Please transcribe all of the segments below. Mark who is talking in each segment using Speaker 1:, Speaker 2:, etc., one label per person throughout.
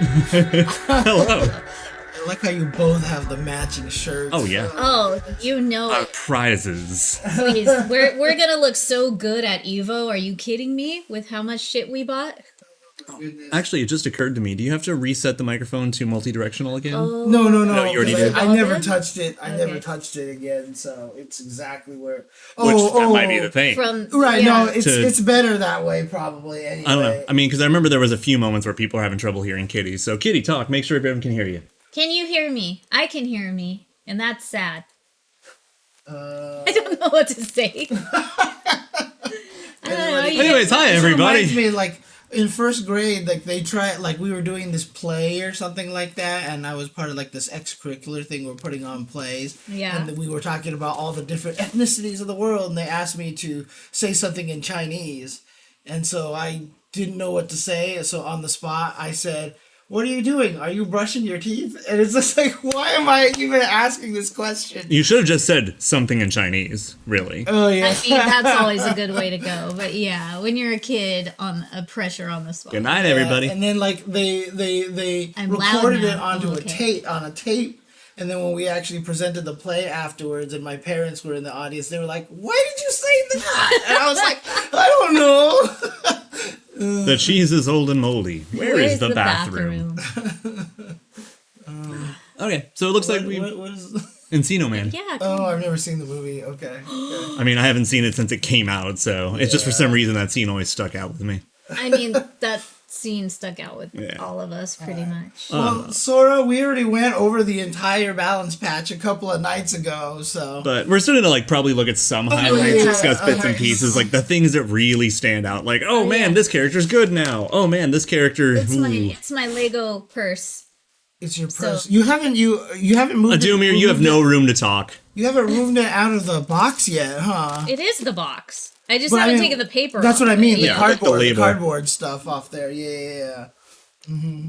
Speaker 1: Hello.
Speaker 2: I like how you both have the matching shirts.
Speaker 1: Oh, yeah.
Speaker 3: Oh, you know it.
Speaker 1: Prizes.
Speaker 3: Please, we're gonna look so good at Evo. Are you kidding me? With how much shit we bought?
Speaker 1: Actually, it just occurred to me. Do you have to reset the microphone to multi-directional again?
Speaker 3: Oh,
Speaker 2: No,
Speaker 1: you already did.
Speaker 2: I never touched it. I
Speaker 3: Okay.
Speaker 2: never touched it again, so it's exactly where.
Speaker 1: Which that might be the thing.
Speaker 2: Right,
Speaker 3: yeah.
Speaker 2: no, it's better that way, probably. Anyway.
Speaker 1: I don't know. I mean, because I remember there was a few moments where people were having trouble hearing Kitty. So, Kitty, talk. Make sure everyone can hear you.
Speaker 3: Can you hear me? I can hear me, and that's sad. I don't know what to say. I don't know.
Speaker 1: Anyways, hi,
Speaker 2: This
Speaker 1: everybody.
Speaker 2: reminds me, like, in first grade, like, they tried, like, we were doing this play or something like that, and I was part of, like, this extracurricular thing we're putting on plays.
Speaker 3: Yeah.
Speaker 2: And we were talking about all the different ethnicities of the world, and they asked me to say something in Chinese. And so I didn't know what to say, so on the spot, I said, "What are you doing? Are you brushing your teeth?" And it's just like, why am I even asking this question?
Speaker 1: You should have just said something in Chinese, really.
Speaker 2: Oh, yeah.
Speaker 3: I mean, that's always a good way to go. But yeah, when you're a kid, on a pressure on the spot.
Speaker 1: Good night, everybody.
Speaker 2: And then, like, they
Speaker 3: I'm loud
Speaker 2: recorded it
Speaker 3: now.
Speaker 2: onto
Speaker 3: Oh,
Speaker 2: a
Speaker 3: okay.
Speaker 2: tape. And then when we actually presented the play afterwards and my parents were in the audience, they were like, "Why did you say that?" And I was like, "I don't know."
Speaker 1: The cheese is old and moldy. Where is the bathroom? Okay, so it looks like we
Speaker 2: What is...
Speaker 1: Encino Man.
Speaker 3: Yeah.
Speaker 2: Oh, I've never seen the movie. Okay.
Speaker 1: I mean, I haven't seen it since it came out, so it's just for some reason that scene always stuck out with me.
Speaker 3: I mean, that scene stuck out with
Speaker 1: Yeah.
Speaker 3: all of us pretty much.
Speaker 2: Well, Sora, we already went over the entire balance patch a couple of nights ago, so.
Speaker 1: But we're still gonna probably look at some highlights,
Speaker 2: yeah.
Speaker 1: discuss bits and
Speaker 2: Okay.
Speaker 1: pieces, like the things that really stand out. Like, oh man, this character's good now. Oh man, this character.
Speaker 3: It's my Lego purse.
Speaker 2: It's your purse. You haven't moved
Speaker 1: Adumir, you have no room to talk.
Speaker 2: You haven't moved it out of the box yet, huh?
Speaker 3: It is the box. I just
Speaker 2: But I
Speaker 3: haven't
Speaker 2: mean,
Speaker 3: taken the paper
Speaker 2: That's
Speaker 3: off
Speaker 2: what I
Speaker 3: of
Speaker 2: mean.
Speaker 3: it.
Speaker 2: The
Speaker 1: Yeah, like the
Speaker 2: cardboard, the
Speaker 1: label.
Speaker 2: cardboard stuff off there. Yeah.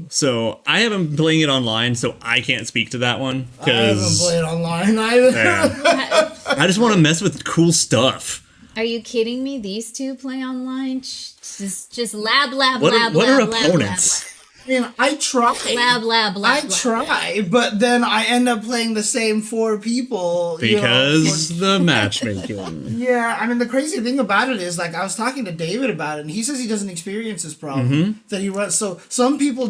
Speaker 1: So I haven't been playing it online, so I can't speak to that one
Speaker 2: I haven't
Speaker 1: because
Speaker 2: played online either.
Speaker 1: I just want to mess with cool stuff.
Speaker 3: Are you kidding me? These two play online? Just lab,
Speaker 1: What are
Speaker 3: lab,
Speaker 1: opponents?
Speaker 2: Man, I try.
Speaker 3: lab.
Speaker 2: I try, but then I end up playing the same four people.
Speaker 1: Because the matchmaking.
Speaker 2: Yeah, I mean, the crazy thing about it is, like, I was talking to David about it, and he says he doesn't experience this problem that he runs. So some people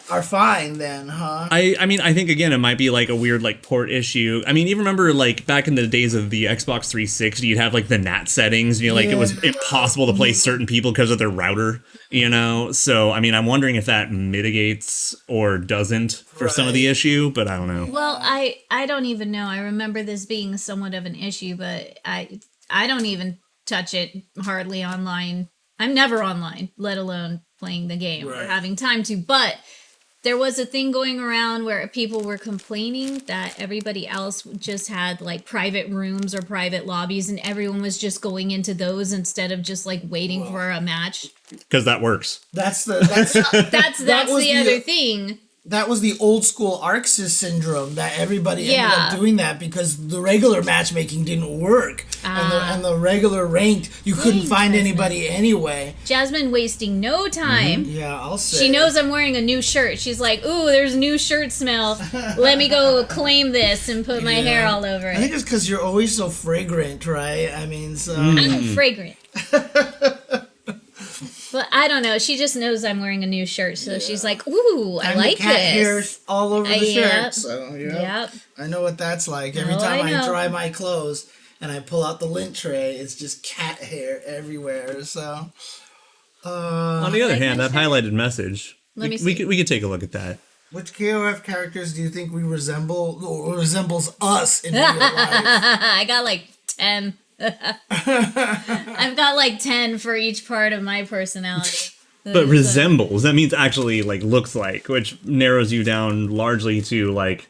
Speaker 2: are fine then, huh?
Speaker 1: I mean, I think, again, it might be, like, a weird, like, port issue. I mean, you remember, like, back in the days of the Xbox 360, you'd have, like, the NAT settings, you know, like, it was impossible to play certain people because of their router, you know? So, I mean, I'm wondering if that mitigates or doesn't for some of the issue, but I don't know.
Speaker 3: Well, I don't even know. I remember this being somewhat of an issue, but I don't even touch it hardly online. I'm never online, let alone playing the game or having time to. But there was a thing going around where people were complaining that everybody else just had like private rooms or private lobbies, and everyone was just going into those instead of just like waiting for a match.
Speaker 1: Because that works.
Speaker 3: That's the
Speaker 2: was
Speaker 3: other thing.
Speaker 2: That was the old school Arxis syndrome that everybody ended
Speaker 3: Yeah.
Speaker 2: up doing that because the regular matchmaking didn't work. And the regular ranked, you couldn't find anybody anyway.
Speaker 3: Jasmine wasting no time.
Speaker 2: Yeah, I'll say.
Speaker 3: She knows I'm wearing a new shirt. She's like, ooh, there's new shirt smell. Let me go claim this and put my hair all over
Speaker 2: I think
Speaker 3: it.
Speaker 2: it's because you're always so fragrant, right? I mean, so...
Speaker 3: I'm fragrant. But I don't know. She just knows I'm wearing a new shirt. So she's like, ooh, I
Speaker 2: And
Speaker 3: like
Speaker 2: the cat hair
Speaker 3: this.
Speaker 2: all over the
Speaker 3: Yep.
Speaker 2: shirt. So,
Speaker 3: Yep.
Speaker 2: I know what that's like. Every
Speaker 3: Oh,
Speaker 2: time
Speaker 3: I
Speaker 2: I
Speaker 3: know.
Speaker 2: dry my clothes and I pull out the lint tray, it's just cat hair everywhere. So...
Speaker 1: On the other
Speaker 3: like
Speaker 1: hand,
Speaker 3: my
Speaker 1: that
Speaker 3: shirt.
Speaker 1: highlighted message,
Speaker 3: Let me
Speaker 1: we
Speaker 3: see.
Speaker 1: could take a look at that.
Speaker 2: Which KOF characters do you think we resemble or resembles us in real life?
Speaker 3: I got like 10. I've got like 10 for each part of my personality.
Speaker 1: But resembles, that means actually, like, looks like, which narrows you down largely to, like,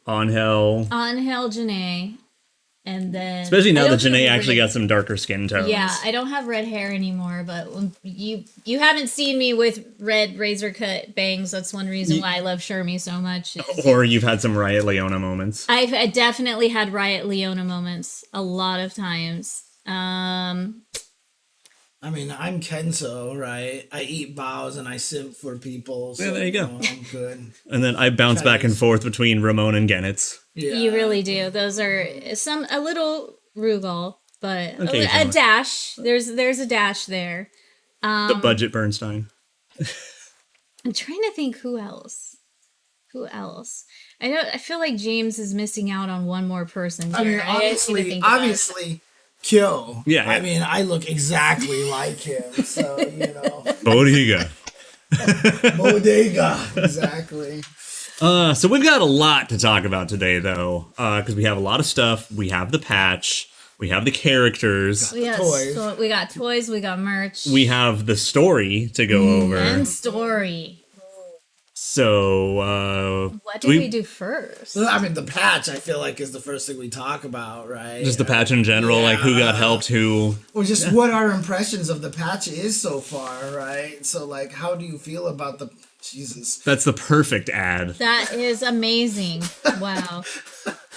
Speaker 1: Angel.
Speaker 3: Angel, Janae, and then...
Speaker 1: Especially now
Speaker 3: I
Speaker 1: that
Speaker 3: don't
Speaker 1: Janae
Speaker 3: have
Speaker 1: actually
Speaker 3: red-
Speaker 1: got some darker skin tones.
Speaker 3: Yeah, I don't have red hair anymore, but you haven't seen me with red razor cut bangs. That's one reason why I love Shermy so much.
Speaker 1: Or you've had some Riot Leona moments.
Speaker 3: I've definitely had Riot Leona moments a lot of times.
Speaker 2: I mean, I'm Kenso, right? I eat bows and I simp for people. So,
Speaker 1: there you go.
Speaker 2: I'm good.
Speaker 1: And then I bounce back and forth between Ramon and Genitz.
Speaker 2: Yeah.
Speaker 3: You really do. Those are a little Rugal, but a
Speaker 1: Occasionally.
Speaker 3: dash. There's a dash there.
Speaker 1: The budget Bernstein.
Speaker 3: I'm trying to think who else. I feel like James is missing out on one more person.
Speaker 2: I mean,
Speaker 3: here. I need to think about it.
Speaker 2: obviously, Kyo.
Speaker 1: Yeah.
Speaker 2: I mean, I look exactly like him, so
Speaker 1: Bodega.
Speaker 2: bodega, exactly.
Speaker 1: So we've got a lot to talk about today, though, because we have a lot of stuff. We have the patch. We have the characters.
Speaker 3: We got
Speaker 2: toys.
Speaker 3: we got toys. We got merch.
Speaker 1: We have the story to go over.
Speaker 3: And story.
Speaker 1: So,
Speaker 3: What did we do first?
Speaker 2: I mean, the patch, I feel like, is the first thing we talk about, right?
Speaker 1: just the patch in general, like who got helped, who.
Speaker 2: Or just what our impressions of the patch is so far, right? So, like, how do you feel about the... Jesus.
Speaker 1: That's the perfect ad.
Speaker 3: That is amazing. Wow.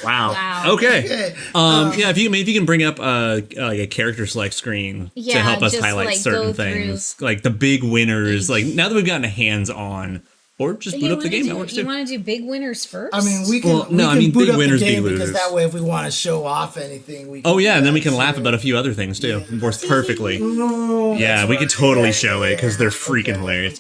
Speaker 1: Wow. Okay. Yeah, if you can bring up like a character select screen to
Speaker 3: Yeah,
Speaker 1: help us
Speaker 3: just,
Speaker 1: highlight
Speaker 3: like,
Speaker 1: certain
Speaker 3: go through
Speaker 1: things, like the big winners. Like now that we've gotten a hands on, or just boot up the game. That works
Speaker 3: You
Speaker 1: too.
Speaker 3: want to do big winners first?
Speaker 2: I mean, we can,
Speaker 1: Well, no,
Speaker 2: we
Speaker 1: I
Speaker 2: can
Speaker 1: mean,
Speaker 2: boot
Speaker 1: big
Speaker 2: up
Speaker 1: winners,
Speaker 2: the
Speaker 1: big
Speaker 2: game because
Speaker 1: losers.
Speaker 2: that way, if we want to show off anything, we can
Speaker 1: Oh yeah,
Speaker 2: do
Speaker 1: and then we
Speaker 2: that,
Speaker 1: can
Speaker 2: so-
Speaker 1: laugh about a few other things too. Works perfectly.
Speaker 2: No,
Speaker 1: Yeah,
Speaker 2: that's
Speaker 1: we could
Speaker 2: right.
Speaker 1: totally
Speaker 2: Yeah,
Speaker 1: show it because
Speaker 2: yeah.
Speaker 1: they're freaking
Speaker 2: Okay.
Speaker 1: hilarious.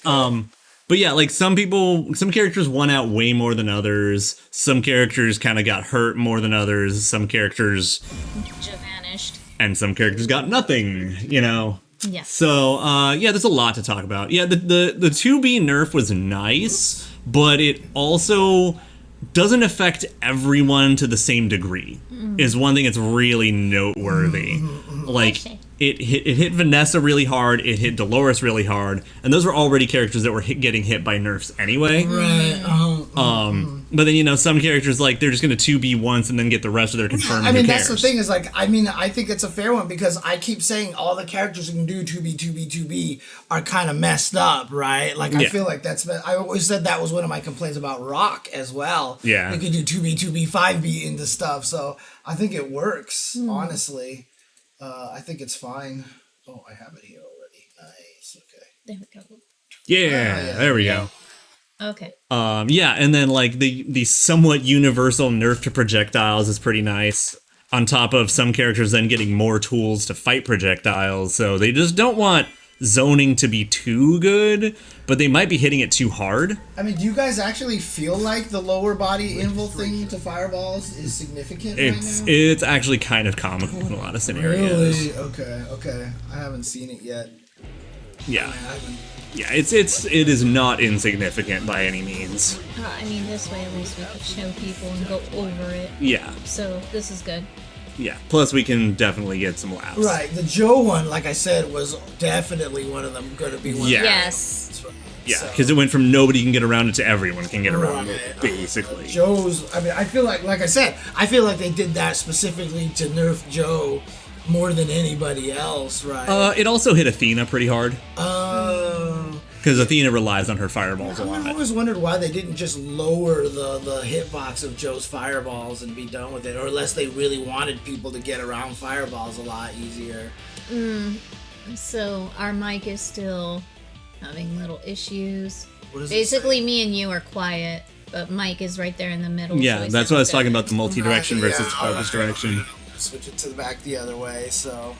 Speaker 1: But yeah, like some characters won out way more than others. Some characters kind of got hurt more than others. Some characters
Speaker 3: vanished.
Speaker 1: and some characters got nothing,
Speaker 3: Yes.
Speaker 1: So, yeah, there's a lot to talk about. Yeah, the 2B nerf was nice, but it also doesn't affect everyone to the same degree, is one thing that's really noteworthy. Like,
Speaker 3: Okay.
Speaker 1: it hit Vanessa really hard, it hit Dolores really hard, and those were already characters that were getting hit by nerfs anyway.
Speaker 2: Right.
Speaker 1: But then, some characters, like, they're just going to 2B once and then get the rest of their confirmed.
Speaker 2: I mean,
Speaker 1: Who
Speaker 2: that's the
Speaker 1: cares?
Speaker 2: thing is, like, I think it's a fair one because I keep saying all the characters who can do 2B are kind of messed up, right? Like, I
Speaker 1: Yeah.
Speaker 2: feel like I always said that was one of my complaints about Rock as well.
Speaker 1: Yeah.
Speaker 2: You could do 2B, 5B into stuff, so I think it works, honestly. I think it's fine. Oh, I have it here already. Nice, okay.
Speaker 3: There we go.
Speaker 1: Yeah, there we go.
Speaker 3: Okay.
Speaker 1: Yeah, and then like the somewhat universal nerf to projectiles is pretty nice. On top of some characters then getting more tools to fight projectiles, so they just don't want zoning to be too good, but they might be hitting it too hard.
Speaker 2: I mean, do you guys actually feel like the lower body invul thing to fireballs is significant right now?
Speaker 1: It's actually kind of comical in a lot of scenarios.
Speaker 2: Really? Okay. I haven't seen it yet.
Speaker 1: Yeah,
Speaker 2: I haven't.
Speaker 1: yeah, it is not insignificant by any means.
Speaker 3: I mean, this way at least we could show people and go over it.
Speaker 1: Yeah,
Speaker 3: So this is good.
Speaker 1: yeah. Plus we can definitely get some laughs.
Speaker 2: Right, the Joe one, like I said, was definitely one of them going to be one.
Speaker 1: Yeah.
Speaker 2: Of them.
Speaker 3: Yes.
Speaker 2: That's right.
Speaker 1: Yeah,
Speaker 2: So,
Speaker 1: because it went from nobody can get around it to everyone can get around
Speaker 2: Right.
Speaker 1: it, basically.
Speaker 2: Joe's. I mean, I feel like I said, I feel like they did that specifically to nerf Joe more than anybody else, right?
Speaker 1: It also hit Athena pretty hard.
Speaker 2: Um.
Speaker 1: Because Athena relies on her fireballs a
Speaker 2: I
Speaker 1: lot.
Speaker 2: always wondered why they didn't just lower the hitbox of Joe's fireballs and be done with it, or unless they really wanted people to get around fireballs a lot easier.
Speaker 3: So our mic is still having little issues.
Speaker 2: What does it
Speaker 3: Basically,
Speaker 2: say?
Speaker 3: me and you are quiet, but Mike is right there in the middle.
Speaker 1: Yeah,
Speaker 3: so he
Speaker 1: that's what I was
Speaker 3: sounds
Speaker 1: talking
Speaker 3: good.
Speaker 1: about, the multi-direction
Speaker 2: Right,
Speaker 1: versus
Speaker 2: yeah,
Speaker 1: focus
Speaker 2: alright.
Speaker 1: direction.
Speaker 2: Switch it to the back the other way, so.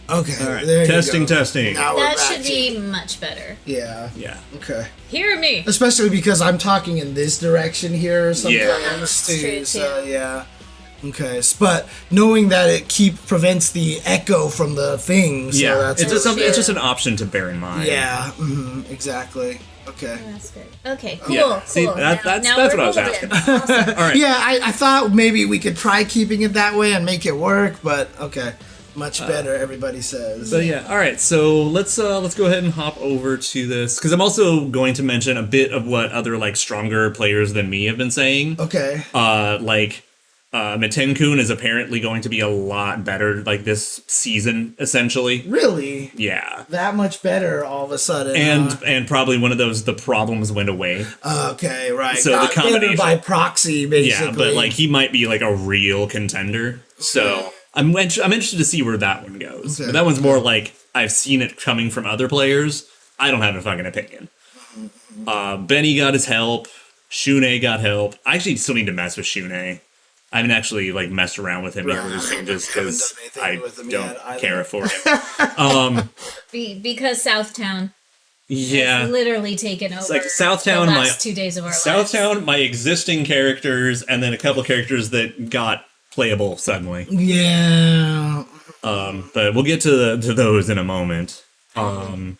Speaker 2: Okay,
Speaker 1: All right,
Speaker 2: there
Speaker 1: testing,
Speaker 2: you go.
Speaker 1: testing.
Speaker 2: Now we're
Speaker 3: That
Speaker 2: back
Speaker 3: should
Speaker 2: to-
Speaker 3: be much better.
Speaker 2: Yeah.
Speaker 1: Yeah.
Speaker 2: Okay.
Speaker 3: Hear me.
Speaker 2: Especially because I'm talking in this direction here sometimes
Speaker 3: That's
Speaker 2: too.
Speaker 3: true,
Speaker 2: So
Speaker 3: too.
Speaker 2: yeah. Okay, but knowing that it prevents the echo from the thing. So
Speaker 1: Yeah,
Speaker 2: that's
Speaker 1: it's just
Speaker 3: True.
Speaker 1: it's just an option to bear in mind.
Speaker 2: yeah. Exactly. Okay.
Speaker 3: That's good. Okay, cool.
Speaker 1: Yeah, see,
Speaker 3: cool.
Speaker 1: that's
Speaker 3: Now
Speaker 1: what
Speaker 3: we're
Speaker 1: I was
Speaker 3: golden.
Speaker 1: asking.
Speaker 3: Awesome.
Speaker 1: All right.
Speaker 2: Yeah, I thought maybe we could try keeping it that way and make it work, but okay, much better. Everybody says.
Speaker 1: So yeah, all right. So let's go ahead and hop over to this because I'm also going to mention a bit of what other like stronger players than me have been saying.
Speaker 2: Okay.
Speaker 1: Mitenkun is apparently going to be a lot better like this season, essentially.
Speaker 2: Really?
Speaker 1: Yeah.
Speaker 2: That much better all of a sudden.
Speaker 1: And probably one of those the problems went away.
Speaker 2: Okay, right.
Speaker 1: So the
Speaker 2: Got better
Speaker 1: combination-
Speaker 2: by proxy, basically.
Speaker 1: Yeah, but like he might be like a real contender. So I'm interested to see where that one goes.
Speaker 2: Okay.
Speaker 1: But that one's more like I've seen it coming from other players. I don't have a fucking opinion. Benny got his help. Shune got help. I actually still need to mess with Shune. I haven't actually like messed around with him yet just because I don't care for him.
Speaker 3: Because Southtown.
Speaker 1: Yeah,
Speaker 3: has literally taken over.
Speaker 1: It's like Southtown,
Speaker 3: the last 2 days of our lives.
Speaker 1: Southtown, my existing characters, and then a couple characters that got playable suddenly.
Speaker 2: Yeah.
Speaker 1: But we'll get to those in a moment.
Speaker 3: I haven't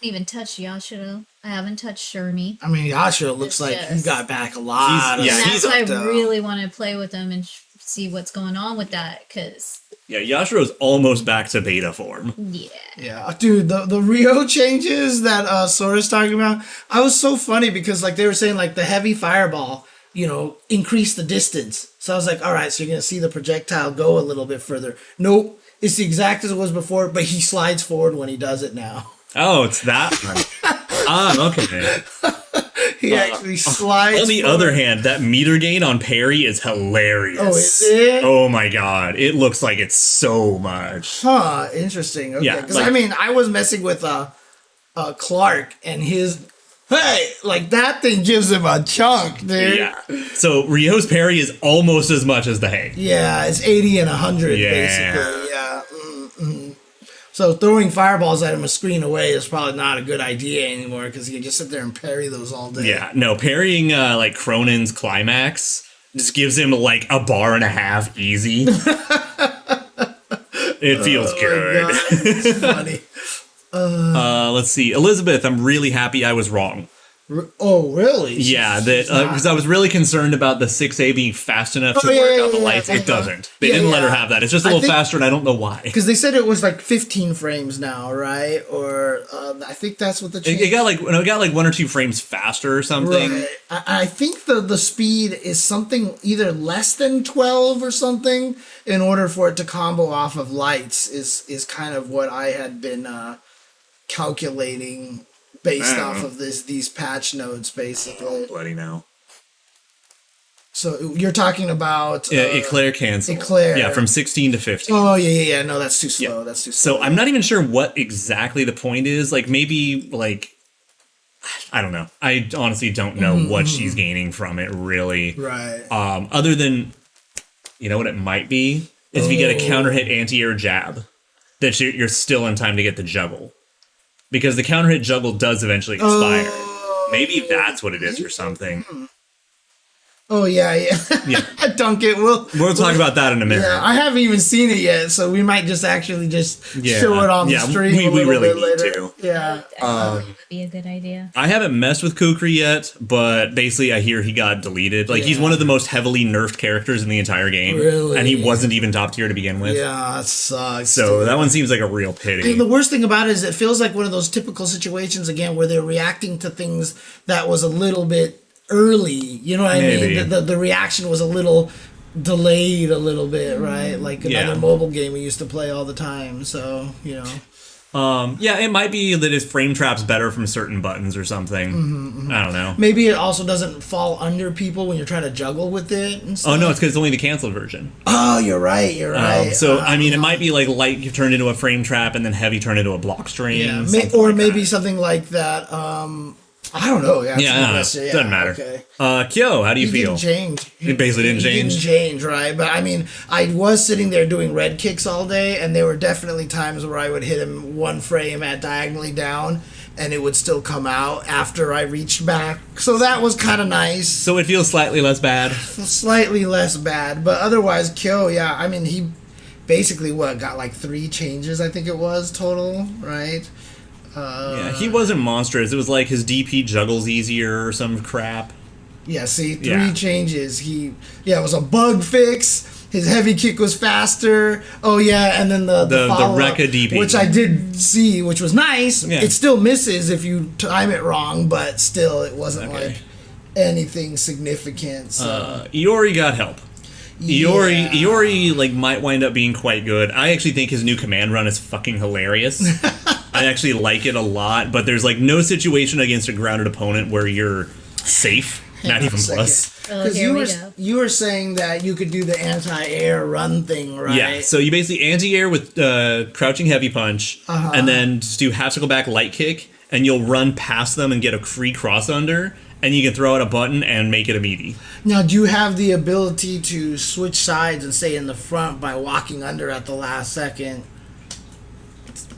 Speaker 3: even touched Yashiro. I haven't touched Shermy.
Speaker 2: I mean, Yashiro looks like he got back a lot.
Speaker 3: That's why I really want to play with him and see what's going on with that, because...
Speaker 1: Yeah, Yashiro's almost back to beta form.
Speaker 3: Yeah.
Speaker 2: Yeah, dude, the Rio changes that Sora's talking about, I was so funny because, like, they were saying, like, the heavy fireball, you know, increased the distance. So I was like, all right, so you're going to see the projectile go a little bit further. Nope, it's the exact as it was before, but he slides forward when he does it now.
Speaker 1: Oh, it's that one. Okay.
Speaker 2: He actually slides
Speaker 1: On the
Speaker 2: forward.
Speaker 1: other hand, that meter gain on Parry is hilarious.
Speaker 2: Oh, is it?
Speaker 1: Oh my god. It looks like it's so much.
Speaker 2: Huh, interesting. Okay,
Speaker 1: Yeah,
Speaker 2: because
Speaker 1: like-
Speaker 2: I mean, I was messing with Clark and his... Hey, like, that thing gives him a chunk, dude.
Speaker 1: Yeah. So Ryo's Parry is almost as much as the Hay.
Speaker 2: Yeah, it's 80 and 100,
Speaker 1: Yeah.
Speaker 2: basically. Yeah. Mm-hmm. So throwing fireballs at him a screen away is probably not a good idea anymore because you can just sit there and parry those all day.
Speaker 1: Yeah. No, parrying like Cronin's climax just gives him like a bar and a half easy. It feels good.
Speaker 2: It's funny.
Speaker 1: Let's see. Elizabeth, I'm really happy I was wrong.
Speaker 2: Oh, really?
Speaker 1: Yeah, that because I was really concerned about the 6A being fast enough to work out the lights. It doesn't. They didn't let her have that. It's just a little faster, and I don't know why.
Speaker 2: Because they said it was like 15 frames now, right? Or I think that's what the change.
Speaker 1: It got like 1 or 2 frames faster or something.
Speaker 2: Right. I think the speed is something either less than 12 or something in order for it to combo off of lights is kind of what I had been calculating based off of these patch notes, basically.
Speaker 1: Bloody no.
Speaker 2: So you're talking about
Speaker 1: Eclair cancel.
Speaker 2: Eclair.
Speaker 1: Yeah, from 16 to 15.
Speaker 2: Oh yeah. No, that's too slow.
Speaker 1: Yeah.
Speaker 2: That's too slow.
Speaker 1: So I'm not even sure what exactly the point is. Like maybe like I don't know. I honestly don't know what she's gaining from it, really.
Speaker 2: Right.
Speaker 1: Other than, you know what it might be is if you get a counter hit anti-air jab, that you're still in time to get the juggle. Because the counter hit juggle does eventually expire. Maybe that's what it is or something.
Speaker 2: Oh yeah.
Speaker 1: Yeah.
Speaker 2: Dunk it. We'll
Speaker 1: talk about that in a minute.
Speaker 2: Yeah, I haven't even seen it yet, so we might just actually show it on the stream.
Speaker 1: We really need to.
Speaker 2: Yeah.
Speaker 3: That would be a good idea.
Speaker 1: I haven't messed with Kokori yet, but basically I hear he got deleted. Like he's one of the most heavily nerfed characters in the entire game.
Speaker 2: Really?
Speaker 1: And he wasn't even top tier to begin with.
Speaker 2: Yeah, that sucks.
Speaker 1: So that one seems like a real pity.
Speaker 2: And the worst thing about it is it feels like one of those typical situations again where they're reacting to things that was a little bit early. You know what I mean? The reaction was a little delayed a little bit, right? Like another mobile game we used to play all the time. So, you know.
Speaker 1: Yeah, it might be that his frame trap's better from certain buttons or something. I don't know.
Speaker 2: Maybe it also doesn't fall under people when you're trying to juggle with it and stuff.
Speaker 1: Oh, no, it's because it's only the canceled version.
Speaker 2: Oh, you're right.
Speaker 1: So, I mean, it might be like light turned into a frame trap and then heavy turned into a block string.
Speaker 2: Yeah, or maybe something like that. I don't know. Yeah,
Speaker 1: doesn't matter.
Speaker 2: Okay.
Speaker 1: Kyo, how do you feel?
Speaker 2: Didn't change.
Speaker 1: He basically didn't change?
Speaker 2: Didn't change, right? But I mean, I was sitting there doing red kicks all day, and there were definitely times where I would hit him one frame at diagonally down, and it would still come out after I reached back. So that was kind of nice.
Speaker 1: So it feels slightly less bad?
Speaker 2: Slightly less bad. But otherwise, Kyo, yeah, I mean, he basically, got like 3 changes, I think it was, total, right?
Speaker 1: Yeah, he wasn't monstrous. It was like his DP juggles easier or some crap.
Speaker 2: Yeah, see, 3 changes. It was a bug fix. His heavy kick was faster. Oh yeah, and then the follow-up,
Speaker 1: Rekka DP,
Speaker 2: which I did see, which was nice.
Speaker 1: Yeah.
Speaker 2: It still misses if you time it wrong, but still, it wasn't like anything significant. So.
Speaker 1: Yori got help. Yori like might wind up being quite good. I actually think his new command run is fucking hilarious. I actually like it a lot, but there's like no situation against a grounded opponent where you're safe. Not even plus.
Speaker 2: Because you were saying that you could do the anti-air run thing, right?
Speaker 1: Yeah, so you basically anti-air with crouching heavy punch, and then just do half circle back light kick, and you'll run past them and get a free cross under, and you can throw out a button and make it a meaty.
Speaker 2: Now, do you have the ability to switch sides and stay in the front by walking under at the last second?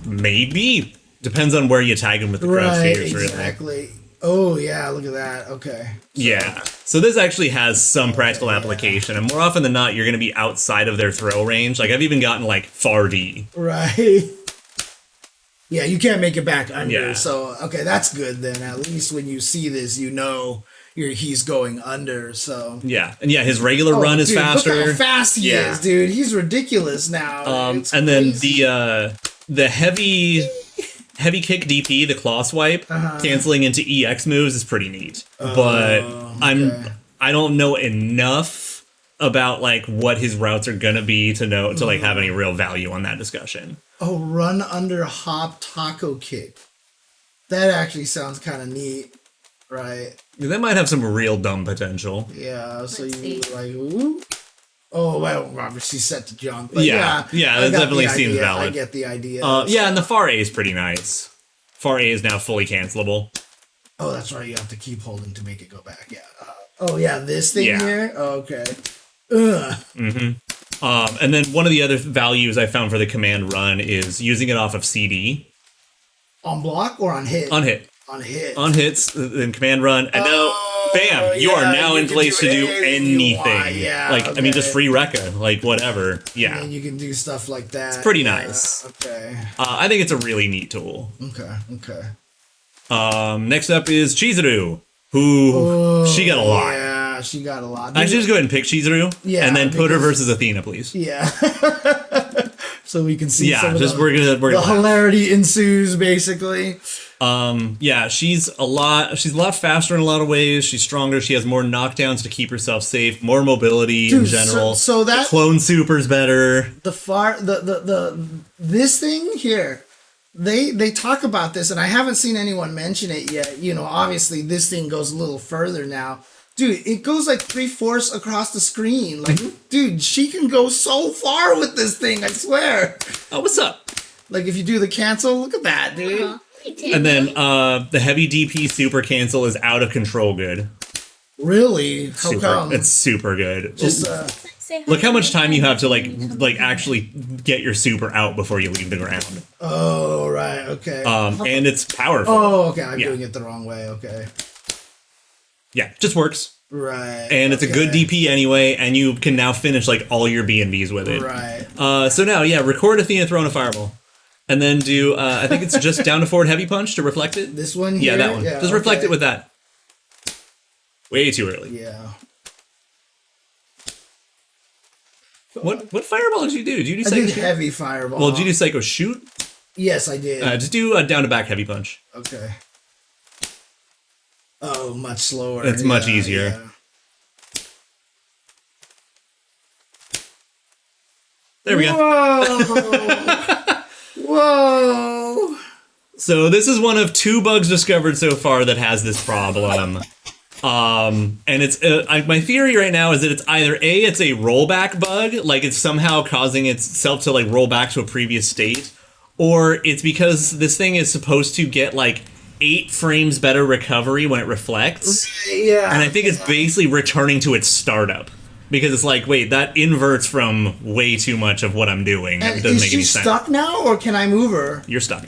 Speaker 1: Maybe. Depends on where you tag them with the crouch figures, really.
Speaker 2: Exactly. Oh, yeah, look at that. Okay.
Speaker 1: Yeah. So this actually has some practical application, and more often than not, you're going to be outside of their throw range. Like, I've even gotten, like, far D.
Speaker 2: Right. Yeah, you can't make it back under.
Speaker 1: Yeah.
Speaker 2: So, okay, that's good then. At least when you see this, you know he's going under, so.
Speaker 1: Yeah. And yeah, his regular run is faster.
Speaker 2: Look how fast he is, dude. He's ridiculous now.
Speaker 1: And then the heavy kick DP, the claw swipe, canceling into EX moves is pretty neat. But I don't know enough about like what his routes are gonna be to like have any real value on that discussion.
Speaker 2: Oh, run under hop taco kick. That actually sounds kind of neat, right?
Speaker 1: That might have some real dumb potential.
Speaker 2: Yeah, so you like, ooh. Oh, well, obviously set to jump. But
Speaker 1: yeah, that definitely seems valid.
Speaker 2: I get the idea.
Speaker 1: Yeah, and the far A is pretty nice. Far A is now fully cancelable.
Speaker 2: Oh, that's right. You have to keep holding to make it go back. Yeah. This thing here? Oh, okay. Ugh.
Speaker 1: And then one of the other values I found for the command run is using it off of CD.
Speaker 2: On block or on hit?
Speaker 1: On hit.
Speaker 2: On hit.
Speaker 1: On hits, then command run, and now, bam, you are now in place to do anything. I mean, just free Rekka, like, whatever. Yeah.
Speaker 2: And you can do stuff like that.
Speaker 1: It's pretty nice.
Speaker 2: Okay.
Speaker 1: I think it's a really neat tool.
Speaker 2: Okay.
Speaker 1: Next up is Chizuru, who, she got a lot.
Speaker 2: Yeah, she got a lot.
Speaker 1: Actually, just go ahead and pick Chizuru, and then put her versus Athena, please.
Speaker 2: Yeah. So we can see some of
Speaker 1: we're gonna
Speaker 2: hilarity ensues, basically.
Speaker 1: She's a lot faster in a lot of ways. She's stronger. She has more knockdowns to keep herself safe, more mobility in general.
Speaker 2: So that
Speaker 1: the clone super's better.
Speaker 2: This thing here, they talk about this, and I haven't seen anyone mention it yet. You know, obviously this thing goes a little further now. Dude, it goes like 3/4 across the screen. Like, dude, she can go so far with this thing, I swear.
Speaker 1: Oh, what's up?
Speaker 2: Like, if you do the cancel, look at that, dude.
Speaker 1: And then the heavy DP super cancel is out of control good.
Speaker 2: Really? How come?
Speaker 1: It's super good.
Speaker 2: Just
Speaker 1: look how much time you have to like actually get your super out before you leave the ground.
Speaker 2: Oh, right, okay.
Speaker 1: And it's powerful.
Speaker 2: Oh, okay, I'm doing it the wrong way, okay.
Speaker 1: Yeah, just works.
Speaker 2: Right.
Speaker 1: And it's a good DP anyway, and you can now finish like all your B&Bs with it.
Speaker 2: Right.
Speaker 1: So now, record Athena throwing a fireball. And then do, I think it's just down to forward heavy punch to reflect it.
Speaker 2: This one here?
Speaker 1: Yeah, that one. Yeah, just reflect it with that. Way too early.
Speaker 2: Yeah.
Speaker 1: What fireball did you do? Did you do Psycho
Speaker 2: I did
Speaker 1: shoot?
Speaker 2: heavy fireball.
Speaker 1: Well, did you do Psycho shoot?
Speaker 2: Yes, I did.
Speaker 1: Just do a down to back heavy punch.
Speaker 2: Okay. Oh, much slower.
Speaker 1: It's much easier.
Speaker 2: Yeah.
Speaker 1: There we go.
Speaker 2: Whoa! Whoa!
Speaker 1: So this is one of 2 bugs discovered so far that has this problem. And it's my theory right now is that it's either it's a rollback bug, like it's somehow causing itself to like roll back to a previous state, or it's because this thing is supposed to get like 8 frames better recovery when it reflects.
Speaker 2: Yeah.
Speaker 1: And I think it's basically returning to its startup. Because it's like, wait, that inverts from way too much of what I'm doing.
Speaker 2: And
Speaker 1: it doesn't make any sense.
Speaker 2: Is she stuck now, or can I move her?
Speaker 1: You're stuck.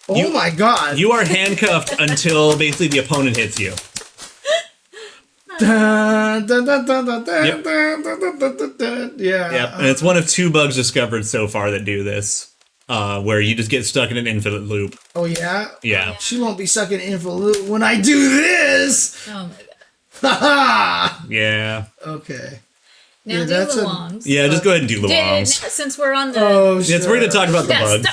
Speaker 2: Oh my god.
Speaker 1: You are handcuffed until basically the opponent hits you.
Speaker 2: Yep.
Speaker 1: Yep. And it's one of 2 bugs discovered so far that do this. Where you just get stuck in an infinite loop.
Speaker 2: Oh, yeah?
Speaker 1: Yeah.
Speaker 2: She won't be stuck in an infinite loop when I do this!
Speaker 3: Oh my god.
Speaker 2: Ha
Speaker 1: Yeah.
Speaker 2: Okay.
Speaker 3: Now do Luongs.
Speaker 1: Yeah, just go ahead and do Luongs.
Speaker 3: Since we're on the...
Speaker 2: Oh, sure.
Speaker 1: Yes, we're going to talk about the bug.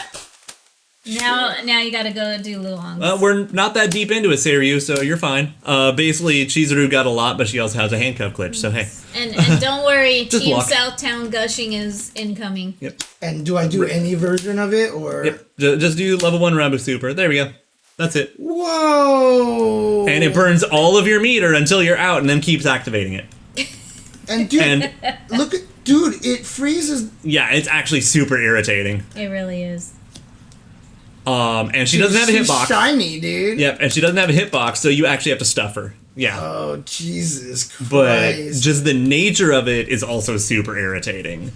Speaker 3: Now you gotta go do Luongs.
Speaker 1: We're not that deep into it, Seiryu, so you're fine. Basically, Chizuru got a lot, but she also has a handcuff glitch, so hey.
Speaker 3: And don't worry,
Speaker 1: Just
Speaker 3: Team
Speaker 1: luck.
Speaker 3: Southtown gushing is incoming.
Speaker 1: Yep.
Speaker 2: And do I do any version of it, or...?
Speaker 1: Yep. Just do level 1 Rambo Super. There we go. That's it.
Speaker 2: Whoa!
Speaker 1: And it burns all of your meter until you're out, and then keeps activating it.
Speaker 2: And dude, it freezes.
Speaker 1: Yeah, it's actually super irritating.
Speaker 3: It really is.
Speaker 1: And she doesn't have a hitbox.
Speaker 2: Shiny, dude.
Speaker 1: Yep, and she doesn't have a hitbox, so you actually have to stuff her. Yeah.
Speaker 2: Oh, Jesus Christ.
Speaker 1: But just the nature of it is also super irritating.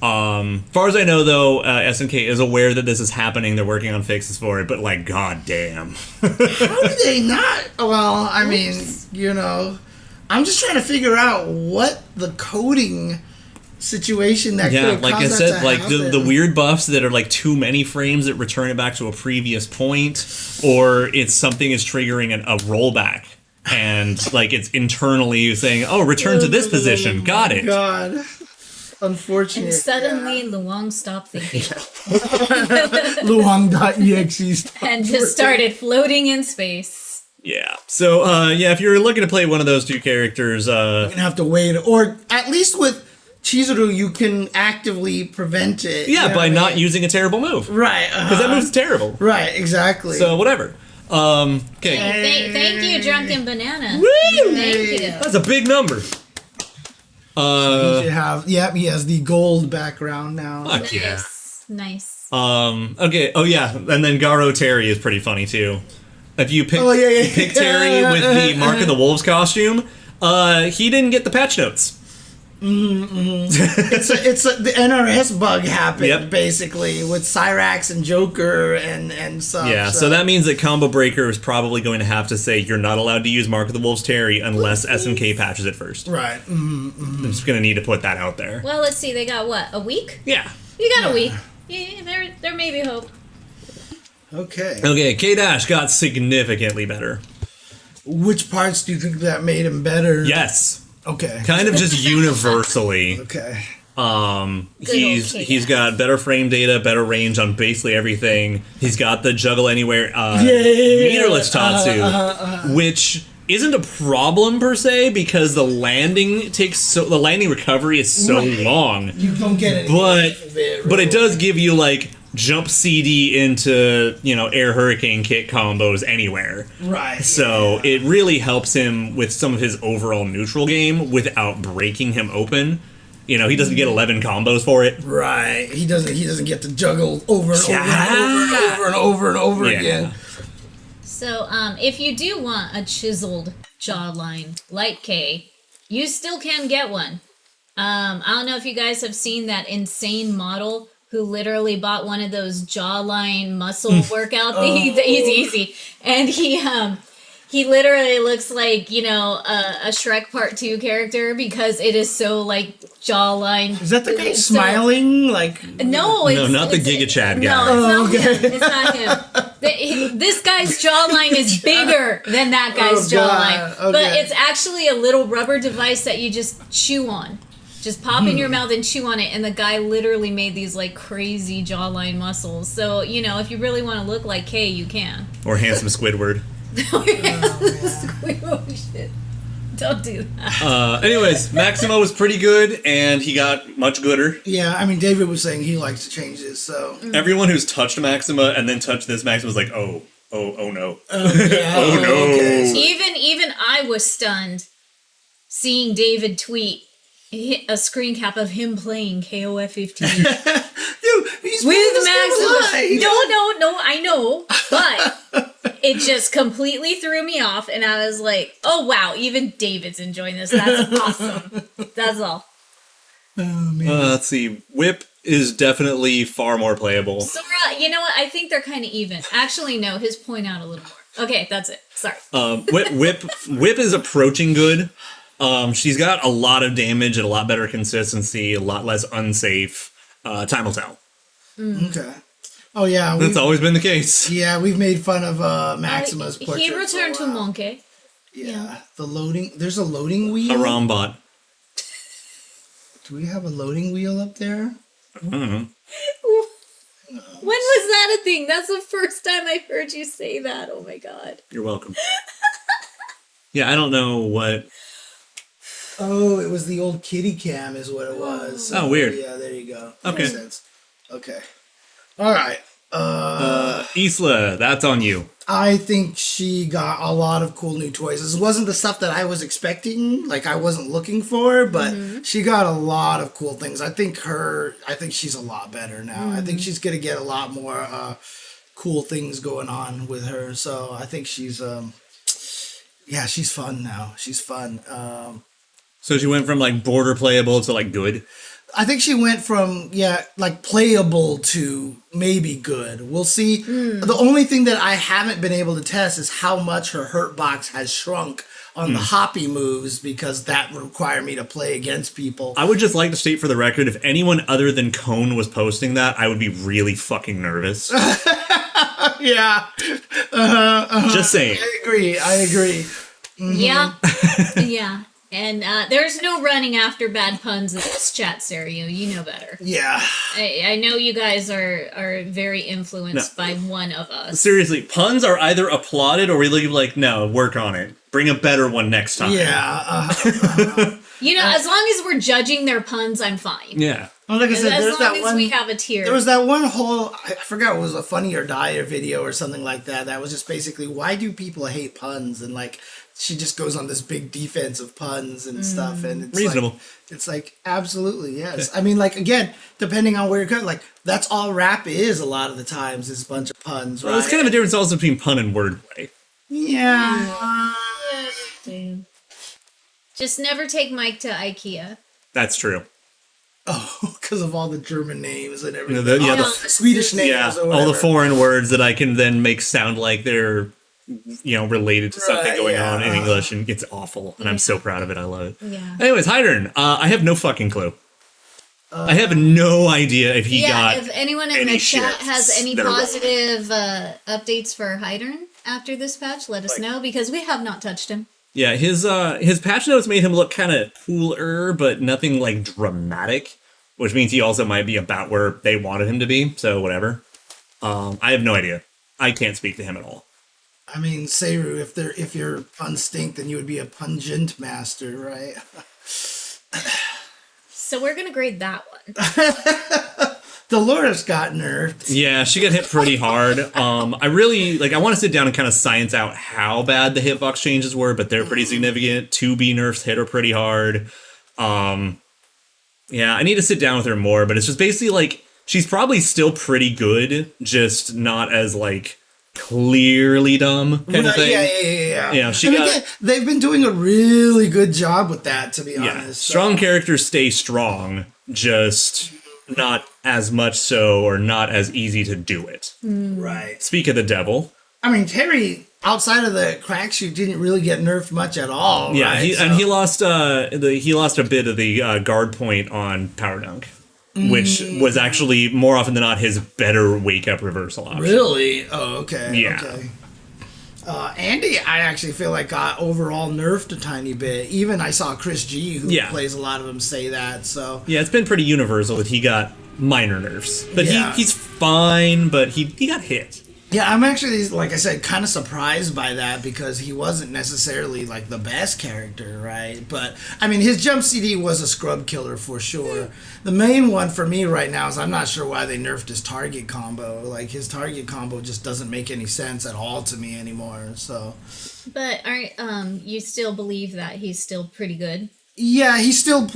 Speaker 1: Far as I know, though, SNK is aware that this is happening. They're working on fixes for it, but like, goddamn.
Speaker 2: How do they not? Well, I mean, I'm just trying to figure out what the coding situation that could have
Speaker 1: like I
Speaker 2: caused
Speaker 1: said,
Speaker 2: that to
Speaker 1: like
Speaker 2: happen.
Speaker 1: the weird buffs that are like too many frames that return it back to a previous point, or it's something is triggering a rollback. And like it's internally saying, "Oh, return to this position." Got it.
Speaker 2: God, unfortunate.
Speaker 3: And suddenly, Luong stopped thinking
Speaker 2: Luong.exe
Speaker 3: and just started floating in space.
Speaker 1: Yeah. So, if you're looking to play one of those two characters,
Speaker 2: You're gonna have to wait, or at least with Chizuru, you can actively prevent it.
Speaker 1: yeah, by not using a terrible move,
Speaker 2: Right.
Speaker 1: because that move's terrible.
Speaker 2: Right. Exactly.
Speaker 1: So whatever. Okay.
Speaker 3: Thank you, Drunken Banana.
Speaker 1: Woo!
Speaker 3: Thank you.
Speaker 1: That's a big number.
Speaker 2: He has the gold background now.
Speaker 1: Fuck yeah.
Speaker 3: Nice.
Speaker 1: Okay. Oh yeah. And then Garo Terry is pretty funny too. If you pick,
Speaker 2: you
Speaker 1: pick Terry with the Mark of the Wolves costume, he didn't get the patch notes.
Speaker 2: It's the NRS bug happened
Speaker 1: Yep.
Speaker 2: basically with Cyrax and Joker and stuff.
Speaker 1: Yeah, so that means that Combo Breaker is probably going to have to say you're not allowed to use Mark of the Wolves Terry unless SNK patches it first.
Speaker 2: Right.
Speaker 1: I'm just going to need to put that out there.
Speaker 3: Well, let's see. They got what? A week?
Speaker 1: Yeah.
Speaker 3: You got a week. Yeah, there may be hope.
Speaker 2: Okay.
Speaker 1: K-Dash got significantly better.
Speaker 2: Which parts do you think that made him better?
Speaker 1: Yes.
Speaker 2: Okay.
Speaker 1: Kind of just universally.
Speaker 2: Okay.
Speaker 1: He's got better frame data, better range on basically everything. He's got the juggle anywhere meterless Tatsu, which isn't a problem per se because the landing recovery is so long.
Speaker 2: You don't get it.
Speaker 1: But it does give you like jump CD into air hurricane kit combos anywhere.
Speaker 2: Right.
Speaker 1: So it really helps him with some of his overall neutral game without breaking him open. He doesn't get 11 combos for it.
Speaker 2: Right. He doesn't get to juggle over and over again.
Speaker 3: So, if you do want a chiseled jawline like K, you still can get one. I don't know if you guys have seen that insane model who literally bought one of those jawline muscle workout things. Easy. And he literally looks like, a Shrek Part 2 character because it is so like jawline.
Speaker 2: Is that the guy smiling? Like
Speaker 3: No,
Speaker 1: not the Giga Chad guy.
Speaker 3: No, it's not him. This guy's jawline is bigger than that guy's jawline.
Speaker 2: Okay.
Speaker 3: But it's actually a little rubber device that you just chew on. Just pop in your mouth and chew on it, and the guy literally made these like crazy jawline muscles. So, if you really want to look like Kay, you can.
Speaker 1: Or handsome Squidward.
Speaker 3: Oh, shit. Don't do that.
Speaker 1: Anyways, Maxima was pretty good, and he got much gooder.
Speaker 2: Yeah, I mean, David was saying he likes to change this, so.
Speaker 1: Everyone who's touched Maxima and then touched this Maxima was like, oh no.
Speaker 2: Oh no.
Speaker 1: Okay.
Speaker 3: Even I was stunned seeing David tweet a screen cap of him playing KOF 15
Speaker 2: Dude, he's
Speaker 3: with Maxima.
Speaker 2: Maxima.
Speaker 3: No, I know, but it just completely threw me off, and I was like, "Oh wow, even David's enjoying this. That's awesome." That's all.
Speaker 2: Oh man.
Speaker 1: Let's see. Whip is definitely far more playable.
Speaker 3: Sora, you know what? I think they're kind of even. Actually, no, his point out a little more. Okay, that's it. Sorry.
Speaker 1: Whip is approaching good. She's got a lot of damage and a lot better consistency, a lot less unsafe. Time will tell.
Speaker 2: Okay. Oh yeah,
Speaker 1: That's always been the case.
Speaker 2: Yeah, we've made fun of Maxima's portrait.
Speaker 3: He returned to Monkey.
Speaker 2: Yeah, the loading. There's a loading wheel.
Speaker 1: A Rombot.
Speaker 2: Do we have a loading wheel up there?
Speaker 1: I don't know.
Speaker 3: When was that a thing? That's the first time I heard you say that. Oh my god.
Speaker 1: You're welcome. Yeah, I don't know what.
Speaker 2: Oh, it was the old kitty cam is what it was.
Speaker 1: Oh, weird.
Speaker 2: Yeah, there you go.
Speaker 1: Okay.
Speaker 2: Makes sense. Okay. All right.
Speaker 1: Isla, that's on you.
Speaker 2: I think she got a lot of cool new toys. This wasn't the stuff that I was expecting, like I wasn't looking for, but she got a lot of cool things. I think she's a lot better now. I think she's gonna get a lot more cool things going on with her. So I think she's she's fun now. She's fun.
Speaker 1: So she went from like border playable to like good.
Speaker 2: I think she went from, like playable to maybe good. We'll see. The only thing that I haven't been able to test is how much her hurt box has shrunk on the hoppy moves, because that would require me to play against people.
Speaker 1: I would just like to state for the record, if anyone other than Cone was posting that, I would be really fucking nervous.
Speaker 2: Yeah.
Speaker 1: Just saying.
Speaker 2: I agree.
Speaker 3: Yeah. Yeah. And there's no running after bad puns in this chat, Serio. You know better.
Speaker 2: Yeah.
Speaker 3: I know you guys are very influenced by one of us.
Speaker 1: Seriously, puns are either applauded or we leave like, no, work on it. Bring a better one next time.
Speaker 2: Yeah.
Speaker 3: You know, as long as we're judging their puns, I'm fine.
Speaker 1: Yeah.
Speaker 2: Well, like I said,
Speaker 3: as
Speaker 2: there's
Speaker 3: long
Speaker 2: that
Speaker 3: as
Speaker 2: one.
Speaker 3: we have a tier.
Speaker 2: There was that one whole, I forgot, it was a Funny or Die video or something like that. That was just basically, why do people hate puns? And like, she just goes on this big defense of puns and stuff. And it's
Speaker 1: reasonable.
Speaker 2: It's like, absolutely, yes. I mean, like, again, depending on where you're going, like, that's all rap is a lot of the times, is a bunch of puns, right?
Speaker 1: Well, it's kind of a difference also between pun and wordplay.
Speaker 2: Yeah.
Speaker 3: Just never take Mike to IKEA.
Speaker 1: That's true.
Speaker 2: Oh, because of all the German names and everything.
Speaker 1: The
Speaker 2: Swedish names or whatever.
Speaker 1: all the foreign words that I can then make sound like they're, related to something going on in English, and it's awful. And I'm so proud of it. I love it.
Speaker 3: Yeah.
Speaker 1: Anyways, Hydern, I have no fucking clue. I have no idea if he got.
Speaker 3: If anyone in the chat has any positive updates for Hydern after this patch, let us know, because we have not touched him.
Speaker 1: Yeah, his patch notes made him look kind of cooler, but nothing like dramatic, which means he also might be about where they wanted him to be. So whatever. I have no idea. I can't speak to him at all.
Speaker 2: I mean, Seru, if you're pun stink, then you would be a pungent master, right?
Speaker 3: So we're gonna grade that one.
Speaker 2: Dolores got nerfed.
Speaker 1: Yeah, she got hit pretty hard. I really I want to sit down and kind of science out how bad the hitbox changes were, but they're pretty significant. 2B nerfs hit her pretty hard. Yeah, I need to sit down with her more, but it's just basically like she's probably still pretty good, just not as clearly dumb kind of thing.
Speaker 2: Yeah.
Speaker 1: Yeah,
Speaker 2: they've been doing a really good job with that, to be honest.
Speaker 1: Strong characters stay strong, just not as much so, or not as easy to do it.
Speaker 2: Right.
Speaker 1: Speak of the devil.
Speaker 2: I mean, Terry, outside of the crack shoot, didn't really get nerfed much at all.
Speaker 1: Yeah,
Speaker 2: right?
Speaker 1: and he lost a bit of the guard point on Power Dunk, which was actually more often than not his better wake up reversal option.
Speaker 2: Really? Oh, okay.
Speaker 1: Yeah.
Speaker 2: Okay. Andy, I actually feel like got overall nerfed a tiny bit. Even I saw Chris G, who plays a lot of them, say that. So
Speaker 1: yeah, it's been pretty universal that he got minor nerfs, but he's fine. But he got hit.
Speaker 2: Yeah, I'm actually, like I said, kind of surprised by that, because he wasn't necessarily the best character, right? But I mean, his jump CD was a scrub killer for sure. The main one for me right now is I'm not sure why they nerfed his target combo. His target combo just doesn't make any sense at all to me anymore. So,
Speaker 3: but you still believe that he's still pretty good?
Speaker 2: Yeah, he's still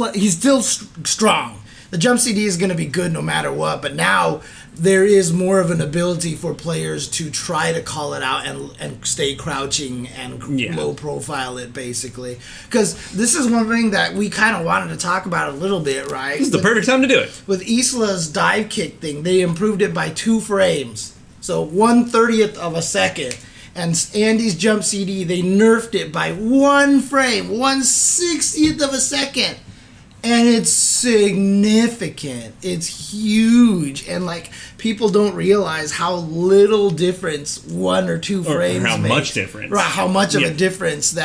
Speaker 2: strong. The jump CD is going to be good no matter what, but now there is more of an ability for players to try to call it out and stay crouching and low profile it, basically. Because this is one thing that we kind of wanted to talk about a little bit, right?
Speaker 1: This is the perfect time to do it.
Speaker 2: With Isla's dive kick thing, they improved it by 2 frames. So 1/30th of a second. And Andy's jump CD, they nerfed it by 1 frame, 1/60th of a second. And it's significant. It's huge. And people don't realize how little difference 1 or 2 frames
Speaker 1: or how
Speaker 2: makes.
Speaker 1: much difference.
Speaker 2: Right, how much of a difference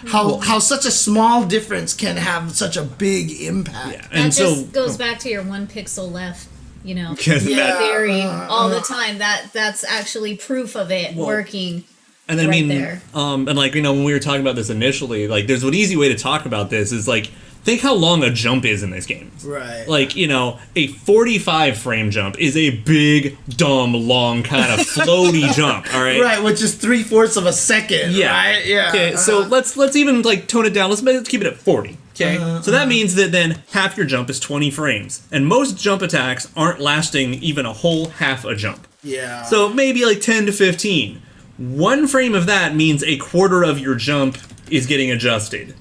Speaker 2: how such a small difference can have such a big impact.
Speaker 1: Yeah. And
Speaker 3: that just goes back to your 1 pixel left, theory all the time. That's actually proof of it working.
Speaker 1: And I mean, there. And when we were talking about this initially, there's an easy way to talk about this is think how long a jump is in this game.
Speaker 2: Right.
Speaker 1: Like, you know, a 45 frame jump is a big, dumb, long, kind of floaty jump, all right?
Speaker 2: Right, which is 3/4 of a second, right? Yeah.
Speaker 1: Okay, so let's even, like, tone it down. Let's keep it at 40, okay? So that means that then half your jump is 20 frames. And most jump attacks aren't lasting even a whole half a jump.
Speaker 2: Yeah.
Speaker 1: So maybe, like, 10 to 15. 1 frame of that means a quarter of your jump is getting adjusted.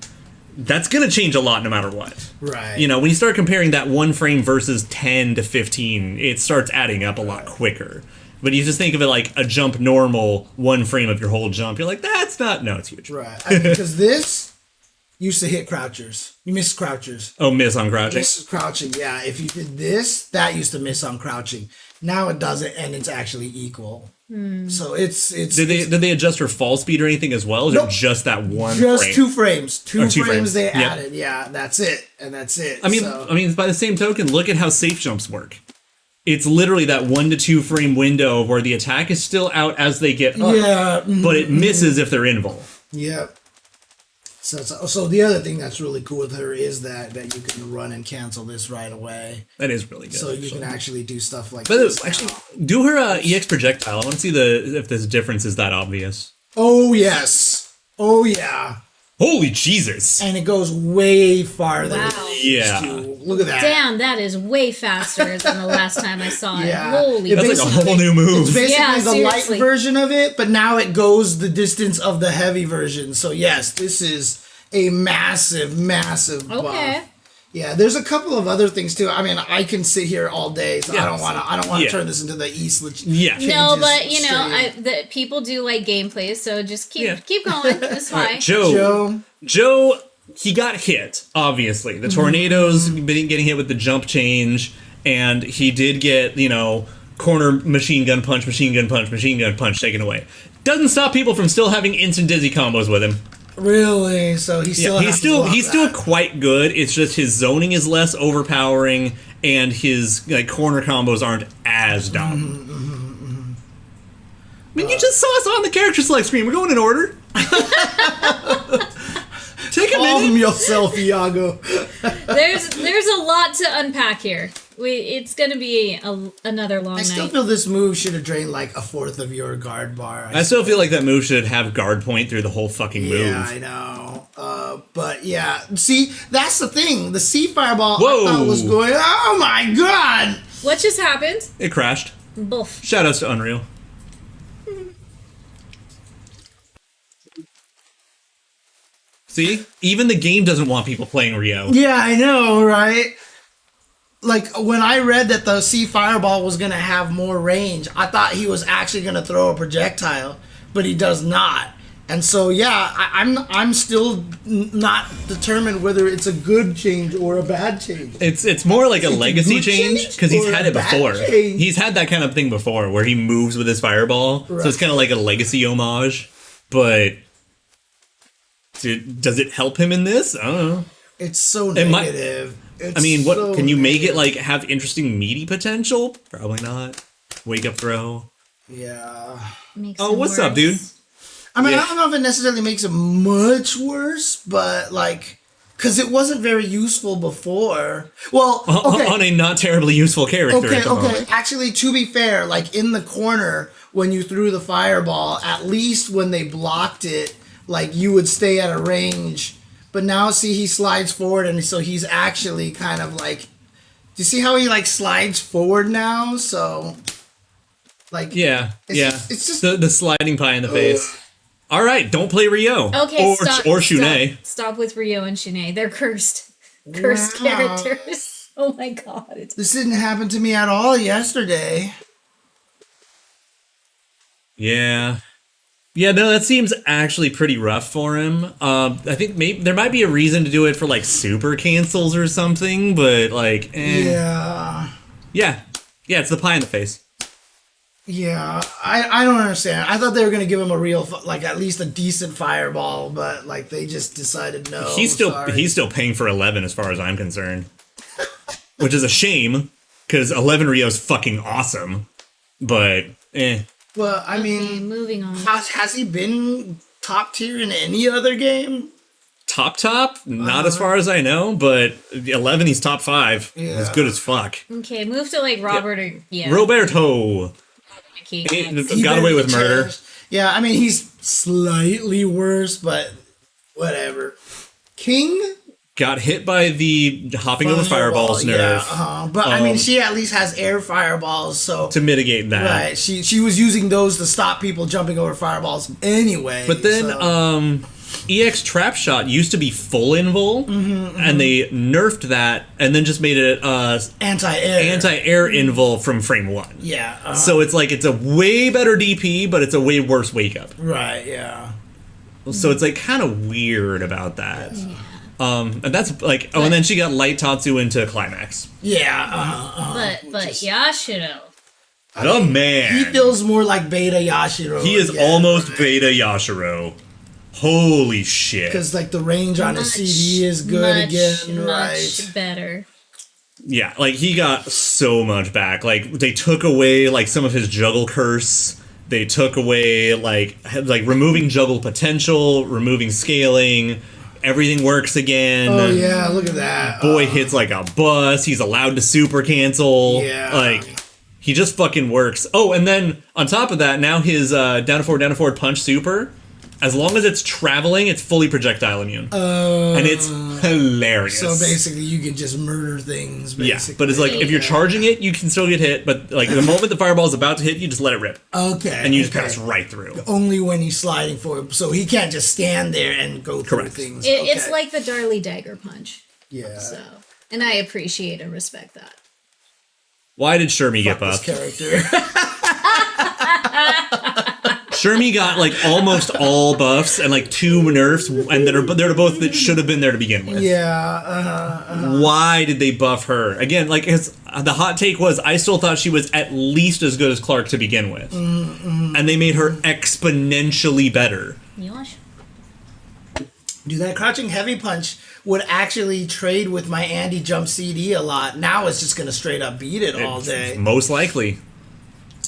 Speaker 1: That's going to change a lot no matter what.
Speaker 2: Right.
Speaker 1: You know, when you start comparing that 1 frame versus 10 to 15, it starts adding up a lot quicker. But you just think of it like a jump normal, 1 frame of your whole jump. You're like, that's not... No, it's huge.
Speaker 2: Right. Because this used to hit crouchers. You miss crouchers.
Speaker 1: Oh, miss on crouching?
Speaker 2: Miss crouching, yeah. If you did this, that used to miss on crouching. Now it doesn't, and it's actually equal. So it's
Speaker 1: did they adjust her fall speed or anything as well? Or
Speaker 2: Nope.
Speaker 1: just that one
Speaker 2: just
Speaker 1: frame?
Speaker 2: 2 frames. Two
Speaker 1: Two
Speaker 2: frames
Speaker 1: frames.
Speaker 2: they
Speaker 1: Yep.
Speaker 2: added. Yeah, that's it. And that's it.
Speaker 1: I mean, by the same token, look at how safe jumps work. It's literally that 1 to 2 frame window where the attack is still out as they get up,
Speaker 2: yeah.
Speaker 1: but it misses if they're invul.
Speaker 2: Yep. So the other thing that's really cool with her is that you can run and cancel this right away.
Speaker 1: That is really good.
Speaker 2: So you can actually do stuff like
Speaker 1: But
Speaker 2: this.
Speaker 1: actually, do her EX projectile. I want to see if this difference is that obvious.
Speaker 2: Oh, yes. Oh, yeah.
Speaker 1: Holy Jesus!
Speaker 2: And it goes way farther.
Speaker 3: Wow.
Speaker 1: Yeah.
Speaker 2: Look at that.
Speaker 3: Damn, that is way faster than the last time I saw it.
Speaker 2: Yeah.
Speaker 3: Holy
Speaker 2: It
Speaker 1: That's like a whole new move.
Speaker 2: It's basically
Speaker 3: Yeah,
Speaker 2: the light
Speaker 3: seriously.
Speaker 2: version of it, but now it goes the distance of the heavy version. So yes, this is a massive, massive buff.
Speaker 3: Okay.
Speaker 2: Yeah, there's a couple of other things too. I mean, I can sit here all day, so I don't want to turn this into the Isla.
Speaker 1: Yeah.
Speaker 3: No,
Speaker 2: changes
Speaker 3: but you know,
Speaker 2: straight.
Speaker 3: people do like gameplay, so just keep going. It's fine.
Speaker 1: Joe, he got hit, obviously. The tornadoes getting hit with the jump change, and he did get, you know, corner machine gun punch taken away. Doesn't stop people from still having instant dizzy combos with him.
Speaker 2: Really? So he's
Speaker 1: still quite good. It's just his zoning is less overpowering, and his corner combos aren't as dumb. I mean, you just saw us on the character select screen. We're going in order. Take a minute.
Speaker 2: Calm yourself, Iago.
Speaker 3: There's a lot to unpack here. It's gonna be another long
Speaker 2: I still
Speaker 3: night.
Speaker 2: feel this move should have drained like a fourth of your guard bar.
Speaker 1: I still feel like that move should have guard point through the whole fucking move.
Speaker 2: Yeah, I know. But yeah, see, that's the thing. The sea fireball
Speaker 1: Whoa.
Speaker 2: I thought was going. Oh my god!
Speaker 3: What just happened?
Speaker 1: It crashed.
Speaker 3: Boof.
Speaker 1: Shoutouts to Unreal. See? Even the game doesn't want people playing Rio.
Speaker 2: Yeah, I know, right? Like, when I read that the sea fireball was going to have more range, I thought he was actually going to throw a projectile, but he does not. And so, yeah, I'm still not determined whether it's a good change or a bad change.
Speaker 1: It's more like a legacy
Speaker 2: good
Speaker 1: change, because he's
Speaker 2: or
Speaker 1: had
Speaker 2: a
Speaker 1: it
Speaker 2: bad
Speaker 1: before.
Speaker 2: change?
Speaker 1: He's had that kind of thing before, where he moves with his fireball. So it's kind of like a legacy homage. But does it help him in this? I don't know.
Speaker 2: It's so negative.
Speaker 1: I mean, what can you make it like have interesting meaty potential? Probably not. Wake up throw.
Speaker 2: Yeah.
Speaker 3: Oh,
Speaker 1: what's up, dude?
Speaker 2: I mean, I don't know if it necessarily makes it much worse, but like, because it wasn't very useful before. Well, okay.
Speaker 1: On a not terribly useful character.
Speaker 2: Okay. Actually, to be fair, like in the corner when you threw the fireball, at least when they blocked it, like you would stay at a range. But now, see, he slides forward, and so he's actually kind of like. Do you see how he like slides forward now? So, like,
Speaker 1: it's just the sliding pie in the face. All right, don't play Rio.
Speaker 3: Okay,
Speaker 1: or Shunei.
Speaker 3: Stop with Rio and Shunei. They're cursed characters. Oh my god!
Speaker 2: This didn't happen to me at all yesterday.
Speaker 1: Yeah. Yeah, no, that seems actually pretty rough for him. I think maybe there might be a reason to do it for like super cancels or something, but like, yeah, it's the pie in the face.
Speaker 2: Yeah, I don't understand. I thought they were gonna give him a real, like at least a decent fireball, but like they just decided no.
Speaker 1: He's still paying for 11 as far as I'm concerned, which is a shame because 11 Rio's fucking awesome, but
Speaker 2: Well, I mean,
Speaker 3: moving on.
Speaker 2: Has he been top tier in any other game?
Speaker 1: top, not as far as I know, but 11 he's top 5.
Speaker 2: Yeah.
Speaker 1: He's good as fuck.
Speaker 3: Okay, move to like Robert or
Speaker 1: Roberto.
Speaker 3: Okay,
Speaker 1: He
Speaker 3: next.
Speaker 1: got away with murder.
Speaker 2: changed. Yeah, I mean, he's slightly worse, but whatever. King?
Speaker 1: Got hit by the hopping over fireballs nerf.
Speaker 2: Yeah, but I mean, she at least has air fireballs, so
Speaker 1: to mitigate that.
Speaker 2: right. She was using those to stop people jumping over fireballs anyway.
Speaker 1: But then,
Speaker 2: so.
Speaker 1: EX Trap Shot used to be full invul, and they nerfed that, and then just made it anti-air invul from frame 1.
Speaker 2: Yeah.
Speaker 1: So it's like it's a way better DP, but it's a way worse wake up.
Speaker 2: Right. Yeah.
Speaker 1: So it's like kind of weird about that. And that's like, and then she got Light Tatsu into Climax.
Speaker 2: Yeah.
Speaker 3: But Yashiro.
Speaker 1: The man.
Speaker 2: He feels more like Beta Yashiro.
Speaker 1: He is almost Beta Yashiro. Holy shit.
Speaker 2: Because like the range on his CD is good again, right?
Speaker 3: Much better.
Speaker 1: Yeah, like he got so much back. Like they took away like some of his juggle curse. They took away like removing juggle potential, removing scaling. Everything works again.
Speaker 2: Oh yeah, look at that.
Speaker 1: Boy hits like a bus. He's allowed to super cancel.
Speaker 2: Yeah.
Speaker 1: Like he just fucking works. Oh, and then on top of that, now his down forward punch super. As long as it's traveling, it's fully projectile immune. And it's hilarious.
Speaker 2: So basically, you can just murder things, basically.
Speaker 1: Yeah, but it's like, if you're charging it, you can still get hit, but like the moment the fireball is about to hit, you just let it rip.
Speaker 2: Okay.
Speaker 1: And you just pass right through.
Speaker 2: Only when he's sliding forward. So he can't just stand there and go through things.
Speaker 3: It's like the Darly Dagger punch.
Speaker 2: Yeah.
Speaker 3: So, and I appreciate and respect that.
Speaker 1: Why did Shermy get buffed?
Speaker 2: This character.
Speaker 1: Shermy got like almost all buffs and like 2 nerfs, and they're both that should have been there to begin with.
Speaker 2: Yeah.
Speaker 1: Why did they buff her again? Like the hot take was, I still thought she was at least as good as Clark to begin with, and they made her exponentially better.
Speaker 3: Yosh.
Speaker 2: Dude, that crouching heavy punch would actually trade with my Andy jump CD a lot. Now it's just gonna straight up beat it all day.
Speaker 1: Most likely.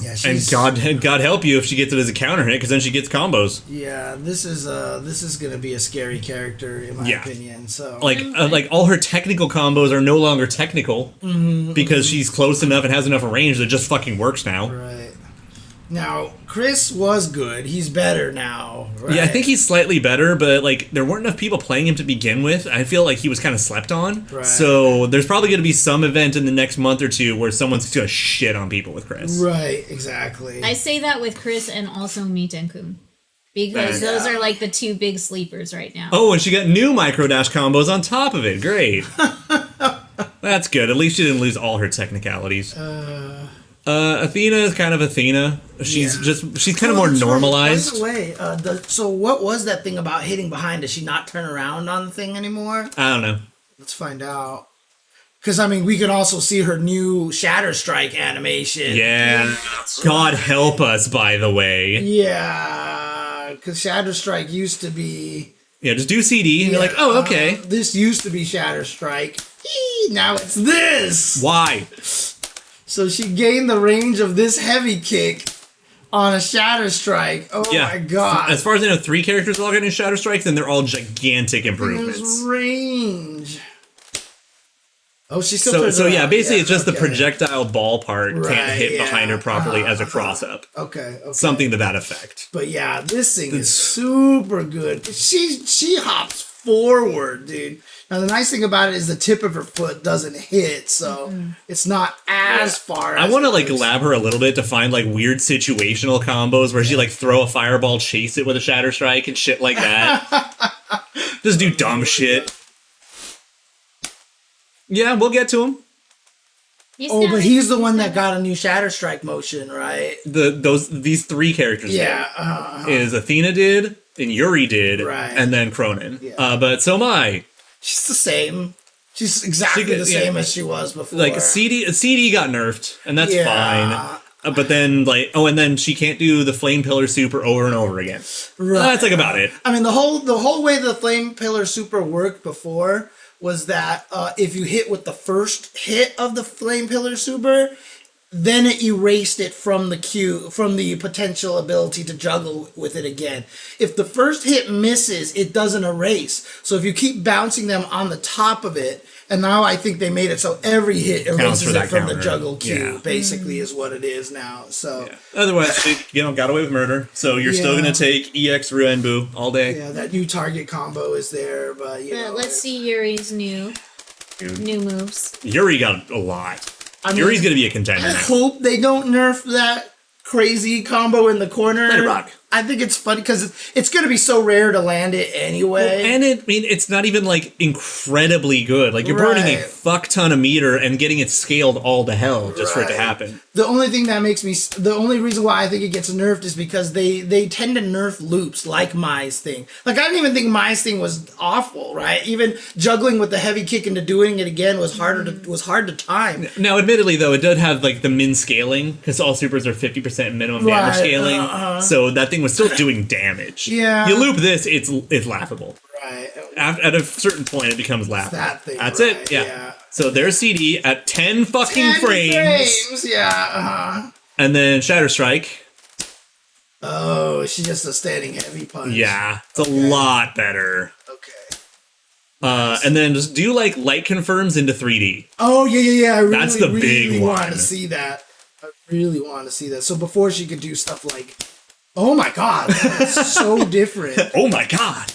Speaker 2: Yeah,
Speaker 1: and God help you if she gets it as a counter hit, because then she gets combos.
Speaker 2: Yeah, this is gonna be a scary character in my opinion. So
Speaker 1: like all her technical combos are no longer technical because she's close enough and has enough range that just fucking works now.
Speaker 2: Right. Now Chris was good. He's better now. Right?
Speaker 1: Yeah, I think he's slightly better, but like there weren't enough people playing him to begin with. I feel like he was kind of slept on. Right. So there's probably going to be some event in the next month or two where someone's going to shit on people with Chris.
Speaker 2: Right, exactly.
Speaker 3: I say that with Chris and also Mitenkun. Because those are like the 2 big sleepers right now.
Speaker 1: Oh, and she got new micro dash combos on top of it. Great. That's good. At least she didn't lose all her technicalities. Athena is kind of Athena. She's kind of more normalized.
Speaker 2: By the way, so what was that thing about hitting behind? Does she not turn around on the thing anymore?
Speaker 1: I don't know.
Speaker 2: Let's find out. Because, I mean, we can also see her new Shatter Strike animation.
Speaker 1: Yeah. God help us, by the way.
Speaker 2: Yeah. Because Shatter Strike used to be...
Speaker 1: Yeah, just do CD and you're like, oh, okay.
Speaker 2: This used to be Shatter Strike. Now it's this.
Speaker 1: Why?
Speaker 2: So she gained the range of this heavy kick on a Shatter Strike. Oh my god.
Speaker 1: As far as I know, 3 characters all getting Shatter Strikes, and they're all gigantic improvements.
Speaker 2: His range. Oh, she still
Speaker 1: So yeah, basically it's just the projectile ball part can't hit behind her properly as a cross-up.
Speaker 2: Okay.
Speaker 1: Something to that effect.
Speaker 2: But yeah, this thing is super good. She hops forward, dude. Now the nice thing about it is the tip of her foot doesn't hit, so it's not as far.
Speaker 1: I want to like lab her a little bit to find like weird situational combos where she like throw a fireball, chase it with a Shatter Strike and shit like that. Just do dumb shit. Yeah, we'll get to him.
Speaker 2: But he's the one that got a new Shatter Strike motion, right?
Speaker 1: These 3 characters.
Speaker 2: Yeah,
Speaker 1: is Athena did, and Yuri did,
Speaker 2: right.
Speaker 1: And then Cronin.
Speaker 2: Yeah.
Speaker 1: But so am I.
Speaker 2: She's the same. She's exactly the same as she was before.
Speaker 1: Like CD got nerfed, and that's fine. But then and then she can't do the Flame Pillar Super over and over again. Right. That's like about it.
Speaker 2: I mean, the whole way the Flame Pillar Super worked before was that if you hit with the first hit of the Flame Pillar Super, then it erased it from the potential ability to juggle with it again. If the first hit misses, it doesn't erase. So if you keep bouncing them on the top of it, and now I think they made it so every hit erases it from the juggle queue, basically is what it is now. So
Speaker 1: otherwise, she, got away with murder. So you're still going to take EX Ruenbu all day.
Speaker 2: Yeah, that new target combo is there, but
Speaker 3: let's see Yuri's new moves.
Speaker 1: Yuri got a lot. Yuri's going to be a contender.
Speaker 2: I hope they don't nerf that crazy combo in the corner.
Speaker 1: Let it rock.
Speaker 2: I think it's funny because it's going to be so rare to land it anyway.
Speaker 1: Well, and it's not even like incredibly good. Like you're burning a fuck ton of meter and getting it scaled all to hell just for it to happen.
Speaker 2: The only thing that makes me, the only reason why I think it gets nerfed is because they tend to nerf loops like Mai's thing. Like I didn't even think Mai's thing was awful, right? Even juggling with the heavy kick into doing it again was hard to time.
Speaker 1: Now, admittedly though, it did have like the min scaling because all supers are 50% minimum damage scaling, so that thing was still doing damage.
Speaker 2: Yeah,
Speaker 1: you loop this, it's laughable.
Speaker 2: Right.
Speaker 1: At a certain point, it becomes laughable.
Speaker 2: That thing,
Speaker 1: That's it. Yeah. So there's CD at 10 fucking
Speaker 2: 10 frames. Yeah.
Speaker 1: And then Shatter Strike.
Speaker 2: Oh, she's just a standing heavy punch.
Speaker 1: Yeah, it's a lot better.
Speaker 2: Okay.
Speaker 1: And then just do like light confirms into 3D.
Speaker 2: Oh yeah. I
Speaker 1: That's the big one.
Speaker 2: Want to see that. I really want to see that. So before she could do stuff like, oh my god, that's so different.
Speaker 1: Oh my god.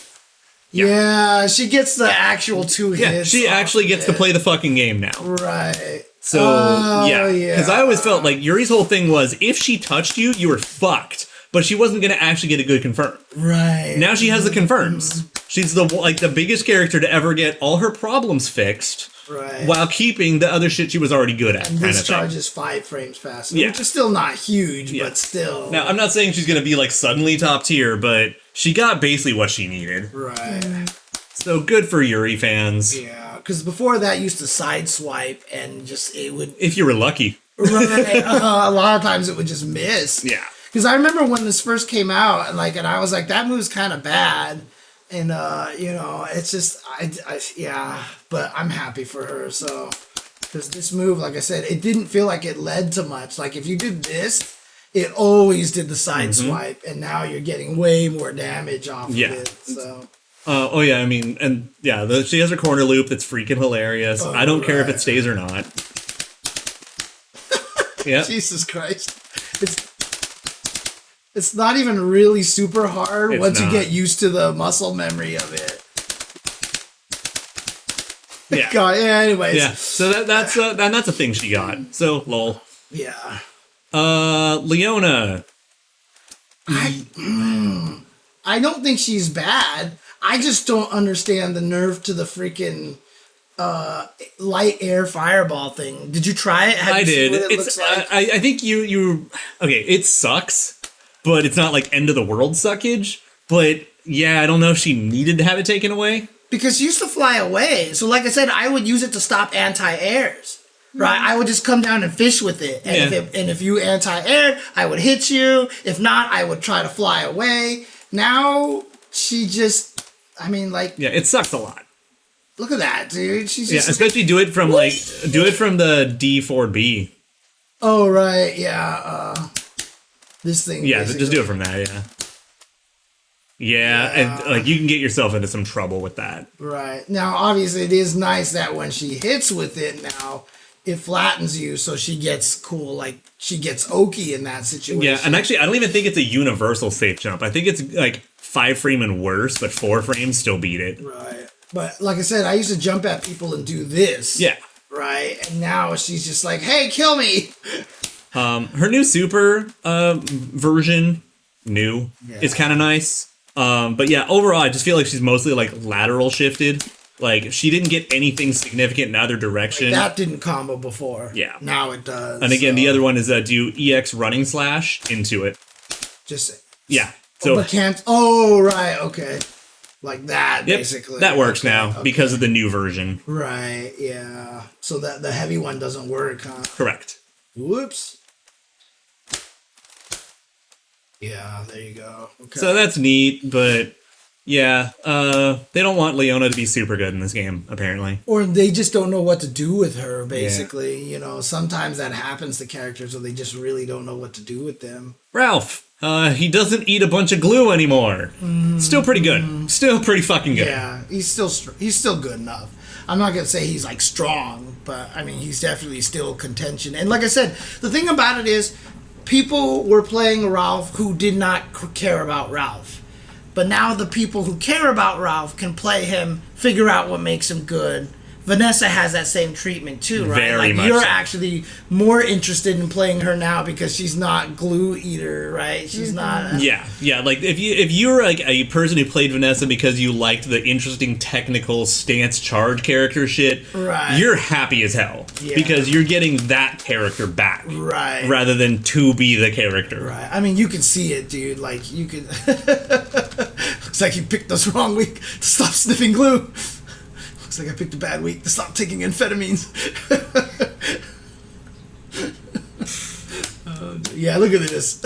Speaker 2: Yeah, she gets the actual 2 hits.
Speaker 1: Yeah, she actually gets to play the fucking game now.
Speaker 2: Right.
Speaker 1: So, because I always felt like Yuri's whole thing was if she touched you, you were fucked. But she wasn't going to actually get a good confirm.
Speaker 2: Right.
Speaker 1: Now she has the confirms. She's the biggest character to ever get all her problems fixed.
Speaker 2: Right.
Speaker 1: While keeping the other shit she was already good at.
Speaker 2: And this charges 5 frames faster,
Speaker 1: yeah.
Speaker 2: Which is still not huge, but still.
Speaker 1: Now, I'm not saying she's going to be like suddenly top tier, but she got basically what she needed.
Speaker 2: Right.
Speaker 1: So good for Yuri fans.
Speaker 2: Yeah, because before that used to side swipe and just it would.
Speaker 1: If you were lucky.
Speaker 2: Right. A lot of times it would just miss.
Speaker 1: Yeah.
Speaker 2: Because I remember when this first came out, and I was like, that move's kind of bad. And, it's just, but I'm happy for her, so, because this move, like I said, it didn't feel like it led to much. Like, if you did this, it always did the side swipe, and now you're getting way more damage off of it, so.
Speaker 1: She has her corner loop that's freaking hilarious. I don't care if it stays or not. Yeah.
Speaker 2: Jesus Christ. It's not even really super hard once you get used to the muscle memory of it.
Speaker 1: Yeah.
Speaker 2: God, anyways.
Speaker 1: Yeah. So that's a thing she got. So lol.
Speaker 2: Yeah.
Speaker 1: Leona.
Speaker 2: I don't think she's bad. I just don't understand the nerf to the freaking light air fireball thing. Did you try it?
Speaker 1: I did.
Speaker 2: Looks like?
Speaker 1: I think you okay, it sucks. But it's not like end of the world suckage. But yeah, I don't know if she needed to have it taken away.
Speaker 2: Because she used to fly away. So like I said, I would use it to stop anti-airs. Right? I would just come down and fish with it. And, if you anti-aired, I would hit you. If not, I would try to fly away. Now, she just, yeah,
Speaker 1: it sucks a lot.
Speaker 2: Look at that, dude. She's just...
Speaker 1: Yeah, especially do it from the D4B.
Speaker 2: Oh, right. Yeah. This thing.
Speaker 1: Yeah, just do it from that, Yeah, and you can get yourself into some trouble with that.
Speaker 2: Right. Now, obviously, it is nice that when she hits with it now, it flattens you, so she gets cool, she gets oaky in that situation.
Speaker 1: Yeah, and actually, I don't even think it's a universal safe jump. I think it's 5 frame and worse, but 4 frames still beat it.
Speaker 2: Right. But like I said, I used to jump at people and do this.
Speaker 1: Yeah.
Speaker 2: Right? And now she's just like, hey, kill me!
Speaker 1: Her new super version, is kind of nice. But yeah, overall, I just feel like she's mostly lateral shifted. She didn't get anything significant in either direction.
Speaker 2: That didn't combo before.
Speaker 1: Yeah.
Speaker 2: Now it does.
Speaker 1: And again, the other one is do EX running slash into it.
Speaker 2: Just.
Speaker 1: Yeah. So.
Speaker 2: But can't. Oh, right. Okay. Like that, basically.
Speaker 1: That works now because of the new version.
Speaker 2: Right. Yeah. So that the heavy one doesn't work, huh?
Speaker 1: Correct.
Speaker 2: Whoops. Yeah, there you go. Okay.
Speaker 1: So that's neat, but Yeah, they don't want Leona to be super good in this game, apparently.
Speaker 2: Or they just don't know what to do with her, basically. You know, sometimes that happens to characters where they just really don't know what to do with them.
Speaker 1: Ralph, he doesn't eat a bunch of glue anymore. Still pretty good. Still pretty fucking good.
Speaker 2: Yeah, he's still good enough. I'm not gonna say he's like strong, but I mean he's definitely still contention. And like I said, the thing about it is, people were playing Ralph who did not care about Ralph. But now the people who care about Ralph can play him, figure out what makes him good. Vanessa has that same treatment too, right?
Speaker 1: Very much
Speaker 2: you're
Speaker 1: so.
Speaker 2: actually more interested in playing her now because she's not glue eater, right? She's not.
Speaker 1: Yeah. Like if you're like a person who played Vanessa because you liked the interesting technical stance charge character shit,
Speaker 2: right?
Speaker 1: You're happy as hell because you're getting that character back,
Speaker 2: right?
Speaker 1: Rather than to be the character,
Speaker 2: right? I mean, you can see it, dude. Like you can. Looks like you picked us wrong week to stop sniffing glue. Looks like I picked a bad week to stop taking amphetamines. Yeah, look at this.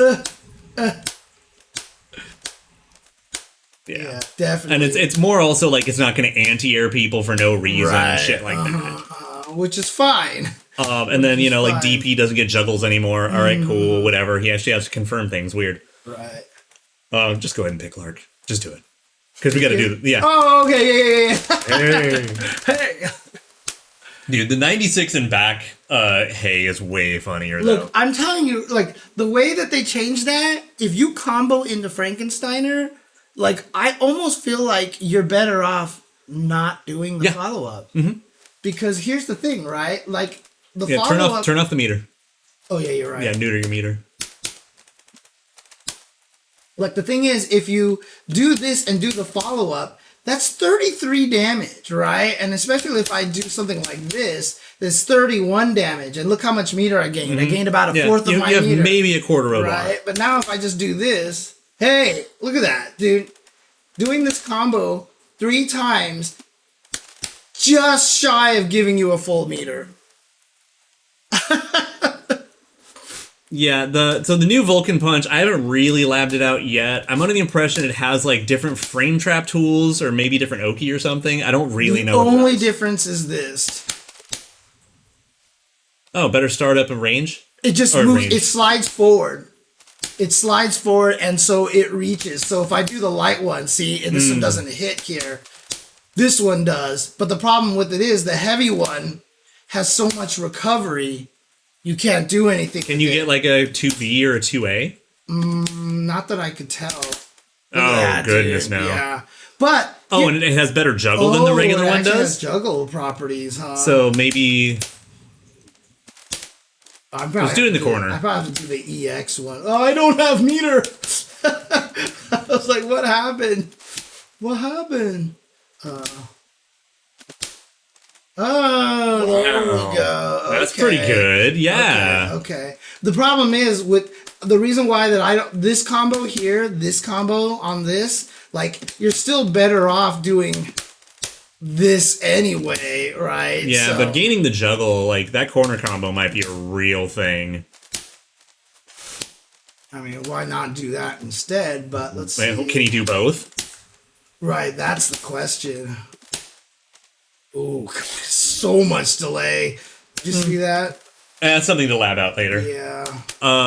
Speaker 2: Yeah, definitely.
Speaker 1: And it's more also like it's not going to anti-air people for no reason and shit like that.
Speaker 2: Which is fine.
Speaker 1: And then, you know, like DP doesn't get juggles anymore. All right, cool, whatever. He actually has to confirm things. Weird.
Speaker 2: Right.
Speaker 1: Just go ahead and pick Lark. Just do it. Because we got to do it. Yeah.
Speaker 2: Oh, okay. Yeah.
Speaker 1: Hey. Dude, the 96 and back hey is way funnier, though.
Speaker 2: Look, I'm telling you, like, the way that they changed that, if you combo into Frankensteiner, like, I almost feel like you're better off not doing the follow-up. Mm-hmm. Because here's the thing, right? Like, the follow-up...
Speaker 1: Turn off the meter.
Speaker 2: Oh, yeah, you're right.
Speaker 1: Yeah, neuter your meter.
Speaker 2: Like, the thing is, if you do this and do the follow-up, that's 33 damage, right? And especially if I do something like this, there's 31 damage. And look how much meter I gained. I gained about a fourth of my meter.
Speaker 1: You have maybe a quarter of
Speaker 2: right? But now if I just do this, hey, look at that, dude. Doing this combo 3 times, just shy of giving you a full meter.
Speaker 1: Yeah, so the new Vulcan Punch, I haven't really labbed it out yet. I'm under the impression it has like different frame trap tools or maybe different Oki or something. I don't really know.
Speaker 2: The only difference is this.
Speaker 1: Oh, better start up in range?
Speaker 2: It just moves, it slides forward. It slides forward and so it reaches. So if I do the light one, see, and this one doesn't hit here. This one does. But the problem with it is the heavy one has so much recovery. You can't do anything.
Speaker 1: Can you get like a 2B or a 2A?
Speaker 2: Not that I could tell.
Speaker 1: Oh, goodness, no.
Speaker 2: Yeah. But...
Speaker 1: Oh, and it has better juggle than the regular one does?
Speaker 2: It has juggle properties, huh?
Speaker 1: So maybe... Let's do it in the corner.
Speaker 2: I probably have to do the EX one. Oh, I don't have meter! I was like, what happened? What happened? Oh, there we go.
Speaker 1: That's pretty good. Yeah.
Speaker 2: Okay. The problem is with the reason why that I don't this combo here, this combo on this, like you're still better off doing this anyway, right?
Speaker 1: Yeah, but gaining the juggle, like that corner combo might be a real thing.
Speaker 2: I mean, why not do that instead? But let's see.
Speaker 1: Can he do both?
Speaker 2: Right, that's the question. Ooh, so much delay. Did you see that?
Speaker 1: That's something to lab out later.
Speaker 2: Yeah.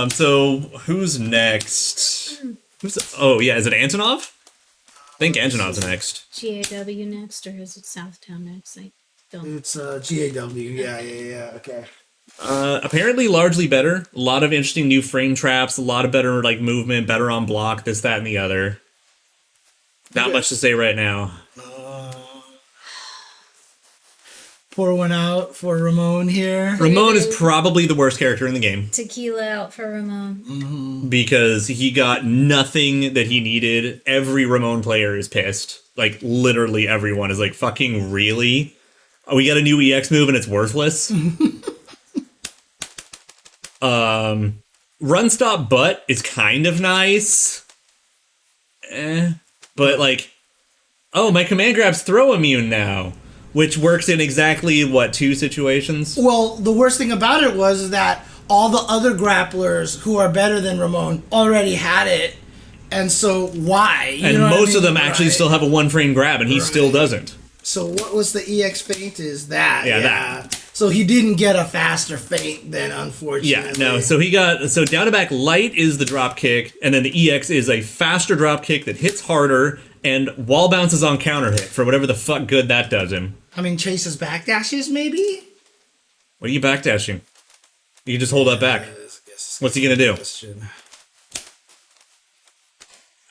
Speaker 1: So who's next? Oh yeah, is it Antonov? I think Antonov's next.
Speaker 3: GAW next, or is it Southtown next? I don't.
Speaker 2: It's GAW. Yeah. Okay.
Speaker 1: Apparently largely better. A lot of interesting new frame traps. A lot of better like movement. Better on block. This, that, and the other. Not much to say right now.
Speaker 2: Pour one out for Ramon here.
Speaker 1: Ramon is probably the worst character in the game.
Speaker 3: Tequila out for Ramon.
Speaker 2: Mm-hmm.
Speaker 1: Because he got nothing that he needed. Every Ramon player is pissed. Like, literally everyone is like, fucking really? Oh, we got a new EX move and it's worthless? Run, stop, butt is kind of nice. But, like, oh, my command grab's throw immune now. Which works in exactly, 2 situations?
Speaker 2: Well, the worst thing about it was that all the other grapplers who are better than Ramon already had it. And so why?
Speaker 1: And most of them actually still have a 1-frame grab, and he still doesn't.
Speaker 2: So what was the EX feint? Is that?
Speaker 1: Yeah, that.
Speaker 2: So he didn't get a faster feint then, unfortunately.
Speaker 1: Yeah, no. So he got down to back light is the drop kick, and then the EX is a faster drop kick that hits harder and wall bounces on counter hit for whatever the fuck good that does him.
Speaker 2: I mean, Chase's backdashes maybe.
Speaker 1: What are you backdashing? You can just hold that back. What's he gonna do?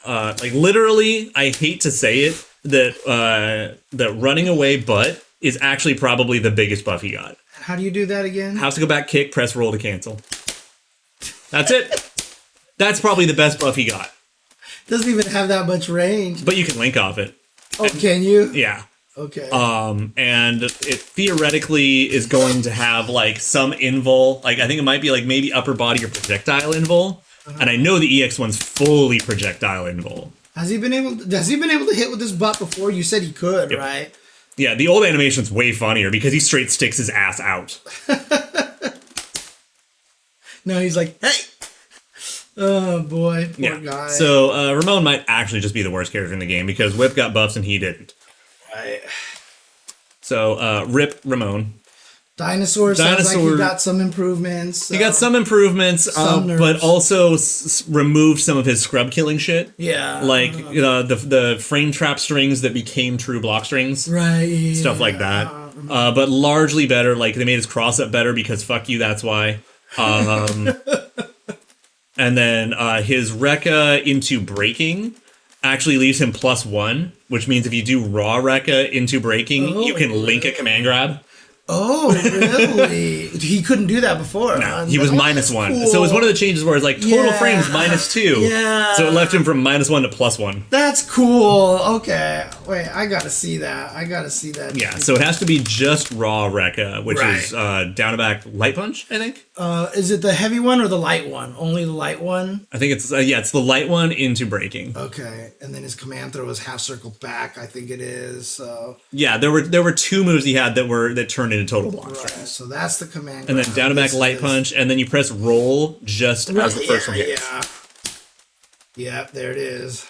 Speaker 1: Like literally, I hate to say it, that running away butt is actually probably the biggest buff he got.
Speaker 2: How do you do that again?
Speaker 1: House to go back kick, press roll to cancel. That's it. That's probably the best buff he got.
Speaker 2: Doesn't even have that much range.
Speaker 1: But you can link off it.
Speaker 2: Oh, can you?
Speaker 1: Yeah.
Speaker 2: Okay.
Speaker 1: And it theoretically is going to have like some invul. Like I think it might be like maybe upper body or projectile invul. And I know the EX one's fully projectile invul.
Speaker 2: Has he been able to hit with this butt before? You said he could, right?
Speaker 1: Yeah, the old animation's way funnier because he straight sticks his ass out.
Speaker 2: No, he's like, hey! Oh, boy. Poor guy.
Speaker 1: So, Ramon might actually just be the worst character in the game because Whip got buffs and he didn't.
Speaker 2: Right.
Speaker 1: So, rip Ramon.
Speaker 2: Dinosaur sounds like he got some improvements.
Speaker 1: He got some improvements, but also removed some of his scrub killing shit.
Speaker 2: Yeah.
Speaker 1: Like the frame trap strings that became true block strings.
Speaker 2: Right.
Speaker 1: Stuff like that. But largely better. Like they made his cross up better because fuck you, that's why. And then his Rekka into breaking actually leaves him +1, which means if you do raw Rekka into breaking, you can link a command grab.
Speaker 2: Oh, really? He couldn't do that before.
Speaker 1: No, he was -1. Cool. So it was one of the changes where it's like total frames -2.
Speaker 2: Yeah.
Speaker 1: So it left him from -1 to +1.
Speaker 2: That's cool. Okay. Wait, I gotta see that.
Speaker 1: Yeah, so it has to be just raw Rekka, which is down to back light punch, I think.
Speaker 2: Is it the heavy one or the light one? Only the light one?
Speaker 1: I think it's it's the light one into breaking.
Speaker 2: Okay, and then his command throw is half circle back. I think it is. So
Speaker 1: yeah, there were 2 moves he had that turned into total block strings.
Speaker 2: So that's the command.
Speaker 1: And then down to back light punch, and then you press roll just as the first one hits.
Speaker 2: Yeah, there it is.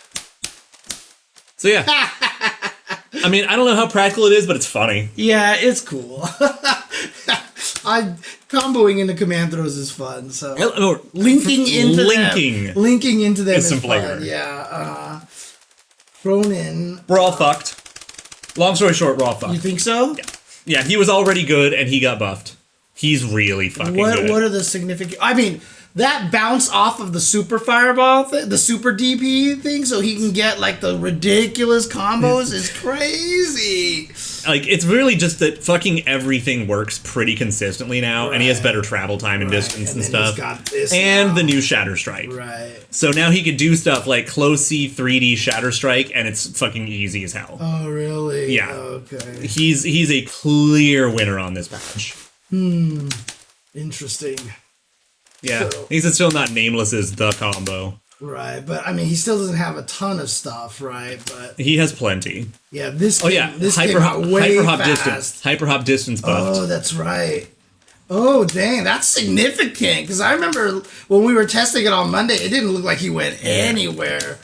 Speaker 1: So yeah. I mean, I don't know how practical it is, but it's funny.
Speaker 2: Yeah, it's cool. Comboing into command throws is fun. So linking into them is some flavor. Fun. Yeah. Ronin.
Speaker 1: We're all fucked. Long story short, we're all fucked.
Speaker 2: You think so?
Speaker 1: Yeah, he was already good, and he got buffed. He's really fucking good.
Speaker 2: What are the significant... I mean, that bounce off of the super fireball thing, the super DP thing, so he can get, like, the ridiculous combos is crazy.
Speaker 1: Like, it's really just that fucking everything works pretty consistently now, and he has better travel time and distance and stuff.
Speaker 2: He's got this
Speaker 1: and
Speaker 2: now.
Speaker 1: The new Shatter Strike.
Speaker 2: Right.
Speaker 1: So now he could do stuff like close C 3D Shatter Strike, and it's fucking easy as hell.
Speaker 2: Oh, really?
Speaker 1: Yeah.
Speaker 2: Okay.
Speaker 1: He's a clear winner on this patch.
Speaker 2: Interesting.
Speaker 1: Yeah. He's still not nameless as the combo.
Speaker 2: Right, but I mean, he still doesn't have a ton of stuff, right? But
Speaker 1: he has plenty.
Speaker 2: Yeah, this
Speaker 1: hyper hop distance buffed.
Speaker 2: Oh, that's right. Oh, dang, that's significant. Because I remember when we were testing it on Monday, it didn't look like he went anywhere.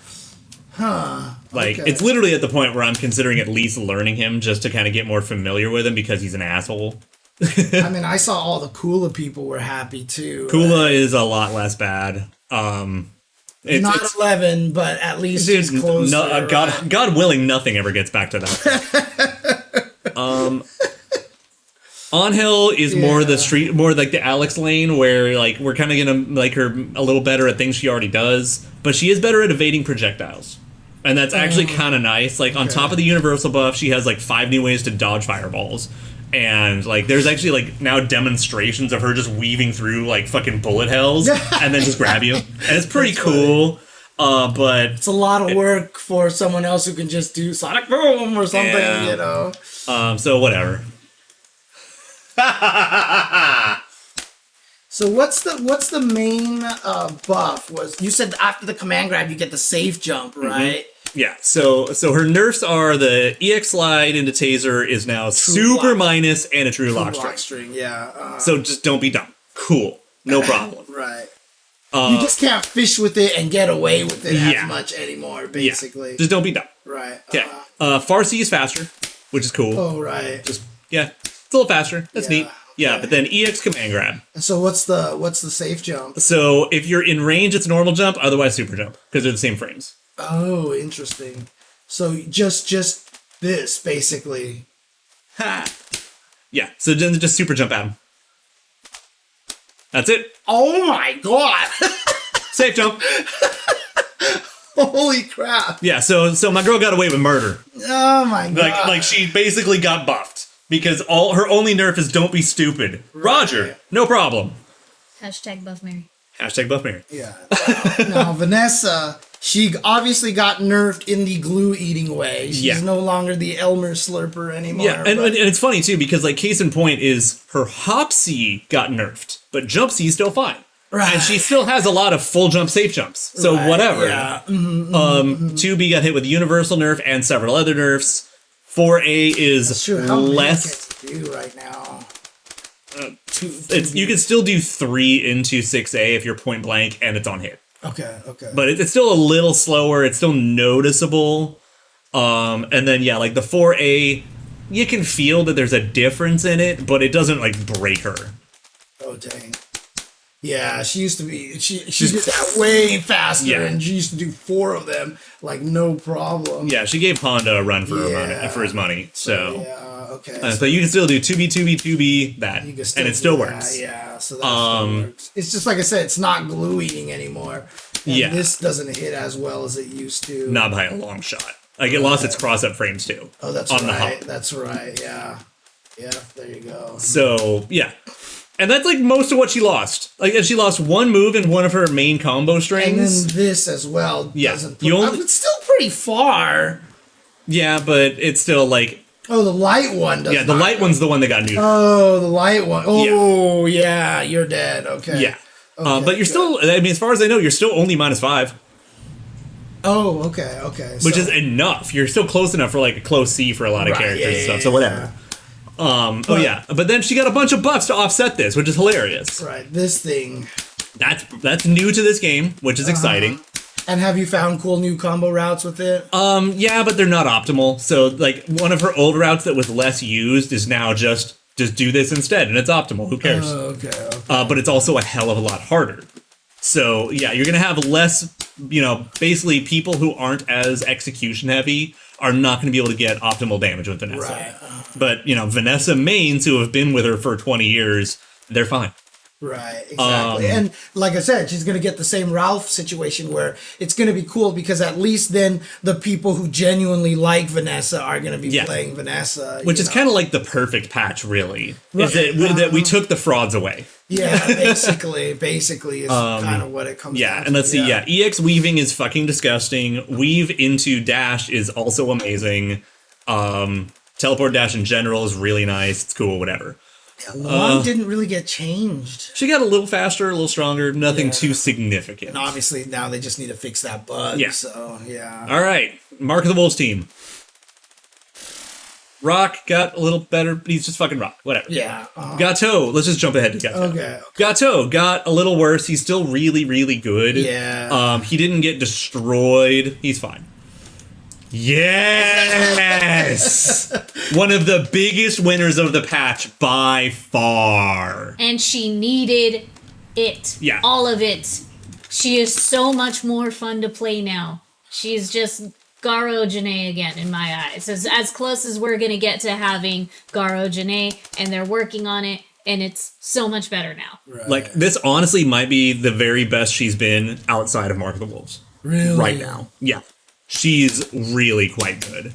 Speaker 2: Huh.
Speaker 1: Like, it's literally at the point where I'm considering at least learning him just to kind of get more familiar with him because he's an asshole.
Speaker 2: I mean, I saw all the Kula people were happy too.
Speaker 1: Kula is a lot less bad.
Speaker 2: Not 11, but at least it's close.
Speaker 1: God willing, nothing ever gets back to that. Onhill is more the street, more like the Alex lane, where like we're kind of gonna like her a little better at things she already does, but she is better at evading projectiles, and that's actually kind of nice. Like on top of the universal buff, she has like 5 new ways to dodge fireballs. And, like, there's actually, like, now demonstrations of her just weaving through, like, fucking bullet hells and then just grab you. And it's pretty cool, but...
Speaker 2: It's a lot of work for someone else who can just do Sonic Boom or something, you know?
Speaker 1: So, whatever.
Speaker 2: So, what's the main buff? You said after the command grab, you get the safe jump, right?
Speaker 1: Mm-hmm. Yeah, so her nerfs are the EX slide into taser is now super minus and a true lock string.
Speaker 2: Yeah.
Speaker 1: So just don't be dumb. Cool. No problem.
Speaker 2: Right. You just can't fish with it and get away with it
Speaker 1: Yeah.
Speaker 2: as much anymore, basically.
Speaker 1: Yeah. Just don't be dumb.
Speaker 2: Right.
Speaker 1: Okay. Farsi is faster, which is cool.
Speaker 2: Oh, right.
Speaker 1: Just it's a little faster. That's neat. Yeah,
Speaker 2: okay.
Speaker 1: but then EX command grab.
Speaker 2: So what's the safe jump?
Speaker 1: So if you're in range, it's normal jump. Otherwise, super jump because they're the same frames.
Speaker 2: Oh, interesting. So just this basically.
Speaker 1: Ha. Yeah. So then just super jump at him. That's it.
Speaker 2: Oh my god!
Speaker 1: Safe jump.
Speaker 2: Holy crap!
Speaker 1: Yeah. So my girl got away with murder.
Speaker 2: Oh my god!
Speaker 1: Like she basically got buffed because her only nerf is don't be stupid. Roger. No problem.
Speaker 3: Hashtag buff Mary.
Speaker 1: Hashtag buff Mary.
Speaker 2: Yeah. Now Vanessa, she obviously got nerfed in the glue eating way. She's no longer the Elmer Slurper anymore.
Speaker 1: Yeah, and it's funny too because like case in point is her Hopsy got nerfed, but Jumpsy's still fine.
Speaker 2: Right.
Speaker 1: And she still has a lot of full jump safe jumps. So whatever.
Speaker 2: Yeah.
Speaker 1: 2B got hit with universal nerf and several other nerfs. 4A is
Speaker 2: Sure, how many
Speaker 1: less.
Speaker 2: can you do right now?
Speaker 1: You can still do 3 into 6A if you're point blank and it's on hit.
Speaker 2: Okay.
Speaker 1: But it's still a little slower. It's still noticeable. And then like the 4A, you can feel that there's a difference in it, but it doesn't like break her.
Speaker 2: Oh dang. Yeah, she used to be. She did that way faster, and she used to do 4 of them like no problem.
Speaker 1: Yeah, she gave Honda a run for his money. So
Speaker 2: yeah, okay.
Speaker 1: So you can still do 2B, that, and it still works.
Speaker 2: Yeah, so that still works. It's just like I said, it's not glue eating anymore. And this doesn't hit as well as it used to.
Speaker 1: Not by a long shot. Like it lost its cross-up frames too.
Speaker 2: Oh, that's
Speaker 1: on
Speaker 2: right.
Speaker 1: The
Speaker 2: That's right. Yeah. Yeah. There you go.
Speaker 1: So yeah. And that's like most of what she lost. Like, and she lost one move in one of her main combo strings.
Speaker 2: And then this as well.
Speaker 1: Yeah,
Speaker 2: Doesn't it's still pretty far.
Speaker 1: Yeah, but it's still like.
Speaker 2: Oh, the light one does.
Speaker 1: Yeah, the light one's the one that got neutered.
Speaker 2: Oh, the light one. Oh, yeah, you're dead. Okay.
Speaker 1: Yeah.
Speaker 2: Okay,
Speaker 1: but you're still. I mean, as far as I know, you're still only -5.
Speaker 2: Oh, okay.
Speaker 1: Which is enough. You're still close enough for like a close C for a lot of characters and stuff. So whatever. But then she got a bunch of buffs to offset this, which is hilarious.
Speaker 2: Right, this thing.
Speaker 1: That's new to this game, which is exciting.
Speaker 2: And have you found cool new combo routes with it?
Speaker 1: Yeah, but they're not optimal. So like one of her old routes that was less used is now just do this instead, and it's optimal. Who cares?
Speaker 2: Okay.
Speaker 1: But it's also a hell of a lot harder. So yeah, you're gonna have less. Basically people who aren't as execution heavy are not going to be able to get optimal damage with Vanessa.
Speaker 2: Right.
Speaker 1: But, Vanessa mains who have been with her for 20 years, they're fine.
Speaker 2: Right, exactly. And like I said, she's going to get the same Ralph situation where it's going to be cool because at least then the people who genuinely like Vanessa are going to be playing Vanessa.
Speaker 1: Which is kind of like the perfect patch, really. Right. Is that we took the frauds away.
Speaker 2: Yeah, basically is kind of what it comes down to.
Speaker 1: And let's see, EX weaving is fucking disgusting. Weave into dash is also amazing. Teleport dash in general is really nice. It's cool, whatever.
Speaker 2: Long didn't really get changed.
Speaker 1: She got a little faster, a little stronger, nothing too significant.
Speaker 2: And obviously now they just need to fix that bug.
Speaker 1: Yeah.
Speaker 2: So, yeah.
Speaker 1: All right, Mark of the Wolves team. Rock got a little better, but he's just fucking Rock. Whatever.
Speaker 2: Yeah.
Speaker 1: Gato, let's just jump ahead to Gato.
Speaker 2: Okay.
Speaker 1: Gato got a little worse. He's still really, really good.
Speaker 2: Yeah.
Speaker 1: He didn't get destroyed. He's fine. Yes! One of the biggest winners of the patch by far.
Speaker 3: And she needed it.
Speaker 1: Yeah.
Speaker 3: All of it. She is so much more fun to play now. She's just Garo Janae again in my eyes. As close as we're going to get to having Garo Janae, and they're working on it, and it's so much better now.
Speaker 2: Right.
Speaker 1: Like, this honestly might be the very best she's been outside of Mark of the Wolves.
Speaker 2: Really?
Speaker 1: Right now. Yeah. She's really quite good.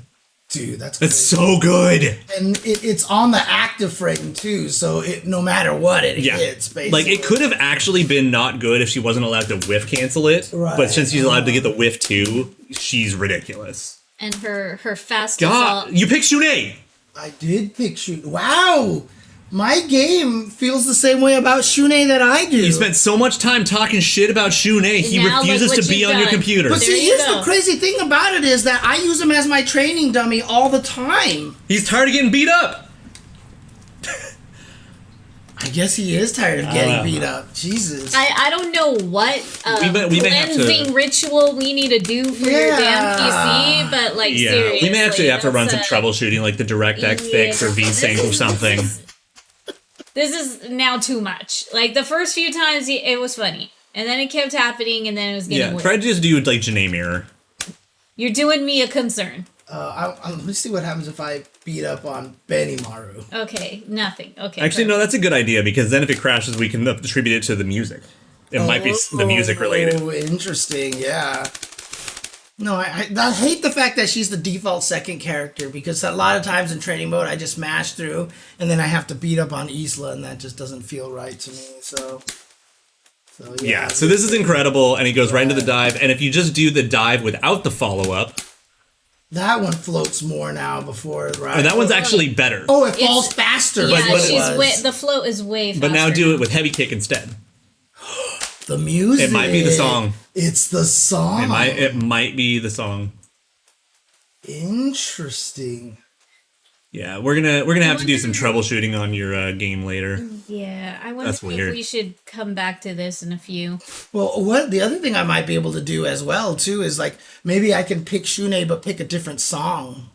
Speaker 2: Dude, that's
Speaker 1: so good.
Speaker 2: And it's on the active frame too, so no matter what it hits, basically.
Speaker 1: Like, it could have actually been not good if she wasn't allowed to whiff cancel it.
Speaker 2: Right.
Speaker 1: But since she's allowed to get the whiff too, she's ridiculous.
Speaker 3: And her fast
Speaker 1: God, you picked Shunei!
Speaker 2: I did pick Shunei. Wow! My game feels the same way about Shunei that I do.
Speaker 1: You spent so much time talking shit about Shunei, he
Speaker 3: Now
Speaker 1: refuses
Speaker 3: look what
Speaker 1: to be
Speaker 3: you've
Speaker 1: on your
Speaker 3: done.
Speaker 1: computer.
Speaker 2: But
Speaker 3: There
Speaker 2: see,
Speaker 3: you
Speaker 2: here's
Speaker 3: go.
Speaker 2: the crazy thing about it is that I use him as my training dummy all the time.
Speaker 1: He's tired of getting beat up.
Speaker 2: I guess he is tired of getting beat up. Jesus.
Speaker 3: I don't know what
Speaker 1: we may have to-
Speaker 3: cleansing ritual we need to do for your damn PC, but like seriously.
Speaker 1: We may actually have to run some
Speaker 3: that's
Speaker 1: troubleshooting, like the DirectX fix or VSync or something.
Speaker 3: This is now too much. Like the first few times it was funny. And then it kept happening and then it was getting weird.
Speaker 1: Try to just do like Janae Mirror.
Speaker 3: You're doing me a concern.
Speaker 2: Let me see what happens if I beat up on Benimaru.
Speaker 3: Okay, nothing. Okay.
Speaker 1: Actually, no, that's a good idea because then if it crashes, we can attribute it to the music. It might be the music related.
Speaker 2: Oh, interesting. Yeah. No, I hate the fact that she's the default second character because a lot of times in training mode I just mash through and then I have to beat up on Isla and that just doesn't feel right to me. So this is incredible and he goes right into the dive. And if you just do the dive without the follow up. That one floats more now before, right?
Speaker 1: Oh, that one's actually better.
Speaker 2: Oh, it falls faster.
Speaker 3: Yeah, the float is way faster.
Speaker 1: But now do it with heavy kick instead.
Speaker 2: The music.
Speaker 1: It might be the song.
Speaker 2: It's the song.
Speaker 1: It might be the song.
Speaker 2: Interesting.
Speaker 1: Yeah, we're gonna have to do some troubleshooting on your game later.
Speaker 3: Yeah, I wonder if we should come back to this in a few.
Speaker 2: Well, the other thing I might be able to do as well too is like maybe I can pick Shune but pick a different song.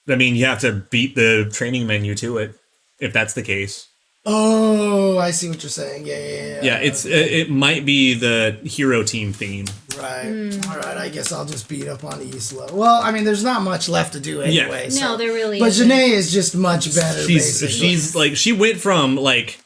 Speaker 1: I mean, you have to beat the training menu to it, if that's the case.
Speaker 2: Oh, I see what you're saying. Yeah.
Speaker 1: Yeah, it might be the hero team theme.
Speaker 2: Right. All right. I guess I'll just beat up on Isla. Well, I mean, there's not much left to do anyway.
Speaker 1: Yeah.
Speaker 3: No, there really
Speaker 2: But
Speaker 3: isn't.
Speaker 2: Janae is just much better.
Speaker 1: She's like she went from like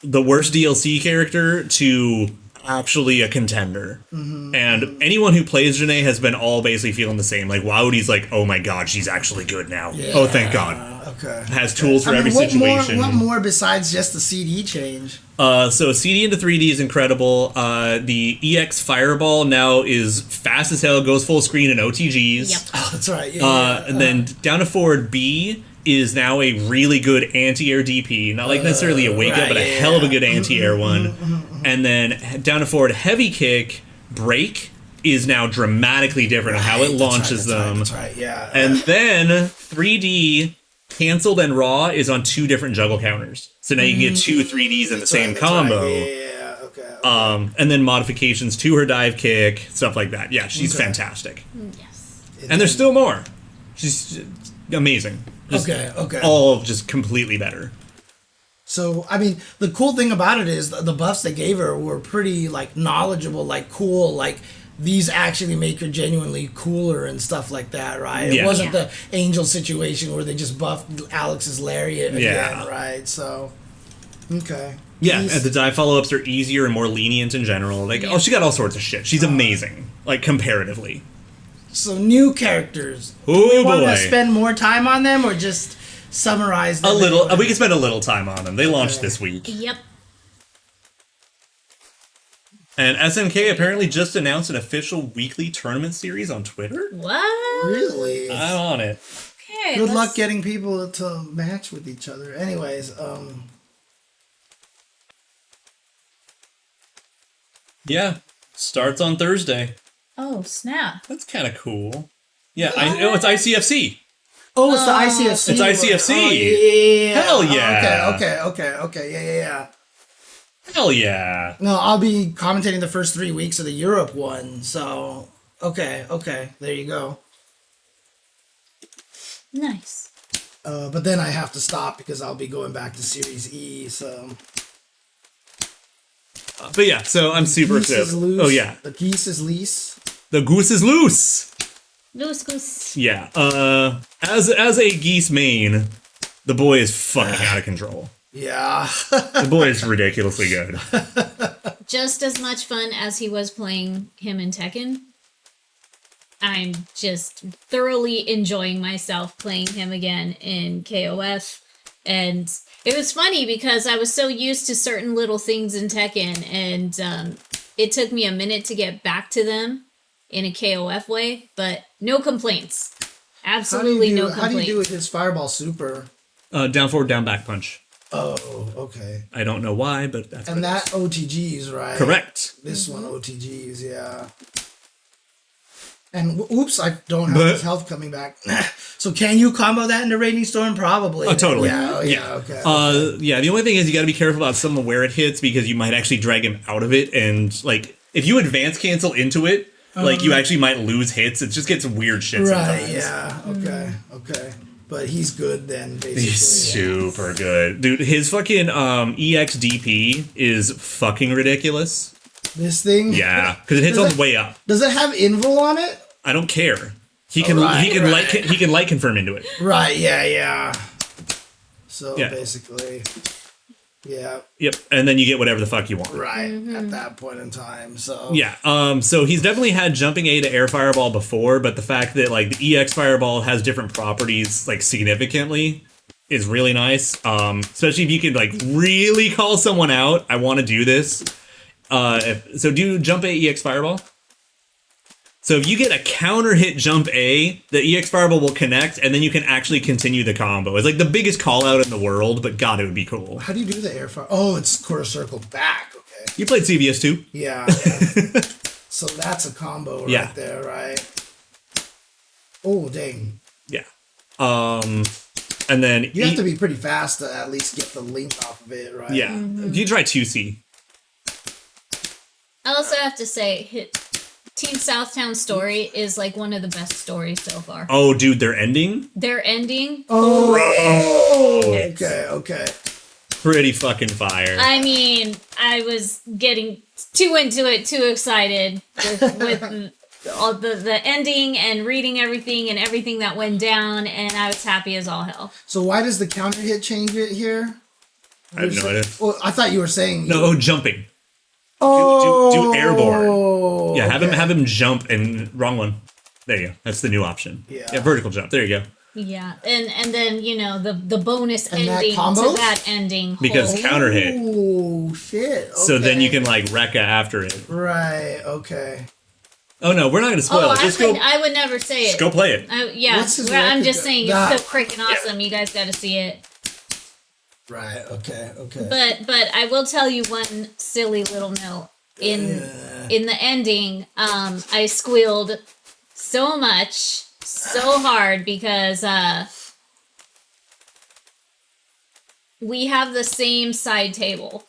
Speaker 1: the worst DLC character to actually a contender. And anyone who plays Janae has been all basically feeling the same. Like Wowdy's like, oh my god, she's actually good now. Yeah. Oh, thank God.
Speaker 2: Okay.
Speaker 1: Has tools for every situation.
Speaker 2: What more besides just the CD change?
Speaker 1: So CD into 3D is incredible. The EX Fireball now is fast as hell, goes full screen in OTGs.
Speaker 3: Yep.
Speaker 2: Oh, that's right.
Speaker 1: And then down to forward B is now a really good anti-air DP. Not like necessarily a wake up, but a hell of a good anti-air one. And then down to forward heavy kick, break is now dramatically different on how it launches them.
Speaker 2: That's right, yeah.
Speaker 1: And then 3D canceled and raw is on 2 different juggle counters. So now you can get 2 3Ds in the same combo.
Speaker 2: Yeah, okay.
Speaker 1: And then modifications to her dive kick, stuff like that. Yeah, she's fantastic.
Speaker 3: Yes.
Speaker 1: And there's still more. She's amazing. Just
Speaker 2: Okay.
Speaker 1: All just completely better.
Speaker 2: So, I mean, the cool thing about it is the buffs they gave her were pretty, like, knowledgeable, like, cool, like, these actually make her genuinely cooler and stuff like that, right?
Speaker 1: Yeah.
Speaker 2: It wasn't the Angel situation where they just buffed Alex's lariat again,
Speaker 1: Yeah.
Speaker 2: right? So, okay.
Speaker 1: Yeah, and the dive follow-ups are easier and more lenient in general. Like, she got all sorts of shit. She's amazing, like, comparatively.
Speaker 2: So, new characters.
Speaker 1: Oh,
Speaker 2: Do we want
Speaker 1: boy.
Speaker 2: to spend more time on them or just summarize them?
Speaker 1: A little. We can spend a little time on them. They launched this week.
Speaker 3: Yep.
Speaker 1: And SNK apparently just announced an official weekly tournament series on Twitter.
Speaker 3: What?
Speaker 2: Really?
Speaker 1: I'm on it.
Speaker 3: Okay.
Speaker 2: Good luck getting people to match with each other. Anyways,
Speaker 1: Yeah, starts on Thursday.
Speaker 3: Oh, snap.
Speaker 1: That's kind of cool. Yeah, it's ICFC.
Speaker 2: Oh, it's the ICFC.
Speaker 1: It's ICFC.
Speaker 2: Oh, yeah.
Speaker 1: Hell yeah.
Speaker 2: Okay. Yeah.
Speaker 1: Hell yeah.
Speaker 2: No, I'll be commentating the first 3 weeks of the Europe one. So, okay. There you go.
Speaker 3: Nice.
Speaker 2: But then I have to stop because I'll be going back to Series E. So.
Speaker 1: But yeah, so I'm super excited. Oh yeah.
Speaker 2: The geese is loose.
Speaker 1: The goose is loose.
Speaker 3: Loose goose.
Speaker 1: Yeah. As a geese main, the boy is fucking out of control.
Speaker 2: Yeah.
Speaker 1: The boy is ridiculously good.
Speaker 3: Just as much fun as he was playing him in Tekken. I'm just thoroughly enjoying myself playing him again in KOF. And it was funny because I was so used to certain little things in Tekken, and it took me a minute to get back to them in a KOF way, but no complaints. Absolutely no complaints.
Speaker 2: How do you do with his Fireball Super?
Speaker 1: Down forward, down back punch.
Speaker 2: Oh, okay.
Speaker 1: I don't know why, but that's
Speaker 2: and that OTGs, right?
Speaker 1: Correct.
Speaker 2: This one OTGs, yeah. And oops, I don't have his health coming back. So can you combo that into Raging Storm? Probably.
Speaker 1: Oh, totally.
Speaker 2: Yeah, okay.
Speaker 1: Yeah, the only thing is you got to be careful about some of where it hits because you might actually drag him out of it. And, like, if you advance cancel into it, like, you actually might lose hits. It just gets weird shit sometimes.
Speaker 2: Right, yeah. Okay. But he's good then, basically.
Speaker 1: He's super good. Dude, his fucking EXDP is fucking ridiculous.
Speaker 2: This thing?
Speaker 1: Yeah, because it hits on the way up.
Speaker 2: Does it have invul on it?
Speaker 1: I don't care. He can light confirm into it.
Speaker 2: Right, yeah. So basically, yeah.
Speaker 1: Yep, and then you get whatever the fuck you want.
Speaker 2: Right, at that point in time, so.
Speaker 1: Yeah, so he's definitely had jumping A to air fireball before, but the fact that, like, the EX fireball has different properties, like, significantly is really nice. Especially if you could, like, really call someone out. I want to do this. So do jump A EX fireball. So if you get a counter hit jump A, the EX fireball will connect, and then you can actually continue the combo. It's like the biggest call out in the world, but God, it would be cool.
Speaker 2: How do you do the air fire? Oh, it's quarter circle back. Okay.
Speaker 1: You played CVS too.
Speaker 2: Yeah. So that's a combo right there, right? Oh, dang.
Speaker 1: Yeah. And then
Speaker 2: you have to be pretty fast to at least get the length off of it, right?
Speaker 1: Yeah. You try 2C.
Speaker 3: I also have to say, Team Southtown story is like one of the best stories so far.
Speaker 1: Oh, dude, their ending?
Speaker 3: Their ending?
Speaker 2: Okay.
Speaker 1: Pretty fucking fire.
Speaker 3: I mean, I was getting too into it, too excited with all the ending and reading everything and everything that went down, and I was happy as all hell.
Speaker 2: So why does the counter hit change it here?
Speaker 1: I have no idea.
Speaker 2: Well, I thought you were saying...
Speaker 1: No, jumping.
Speaker 2: Oh,
Speaker 1: do airborne. Yeah, have him jump and wrong one. There you go. That's the new option. Yeah, vertical jump. There you go.
Speaker 3: Yeah, and then the bonus
Speaker 2: and
Speaker 3: ending to that ending
Speaker 1: because counter hit.
Speaker 2: Oh shit! Okay.
Speaker 1: So then you can like Rekka after it.
Speaker 2: Right. Okay.
Speaker 1: Oh no, we're not going to spoil it.
Speaker 3: I would never say it.
Speaker 1: Just go play it.
Speaker 3: I'm just saying it's so freaking awesome. You guys got to see it.
Speaker 2: Right. Okay.
Speaker 3: But I will tell you one silly little note in the ending. I squealed so much, so hard because we have the same side table.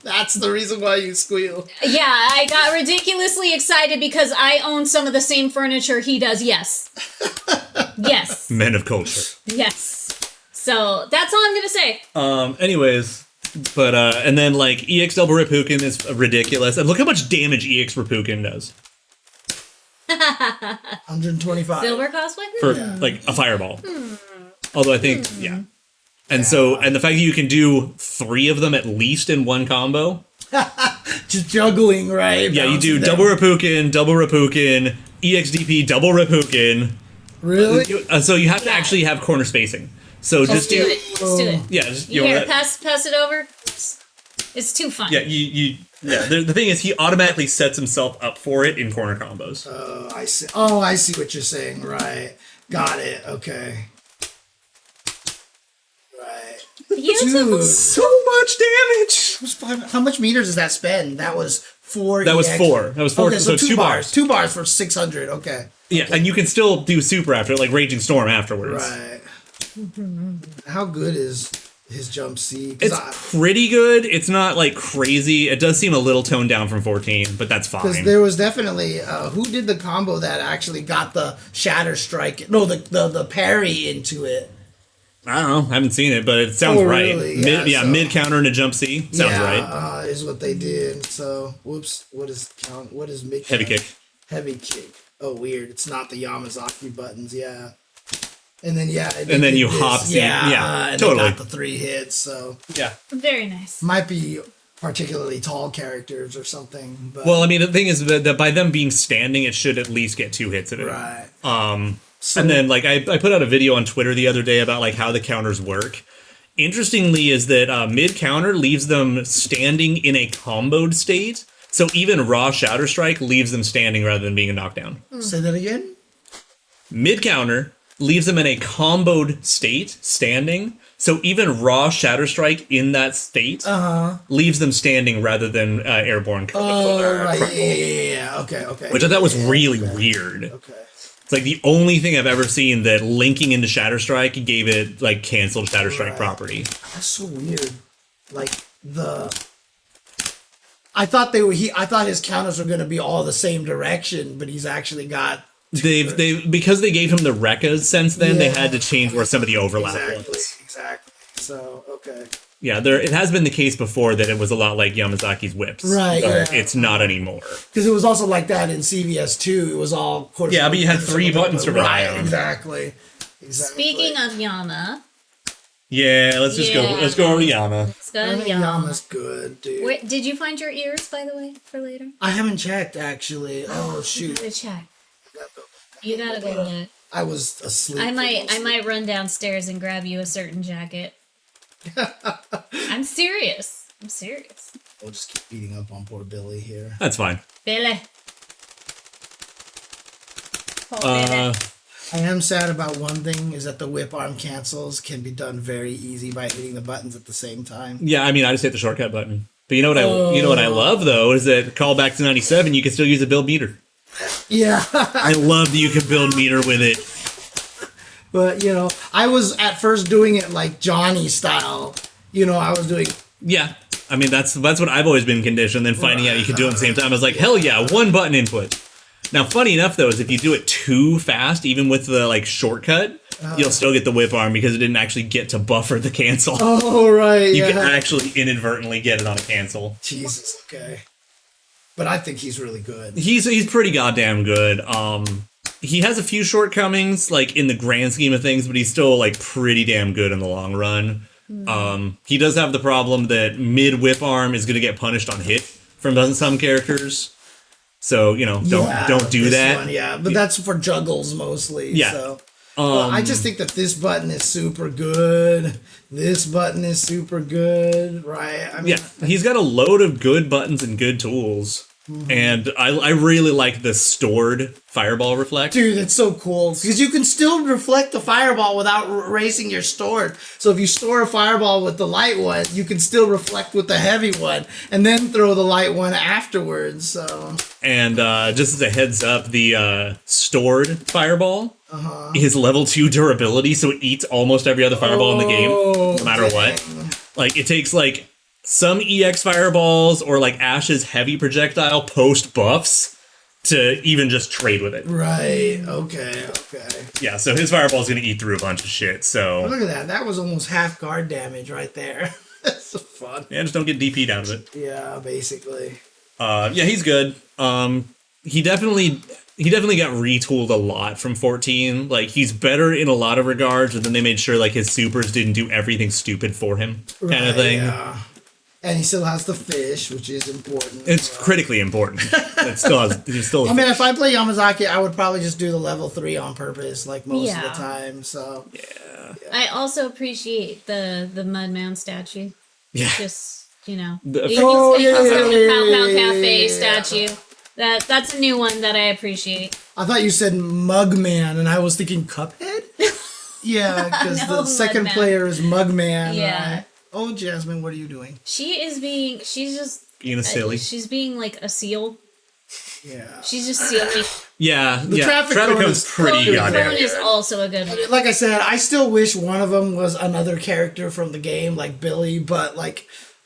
Speaker 2: That's the reason why you squeal.
Speaker 3: Yeah, I got ridiculously excited because I own some of the same furniture he does. Yes. Yes.
Speaker 1: Men of culture.
Speaker 3: Yes. So that's all I'm gonna say.
Speaker 1: Anyways, but and then like EX double Reppuken is ridiculous, and look how much damage EX Reppuken does.
Speaker 2: 125
Speaker 3: silver cosplay
Speaker 1: for like a fireball. Although I think and so and the fact that you can do 3 of them at least in one combo.
Speaker 2: Just juggling, right?
Speaker 1: Yeah, you do double Reppuken, EXDP, double Reppuken.
Speaker 2: Really?
Speaker 1: So you have to actually have corner spacing. So just
Speaker 3: do it. Just do it.
Speaker 1: Yeah, just
Speaker 3: pass it over. It's too fun.
Speaker 1: Yeah, the thing is, he automatically sets himself up for it in corner combos.
Speaker 2: I see. Oh, I see what you're saying. Right. Got it. Okay. Right.
Speaker 3: Dude,
Speaker 1: so much damage.
Speaker 2: How much meters does that spend? That was 4.
Speaker 1: That was 4. That was 4.
Speaker 2: Okay,
Speaker 1: so 2 bars.
Speaker 2: 2 bars for 600. Okay.
Speaker 1: Yeah, and you can still do super after, like Raging Storm afterwards.
Speaker 2: Right. How good is his jump C?
Speaker 1: It's pretty good. It's not like crazy. It does seem a little toned down from 14, but that's fine.
Speaker 2: Because there was definitely who did the combo that actually got the Shatter strike? No, the parry into it.
Speaker 1: I don't know. I haven't seen it, but it sounds right.
Speaker 2: Really?
Speaker 1: Mid counter and a jump C sounds right.
Speaker 2: Is what they did. So whoops. What is count? What is mid?
Speaker 1: Heavy kick.
Speaker 2: Heavy kick. Oh, weird. It's not the Yamazaki buttons. Yeah. And then
Speaker 1: and then you hop.
Speaker 2: And
Speaker 1: totally.
Speaker 2: they got the 3 hits. So
Speaker 1: yeah,
Speaker 3: very nice.
Speaker 2: Might be particularly tall characters or something. But
Speaker 1: well, I mean, the thing is that by them being standing, it should at least get 2 hits of it.
Speaker 2: Right.
Speaker 1: So, and then like I put out a video on Twitter the other day about like how the counters work. Interestingly, is that mid counter leaves them standing in a comboed state. So even raw Shatter Strike leaves them standing rather than being a knockdown.
Speaker 2: Say that again.
Speaker 1: Mid counter leaves them in a comboed state, standing. So even raw Shatter Strike in that state leaves them standing rather than airborne.
Speaker 2: Oh, right. Yeah. Okay.
Speaker 1: Which I thought was really weird.
Speaker 2: Okay.
Speaker 1: It's like the only thing I've ever seen that linking into Shatter Strike gave it like canceled Shatter Strike property.
Speaker 2: That's so weird. Like I thought I thought his counters were going to be all the same direction, but he's actually got.
Speaker 1: Because they gave him the Rekkas since then, they had to change where some of the overlap was.
Speaker 2: Exactly. So okay.
Speaker 1: Yeah, it has been the case before that it was a lot like Yamazaki's whips.
Speaker 2: Right.
Speaker 1: But it's not anymore.
Speaker 2: Because it was also like that in CVS 2. It was all
Speaker 1: Yeah, but you had 3 buttons for
Speaker 2: right,
Speaker 1: Biome.
Speaker 2: Exactly.
Speaker 3: Speaking of Yama.
Speaker 1: Yeah, let's go over to Yama.
Speaker 3: Let's go to Yama.
Speaker 2: Yama's good, dude.
Speaker 3: Wait, did you find your ears, by the way, for later?
Speaker 2: I haven't checked, actually. Oh,
Speaker 3: You
Speaker 2: shoot.
Speaker 3: gotta check. You gotta go look.
Speaker 2: I was asleep.
Speaker 3: I might run downstairs and grab you a certain jacket. I'm serious.
Speaker 2: We'll just keep beating up on poor Billy here.
Speaker 1: That's fine.
Speaker 3: Billy. Poor Billy.
Speaker 2: I am sad about one thing, is that the whip arm cancels can be done very easy by hitting the buttons at the same time.
Speaker 1: Yeah, I mean, I just hit the shortcut button. But you know what I love though is that callback to 97, you can still use a build meter.
Speaker 2: Yeah.
Speaker 1: I love that you can build meter with it.
Speaker 2: But, I was at first doing it like Johnny style. I was doing...
Speaker 1: Yeah. I mean, that's what I've always been conditioned, then finding out you could do it at the same time. I was like, hell yeah, 1 button input. Now, funny enough, though, is if you do it too fast, even with the, shortcut, you'll still get the whip arm because it didn't actually get to buffer the cancel.
Speaker 2: Oh, right,
Speaker 1: You can actually inadvertently get it on a cancel.
Speaker 2: Jesus, okay. But I think he's really good.
Speaker 1: He's pretty goddamn good. He has a few shortcomings, in the grand scheme of things, but he's still, pretty damn good in the long run. He does have the problem that mid-whip arm is going to get punished on hit from some characters. So, don't do that.
Speaker 2: One, but that's for juggles mostly.
Speaker 1: Yeah.
Speaker 2: So. Well, I just think that this button is super good. This button is super good, right? I mean,
Speaker 1: he's got a load of good buttons and good tools. And I really like the stored fireball reflect.
Speaker 2: Dude, it's so cool. Because you can still reflect the fireball without erasing your stored. So if you store a fireball with the light one, you can still reflect with the heavy one. And then throw the light one afterwards. So.
Speaker 1: And just as a heads up, the stored fireball is level 2 durability. So it eats almost every other fireball in the game. No matter what. It takes some EX fireballs or Ash's heavy projectile post buffs to even just trade with it.
Speaker 2: Right. Okay.
Speaker 1: Yeah, so his fireball's gonna eat through a bunch of shit, so...
Speaker 2: Look at that. That was almost half guard damage right there. That's so fun.
Speaker 1: Yeah, just don't get DP'd out of it.
Speaker 2: Yeah, basically.
Speaker 1: Yeah, he's good. He definitely got retooled a lot from 14. He's better in a lot of regards, but then they made sure his supers didn't do everything stupid for him, kind of thing.
Speaker 2: Yeah. And he still has the fish, which is important.
Speaker 1: It's critically important. It still has.
Speaker 2: I mean, if I play Yamazaki, I would probably just do the level 3 on purpose, most of the time. So
Speaker 1: yeah.
Speaker 3: I also appreciate the Mudman statue.
Speaker 1: Yeah.
Speaker 3: Just
Speaker 1: The
Speaker 3: Pow Cafe statue. That's a new one that I appreciate.
Speaker 2: I thought you said Mugman, and I was thinking Cuphead. Yeah, because the second player is Mugman.
Speaker 3: Yeah.
Speaker 2: Right? Oh, Jasmine, what are you doing?
Speaker 3: She's just
Speaker 1: being a silly.
Speaker 3: She's being like a seal.
Speaker 2: Yeah.
Speaker 3: She's just silly.
Speaker 1: Yeah.
Speaker 2: The traffic
Speaker 1: cone
Speaker 2: is
Speaker 1: pretty goddamn
Speaker 3: Cone is also a good one.
Speaker 2: Like I said, I still wish one of them was another character from the game, like Billy, but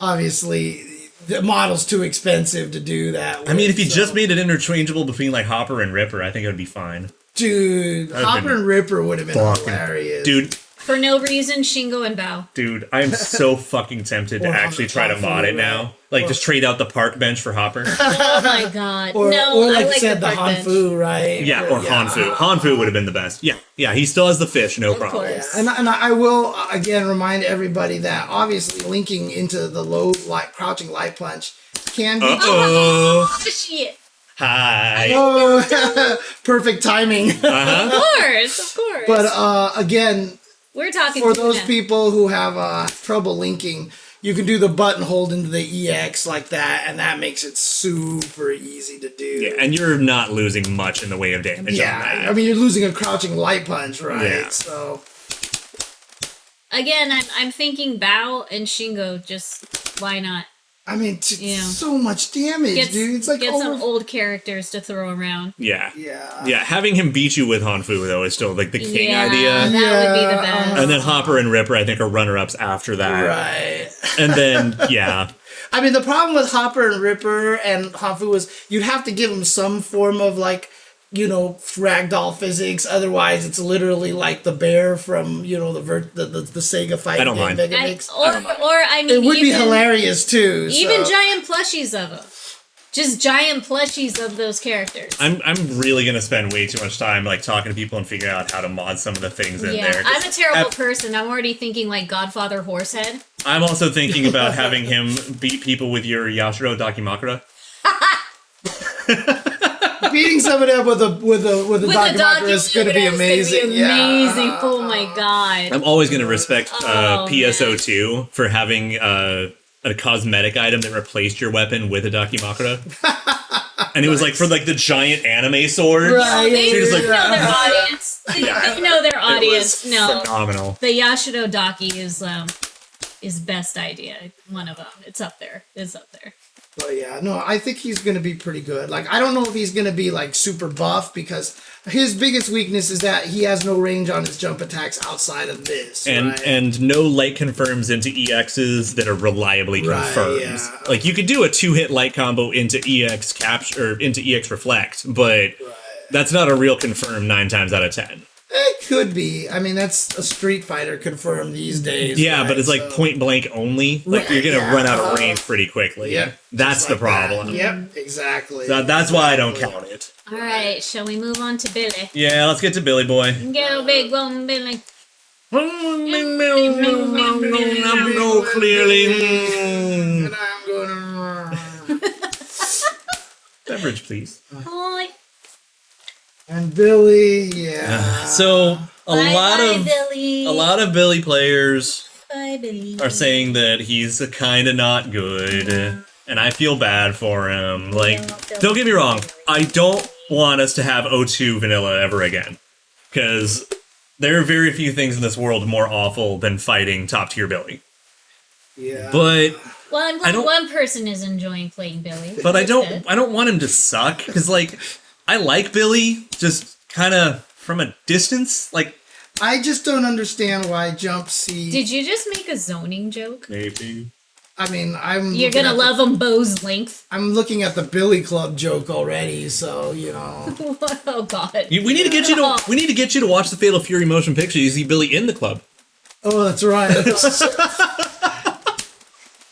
Speaker 2: obviously the model's too expensive to do that with,
Speaker 1: I mean, if you just made it interchangeable between Hopper and Ripper, I think it would be fine.
Speaker 2: Dude, Hopper and Ripper would have been hilarious.
Speaker 1: Dude.
Speaker 3: For no reason, Shingo and Bao.
Speaker 1: Dude, I am so fucking tempted to actually try to mod it now. Just trade out the park bench for Hopper.
Speaker 3: Oh my god.
Speaker 2: Or
Speaker 3: I like
Speaker 2: said,
Speaker 3: the park
Speaker 2: Hanfu,
Speaker 3: bench.
Speaker 2: right?
Speaker 1: Yeah, or Hanfu. Hanfu would have been the best. Yeah, he still has the fish, no problem.
Speaker 3: Course.
Speaker 2: And I will, again, remind everybody that obviously linking into the low crouching light punch can be...
Speaker 1: Uh-oh.
Speaker 3: Oh, shit.
Speaker 1: Hi.
Speaker 2: Oh, perfect timing.
Speaker 3: Of course.
Speaker 2: But again...
Speaker 3: We're talking
Speaker 2: for
Speaker 3: to
Speaker 2: those
Speaker 3: them.
Speaker 2: people who have trouble linking, you can do the button hold into the EX like that, and that makes it super easy to do.
Speaker 1: Yeah, and you're not losing much in the way of damage on that.
Speaker 2: I mean, you're losing a crouching light punch, right?
Speaker 1: Yeah.
Speaker 2: So
Speaker 3: again, I'm thinking Bao and Shingo. Just why not?
Speaker 2: I mean, so much damage, dude. It's like
Speaker 3: get some old characters to throw around.
Speaker 1: Yeah.
Speaker 2: Yeah.
Speaker 1: Yeah, having him beat you with Hanfu, though, is still, like, the king idea.
Speaker 3: That would be the best.
Speaker 1: And then Hopper and Ripper, I think, are runner-ups after that.
Speaker 2: Right.
Speaker 1: And then, yeah.
Speaker 2: I mean, the problem with Hopper and Ripper and Hanfu was you'd have to give them some form of, like, you know, ragdoll physics. Otherwise, it's literally like the bear from, you know, the Sega fighting
Speaker 1: I don't mind.
Speaker 3: I mean,
Speaker 2: it would be hilarious too.
Speaker 3: Even
Speaker 2: so.
Speaker 3: giant plushies of them. Just giant plushies of those characters.
Speaker 1: I'm really gonna spend way too much time like talking to people and figuring out how to mod some of the things in there.
Speaker 3: I'm a terrible person. I'm already thinking like Godfather Horsehead.
Speaker 1: I'm also thinking about having him beat people with your Yashiro Dakimakura.
Speaker 2: Beating somebody up with a Dakimakura is going to be amazing.
Speaker 3: Amazing. Oh my god.
Speaker 1: I'm always going to respect PSO2 for having a cosmetic item that replaced your weapon with a Dakimakura. And it was like for like the giant anime sword.
Speaker 2: Right.
Speaker 3: They
Speaker 1: know
Speaker 3: their audience. They know their audience. No.
Speaker 1: Phenomenal.
Speaker 3: The Yashiro Daki is best idea. One of them. It's up there.
Speaker 2: But yeah, no, I think he's going to be pretty good. Like, I don't know if he's going to be, like, super buff, because his biggest weakness is that he has no range on his jump attacks outside of this,
Speaker 1: and no light confirms into EXs that are reliably confirmed.
Speaker 2: Yeah.
Speaker 1: Like, you could do a 2-hit light combo into EX capture, or into EX reflect, but that's not a real confirm 9 times out of 10.
Speaker 2: It could be. I mean, that's a Street Fighter confirm these days.
Speaker 1: Yeah, but it's like point blank only. Like you're gonna run out of range pretty quickly.
Speaker 2: Yep.
Speaker 1: That's the problem.
Speaker 2: That. Yep, exactly.
Speaker 1: That's why I don't count it.
Speaker 3: All right, shall we move on to Billy?
Speaker 1: Yeah, let's get to Billy Boy.
Speaker 3: Go big one, Billy.
Speaker 1: No, clearly.
Speaker 2: And I'm gonna
Speaker 1: Beverage, please.
Speaker 3: Hi.
Speaker 2: And Billy, yeah.
Speaker 1: So a lot
Speaker 3: Billy.
Speaker 1: of Billy players
Speaker 3: Bye, Billy.
Speaker 1: are saying that he's kind of not good, and I feel bad for him. Like, don't get me wrong, I don't want us to have O2 vanilla ever again, because there are very few things in this world more awful than fighting top tier Billy.
Speaker 2: Yeah.
Speaker 1: But
Speaker 3: Well, I'm glad one person is enjoying playing Billy.
Speaker 1: But I don't want him to suck, because like I like Billy just kind of from a distance. Like
Speaker 2: I just don't understand why Jump C.
Speaker 3: Did you just make a zoning joke?
Speaker 1: maybe.
Speaker 2: I mean,
Speaker 3: You're gonna love him Bo's length.
Speaker 2: I'm looking at the Billy Club joke already, so you know.
Speaker 3: Oh God.
Speaker 1: We need to get you to watch the Fatal Fury motion picture. You see Billy in the club.
Speaker 2: Oh, that's right.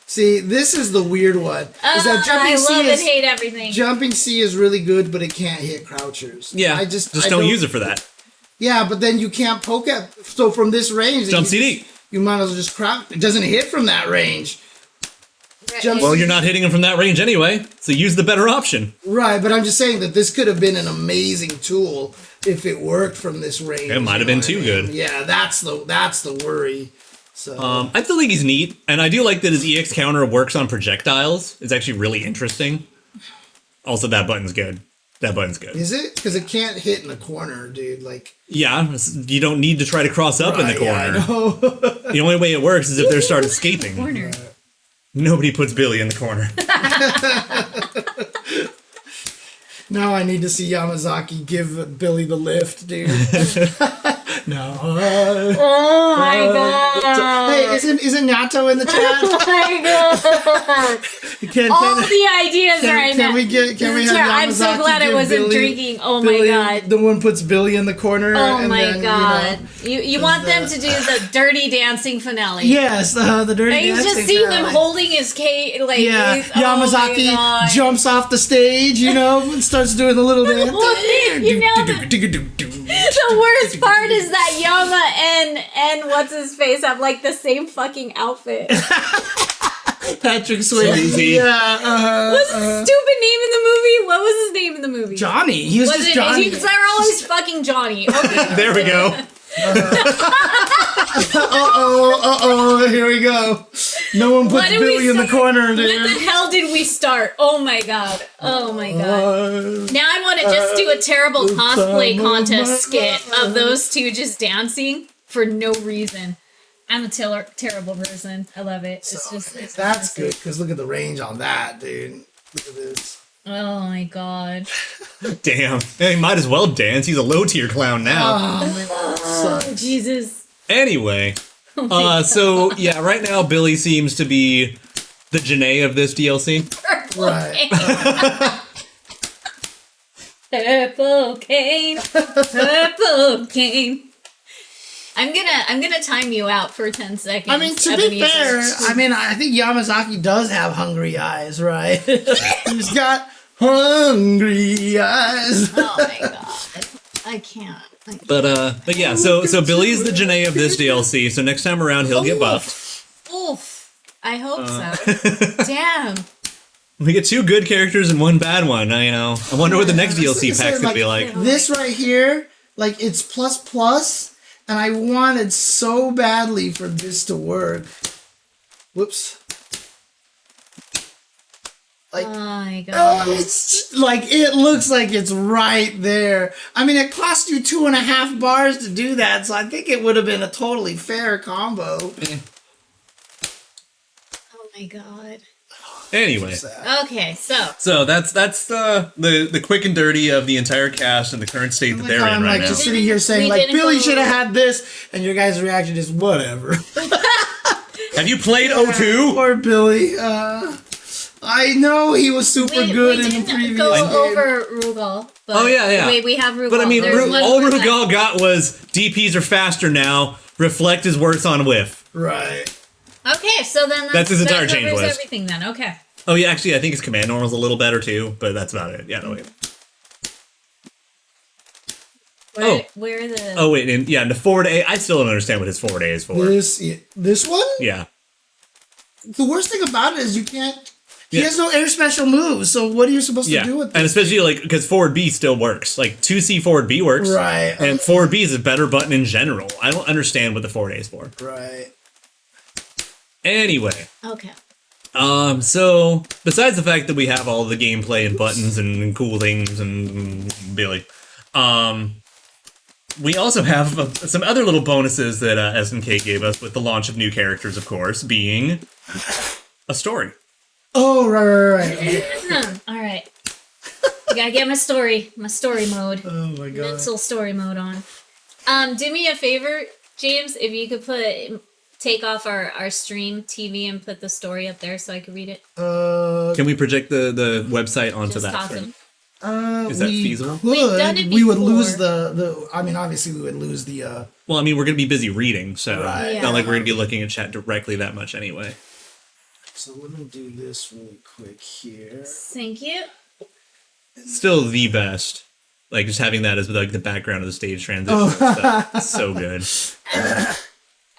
Speaker 2: See, this is the weird one. Is that
Speaker 3: I love and hate everything.
Speaker 2: Jumping C is really good, but it can't hit crouchers.
Speaker 1: Yeah, I just don't use it for that.
Speaker 2: Yeah, but then you can't poke at. So from this range,
Speaker 1: Jump CD.
Speaker 2: You might as well just crouch. It doesn't hit from that range.
Speaker 1: Well, you're not hitting him from that range anyway, so use the better option.
Speaker 2: Right, but I'm just saying that this could have been an amazing tool if it worked from this range.
Speaker 1: It might have been too good.
Speaker 2: Yeah, that's the worry. So
Speaker 1: I feel like he's neat, and I do like that his EX counter works on projectiles. It's actually really interesting. Also, that button's good. Is it? Because it can't hit in the corner, dude. Like yeah, you don't need to try to cross up in the corner.
Speaker 2: Yeah, I know.
Speaker 1: The only way it works is if they start escaping.
Speaker 3: Corner.
Speaker 1: Nobody puts Billy in the corner.
Speaker 2: Now I need to see Yamazaki give Billy the lift, dude. No.
Speaker 3: Oh my God.
Speaker 2: Hey, isn't Nato in the chat?
Speaker 3: Oh my God. All the ideas right now.
Speaker 2: Can we have Yamazaki
Speaker 3: I'm so glad I wasn't
Speaker 2: Billy,
Speaker 3: drinking. Oh
Speaker 2: Billy,
Speaker 3: my God.
Speaker 2: The one puts Billy in the corner.
Speaker 3: Oh
Speaker 2: and
Speaker 3: my
Speaker 2: then,
Speaker 3: God. You want them to do the dirty dancing finale.
Speaker 2: Yes, the dirty
Speaker 3: I
Speaker 2: dancing
Speaker 3: just see
Speaker 2: finale.
Speaker 3: them holding his cake. Like,
Speaker 2: yeah,
Speaker 3: oh
Speaker 2: Yamazaki jumps off the stage, and starts doing the little dance.
Speaker 3: The worst part is that Yama and what's his face have like the same fucking outfit.
Speaker 2: Patrick Swayze. Yeah.
Speaker 3: What's the stupid name in the movie? What was his name in the movie?
Speaker 2: Johnny. He was just Johnny.
Speaker 3: Because they're always fucking Johnny. Okay.
Speaker 1: There we go.
Speaker 2: Uh-oh, here we go. No one puts
Speaker 3: What did we
Speaker 2: Billy in the
Speaker 3: start?
Speaker 2: corner,
Speaker 3: What
Speaker 2: dude.
Speaker 3: the hell did we start? Oh my god. Oh my god. Now I want to just do a terrible cosplay contest skit of those two just dancing for no reason. I'm a terrible person. I love it. It's just
Speaker 2: That's good, because look at the range on that, dude. Look at this.
Speaker 3: Oh my god.
Speaker 1: Damn. Hey, he might as well dance. He's a low tier clown now.
Speaker 3: Oh, Jesus.
Speaker 1: Anyway. So yeah, right now Billy seems to be the Janae of this DLC.
Speaker 2: Right.
Speaker 3: Purple cane. Purple cane. I'm gonna time you out for 10 seconds.
Speaker 2: I mean, to be fair, I think Yamazaki does have hungry eyes, right? He's got hungry eyes.
Speaker 3: Oh my god. I can't.
Speaker 1: But yeah, so Billy's the Janae of this DLC, so next time around he'll get buffed.
Speaker 3: Oof. I hope so. Damn.
Speaker 1: We get 2 good characters and 1 bad one, I wonder what the next DLC pack's gonna be like.
Speaker 2: This right here, like, it's plus, and I wanted so badly for this to work. Whoops. Like,
Speaker 3: Oh my god.
Speaker 2: it's like, it looks like it's right there. I mean, it cost you 2.5 bars to do that, so I think it would have been a totally fair combo.
Speaker 3: Oh my god.
Speaker 1: Anyway.
Speaker 3: Okay, so
Speaker 1: So that's the quick and dirty of the entire cast and the current state that they're in
Speaker 2: I'm
Speaker 1: right
Speaker 2: like
Speaker 1: now.
Speaker 2: just sitting here saying,
Speaker 3: We
Speaker 2: like,
Speaker 3: didn't
Speaker 2: Billy
Speaker 3: go-
Speaker 2: should have had this, and your guys' reaction is whatever.
Speaker 1: Have you played O2?
Speaker 2: Poor Billy. I know he was super good in the
Speaker 3: didn't
Speaker 2: previous
Speaker 3: go
Speaker 2: game.
Speaker 3: over Rugal. But
Speaker 1: Oh, yeah.
Speaker 3: We have Rugal.
Speaker 1: But I mean,
Speaker 3: There's one
Speaker 1: all
Speaker 3: more
Speaker 1: Rugal got was DPs are faster now, reflect is worse on whiff.
Speaker 2: Right.
Speaker 3: Okay, so then
Speaker 1: That's his entire
Speaker 3: that
Speaker 1: change
Speaker 3: covers
Speaker 1: list.
Speaker 3: everything then. Okay.
Speaker 1: Oh yeah, actually I think his command normal's a little better too, but that's about it. Yeah, no wait.
Speaker 3: Where the...
Speaker 1: Oh wait, and yeah, and the forward A, I still don't understand what his forward A is for.
Speaker 2: This one?
Speaker 1: Yeah.
Speaker 2: The worst thing about it is you can't... He
Speaker 1: Yeah.
Speaker 2: has no air special moves, so what are you supposed
Speaker 1: Yeah,
Speaker 2: to do with
Speaker 1: and
Speaker 2: this?
Speaker 1: especially like because forward B still works. Like 2C forward B works,
Speaker 2: Right.
Speaker 1: And forward B is a better button in general. I don't understand what the forward A is for.
Speaker 2: Right.
Speaker 1: Anyway,
Speaker 3: Okay.
Speaker 1: so besides the fact that we have all the gameplay and buttons and cool things and Billy, we also have some other little bonuses that SNK gave us with the launch of new characters, of course, being a story.
Speaker 2: Oh, right.
Speaker 3: All right. You gotta get my story mode.
Speaker 2: Oh my god.
Speaker 3: Mental story mode on. Do me a favor, James, if you could take off our stream TV and put the story up there so I could read it.
Speaker 1: Can we project the website onto
Speaker 3: Just
Speaker 1: that
Speaker 3: talking.
Speaker 1: screen? Is that feasible?
Speaker 3: We've done it
Speaker 2: We would
Speaker 3: before.
Speaker 2: lose the... I mean, obviously we would lose the...
Speaker 1: Well, I mean, we're going to be busy reading, so
Speaker 2: Right.
Speaker 1: it's not like we're going to be looking at chat directly that much anyway.
Speaker 2: So let me do this really quick here.
Speaker 3: Thank you.
Speaker 1: Still the best. Like, just having that as like the background of the stage transition and stuff. It's so good.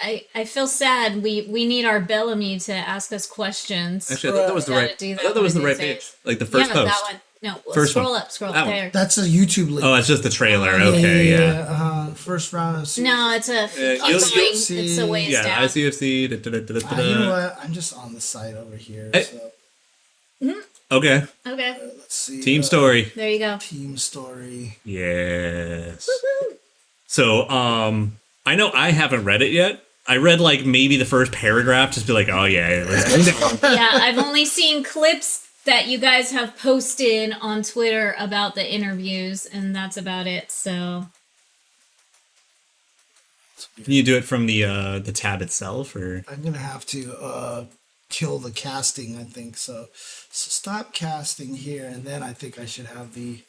Speaker 3: I feel sad. We need our Bellamy to ask us questions.
Speaker 1: Actually, I thought that was the
Speaker 3: Gotta
Speaker 1: right.
Speaker 3: do
Speaker 1: I
Speaker 3: that
Speaker 1: thought that was the
Speaker 3: one of
Speaker 1: right
Speaker 3: these
Speaker 1: page.
Speaker 3: days.
Speaker 1: Like the first post.
Speaker 3: that one. No,
Speaker 1: First
Speaker 3: scroll
Speaker 1: one.
Speaker 3: up, scroll
Speaker 1: That
Speaker 3: up
Speaker 1: one.
Speaker 3: there.
Speaker 2: That's a YouTube link.
Speaker 1: Oh, it's just the trailer. Okay, yeah.
Speaker 2: First round of...
Speaker 3: No, it's a
Speaker 1: you'll
Speaker 2: see.
Speaker 3: it's a ways
Speaker 1: Yeah,
Speaker 3: down.
Speaker 1: ICFC.
Speaker 2: You know what? I'm just on the site over here.
Speaker 1: Hey.
Speaker 2: So
Speaker 1: Okay.
Speaker 3: Okay,
Speaker 2: let's see.
Speaker 1: Team story.
Speaker 3: there you go.
Speaker 2: Team story.
Speaker 1: Yes. So, I know I haven't read it yet. I read like maybe the first paragraph, just be like, oh yeah, let's
Speaker 3: Yeah, I've only seen clips that you guys have posted on Twitter about the interviews, and that's about it. So
Speaker 1: Can you do it from the tab itself, or
Speaker 2: I'm gonna have to kill the casting, I think so. So stop casting here, and then I think I should have the...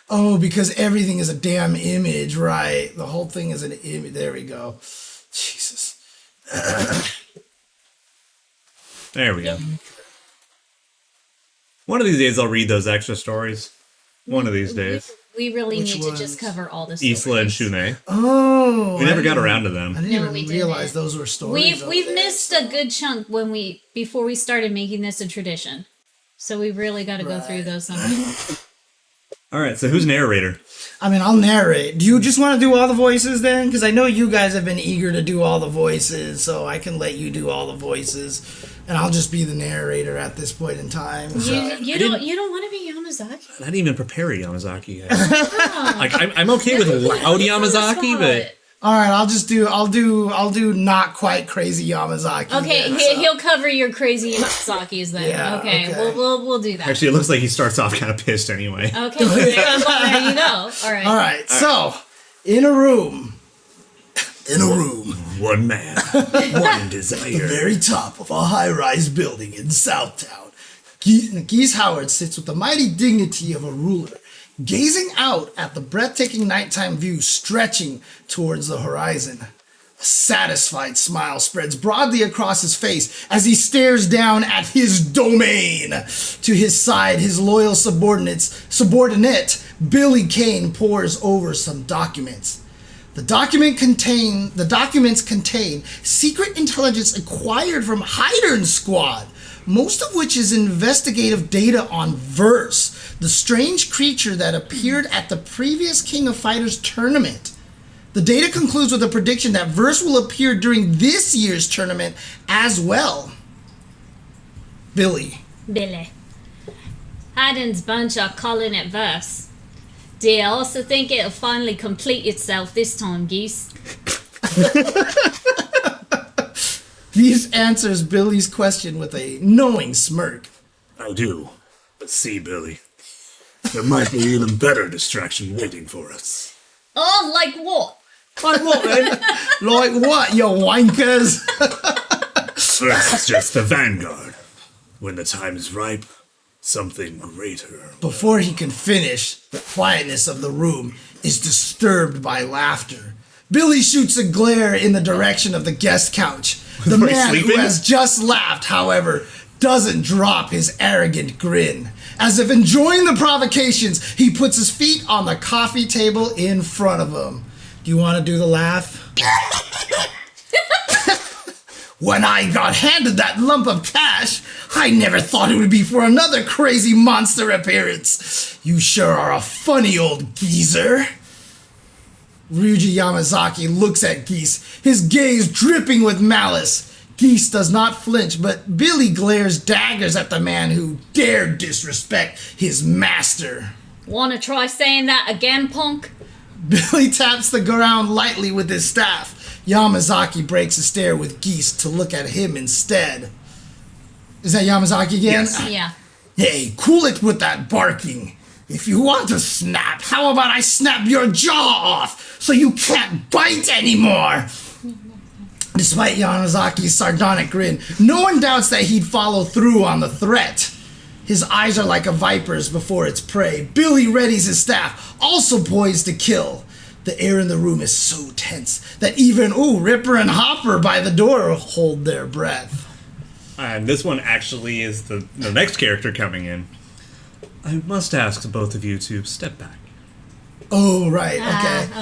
Speaker 2: Oh, because everything is a damn image, right? The whole thing is an image. There we go. Jesus.
Speaker 1: there we go. One of these days I'll read those extra stories. One of these days.
Speaker 3: we really
Speaker 2: Which
Speaker 3: need to just
Speaker 2: ones?
Speaker 3: cover all the
Speaker 1: Isla and
Speaker 3: stories.
Speaker 1: Shune.
Speaker 2: Oh.
Speaker 1: We never
Speaker 2: I
Speaker 1: got
Speaker 2: didn't-
Speaker 1: around to
Speaker 2: I
Speaker 1: them.
Speaker 2: didn't
Speaker 3: No,
Speaker 2: even
Speaker 3: we
Speaker 2: realize
Speaker 3: didn't.
Speaker 2: those were stories.
Speaker 3: We've
Speaker 2: up there,
Speaker 3: missed
Speaker 2: so-
Speaker 3: a good chunk before we started making this a tradition. So we really got to go through
Speaker 2: Right.
Speaker 3: those sometimes.
Speaker 1: All right, so who's narrator?
Speaker 2: I mean, I'll narrate. Do you just want to do all the voices then? Because I know you guys have been eager to do all the voices, so I can let you do all the voices, and I'll just be the narrator at this point in time. So.
Speaker 3: You don't want to be Yamazaki?
Speaker 1: I didn't even prepare Yamazaki yet. Like I'm okay with loud Yamazaki, but
Speaker 2: all right, I'll do not quite crazy Yamazaki.
Speaker 3: Okay,
Speaker 2: then, so.
Speaker 3: he'll cover your crazy Yamazakis then.
Speaker 2: Yeah,
Speaker 3: okay.
Speaker 2: okay.
Speaker 3: We'll do that.
Speaker 1: actually, it looks like he starts off kind of pissed anyway.
Speaker 3: Okay, well, there you go. All right.
Speaker 2: So in a room,
Speaker 1: One man, one desire.
Speaker 2: the very top of a high-rise building in Southtown, Geese Howard sits with the mighty dignity of a ruler, gazing out at the breathtaking nighttime view stretching towards the horizon. A satisfied smile spreads broadly across his face as he stares down at his domain. To his side, his loyal subordinate, Billy Kane, pores over some documents. The documents contain secret intelligence acquired from Hydern Squad, most of which is investigative data on Verse, the strange creature that appeared at the previous King of Fighters tournament. The data concludes with a prediction that Verse will appear during this year's tournament as well. Billy.
Speaker 3: Haddon's bunch are calling it Verse. Do you also think it'll finally complete itself this time, Geese?
Speaker 2: Geese answers Billy's question with a knowing smirk.
Speaker 1: I do. But see, Billy, there might be even better distraction waiting for us.
Speaker 3: Oh, like what?
Speaker 2: Like what, man? Like what, you wankers?
Speaker 1: First is just the vanguard. When the time is ripe, something greater.
Speaker 2: Before he can finish, the quietness of the room is disturbed by laughter. Billy shoots a glare in the direction of the guest couch. The man who has just laughed, however, doesn't drop his arrogant grin. As if enjoying the provocations, he puts his feet on the coffee table in front of him. Do you want to do the laugh? When I got handed that lump of cash, I never thought it would be for another crazy monster appearance. You sure are a funny old geezer. Ryuji Yamazaki looks at Geese, his gaze dripping with malice. Geese does not flinch, but Billy glares daggers at the man who dared disrespect his master.
Speaker 3: Wanna try saying that again, punk?
Speaker 2: Billy taps the ground lightly with his staff. Yamazaki breaks a stare with Geese to look at him instead. Is that Yamazaki again?
Speaker 1: Yes.
Speaker 3: Yeah.
Speaker 2: Hey, cool it with that barking. If you want to snap, how about I snap your jaw off so you can't bite anymore? Despite Yamazaki's sardonic grin, no one doubts that he'd follow through on the threat. His eyes are like a viper's before its prey. Billy readies his staff, also poised to kill. The air in the room is so tense that even, Ripper and Hopper by the door hold their breath.
Speaker 1: And this one actually is the next character coming in. I must ask both of you to step back.
Speaker 2: Oh, right,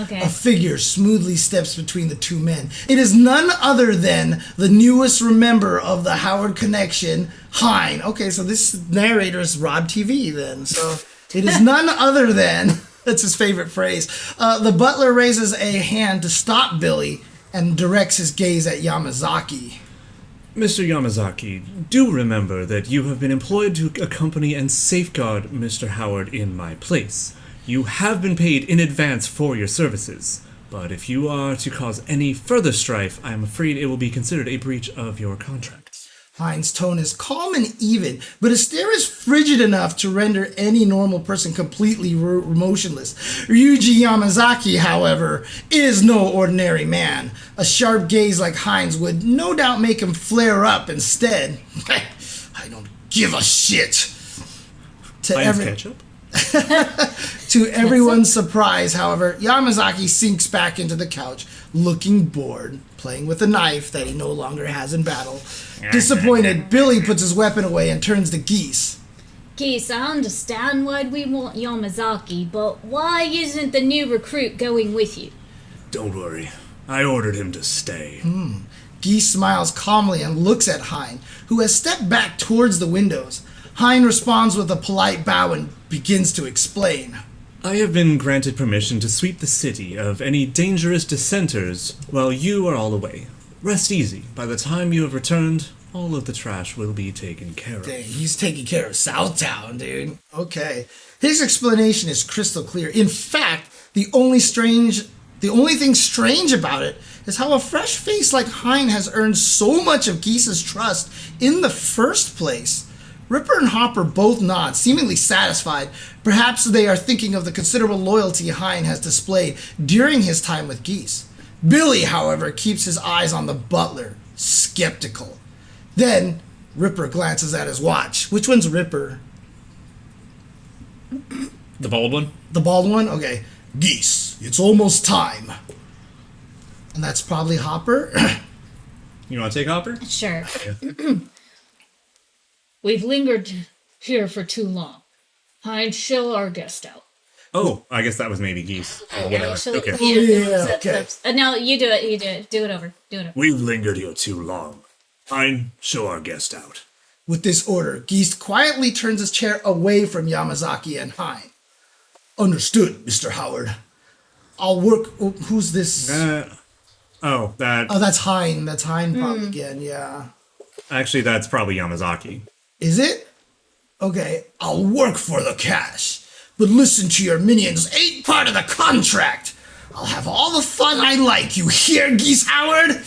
Speaker 2: okay. A figure smoothly steps between the two men. It is none other than the newest member of the Howard Connection, Hein. Okay, so this narrator is Rob TV then. So it is none other than, that's his favorite phrase. The butler raises a hand to stop Billy and directs his gaze at Yamazaki.
Speaker 1: Mr. Yamazaki, do remember that you have been employed to accompany and safeguard Mr. Howard in my place. You have been paid in advance for your services, but if you are to cause any further strife, I am afraid it will be considered a breach of your contract.
Speaker 2: Hein's tone is calm and even, but his stare is frigid enough to render any normal person completely motionless. Ryuji Yamazaki, however, is no ordinary man. A sharp gaze like Hein's would no doubt make him flare up instead. I don't give a shit.
Speaker 1: Ketchup?
Speaker 2: To everyone's surprise, however, Yamazaki sinks back into the couch, looking bored, playing with a knife that he no longer has in battle. Disappointed, Billy puts his weapon away and turns to Geese.
Speaker 3: Geese, I understand why we want Yamazaki, but why isn't the new recruit going with you?
Speaker 1: Don't worry. I ordered him to stay.
Speaker 2: Geese smiles calmly and looks at Hein, who has stepped back towards the windows. Hein responds with a polite bow and begins to explain.
Speaker 1: I have been granted permission to sweep the city of any dangerous dissenters while you are all away. Rest easy. By the time you have returned, all of the trash will be taken care of.
Speaker 2: Dang, he's taking care of Southtown, dude. Okay. His explanation is crystal clear. In fact, the only thing strange about it is how a fresh face like Hein has earned so much of Geese's trust in the first place. Ripper and Hopper both nod, seemingly satisfied. Perhaps they are thinking of the considerable loyalty Hein has displayed during his time with Geese. Billy, however, keeps his eyes on the butler, skeptical. Then, Ripper glances at his watch. Which one's Ripper?
Speaker 1: The bald one?
Speaker 2: The bald one? Okay. Geese, it's almost time. And that's probably Hopper.
Speaker 1: You want to take Hopper?
Speaker 3: Sure.
Speaker 1: Yeah.
Speaker 4: We've lingered here for too long. Hein, show our guest out.
Speaker 1: Oh, I guess that was maybe Geese. Oh, whatever.
Speaker 3: Actually,
Speaker 1: Okay.
Speaker 2: Yeah, okay.
Speaker 3: No, you do it. You do it. Do it over. Do it over.
Speaker 5: We've lingered here too long. Hein, show our guest out.
Speaker 2: With this order, Geese quietly turns his chair away from Yamazaki and Hein. Understood, Mr. Howard. I'll work... Oh, who's this?
Speaker 1: That.
Speaker 2: Oh, that's Hein. That's Hein probably again, yeah.
Speaker 1: Actually, that's probably Yamazaki.
Speaker 2: Is it? Okay, I'll work for the cash. But listen to your minions ain't part of the contract. I'll have all the fun I like, you hear, Geese Howard?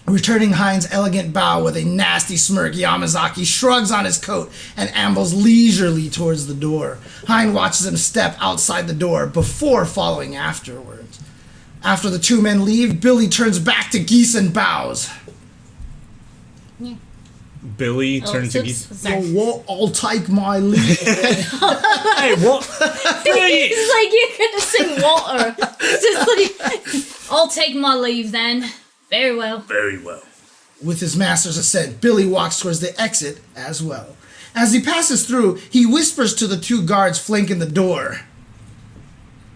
Speaker 2: Returning Hein's elegant bow with a nasty smirk, Yamazaki shrugs on his coat and ambles leisurely towards the door. Hein watches him step outside the door before following afterwards. After the two men leave, Billy turns back to Geese and bows.
Speaker 1: Billy turned to Geese.
Speaker 2: I'll take my leave.
Speaker 1: Hey, what?
Speaker 3: It's like you couldn't sing Walter. It's just like, I'll take my leave then. Very well.
Speaker 5: Very well.
Speaker 2: With his master's assent, Billy walks towards the exit as well. As he passes through, he whispers to the two guards flanking the door.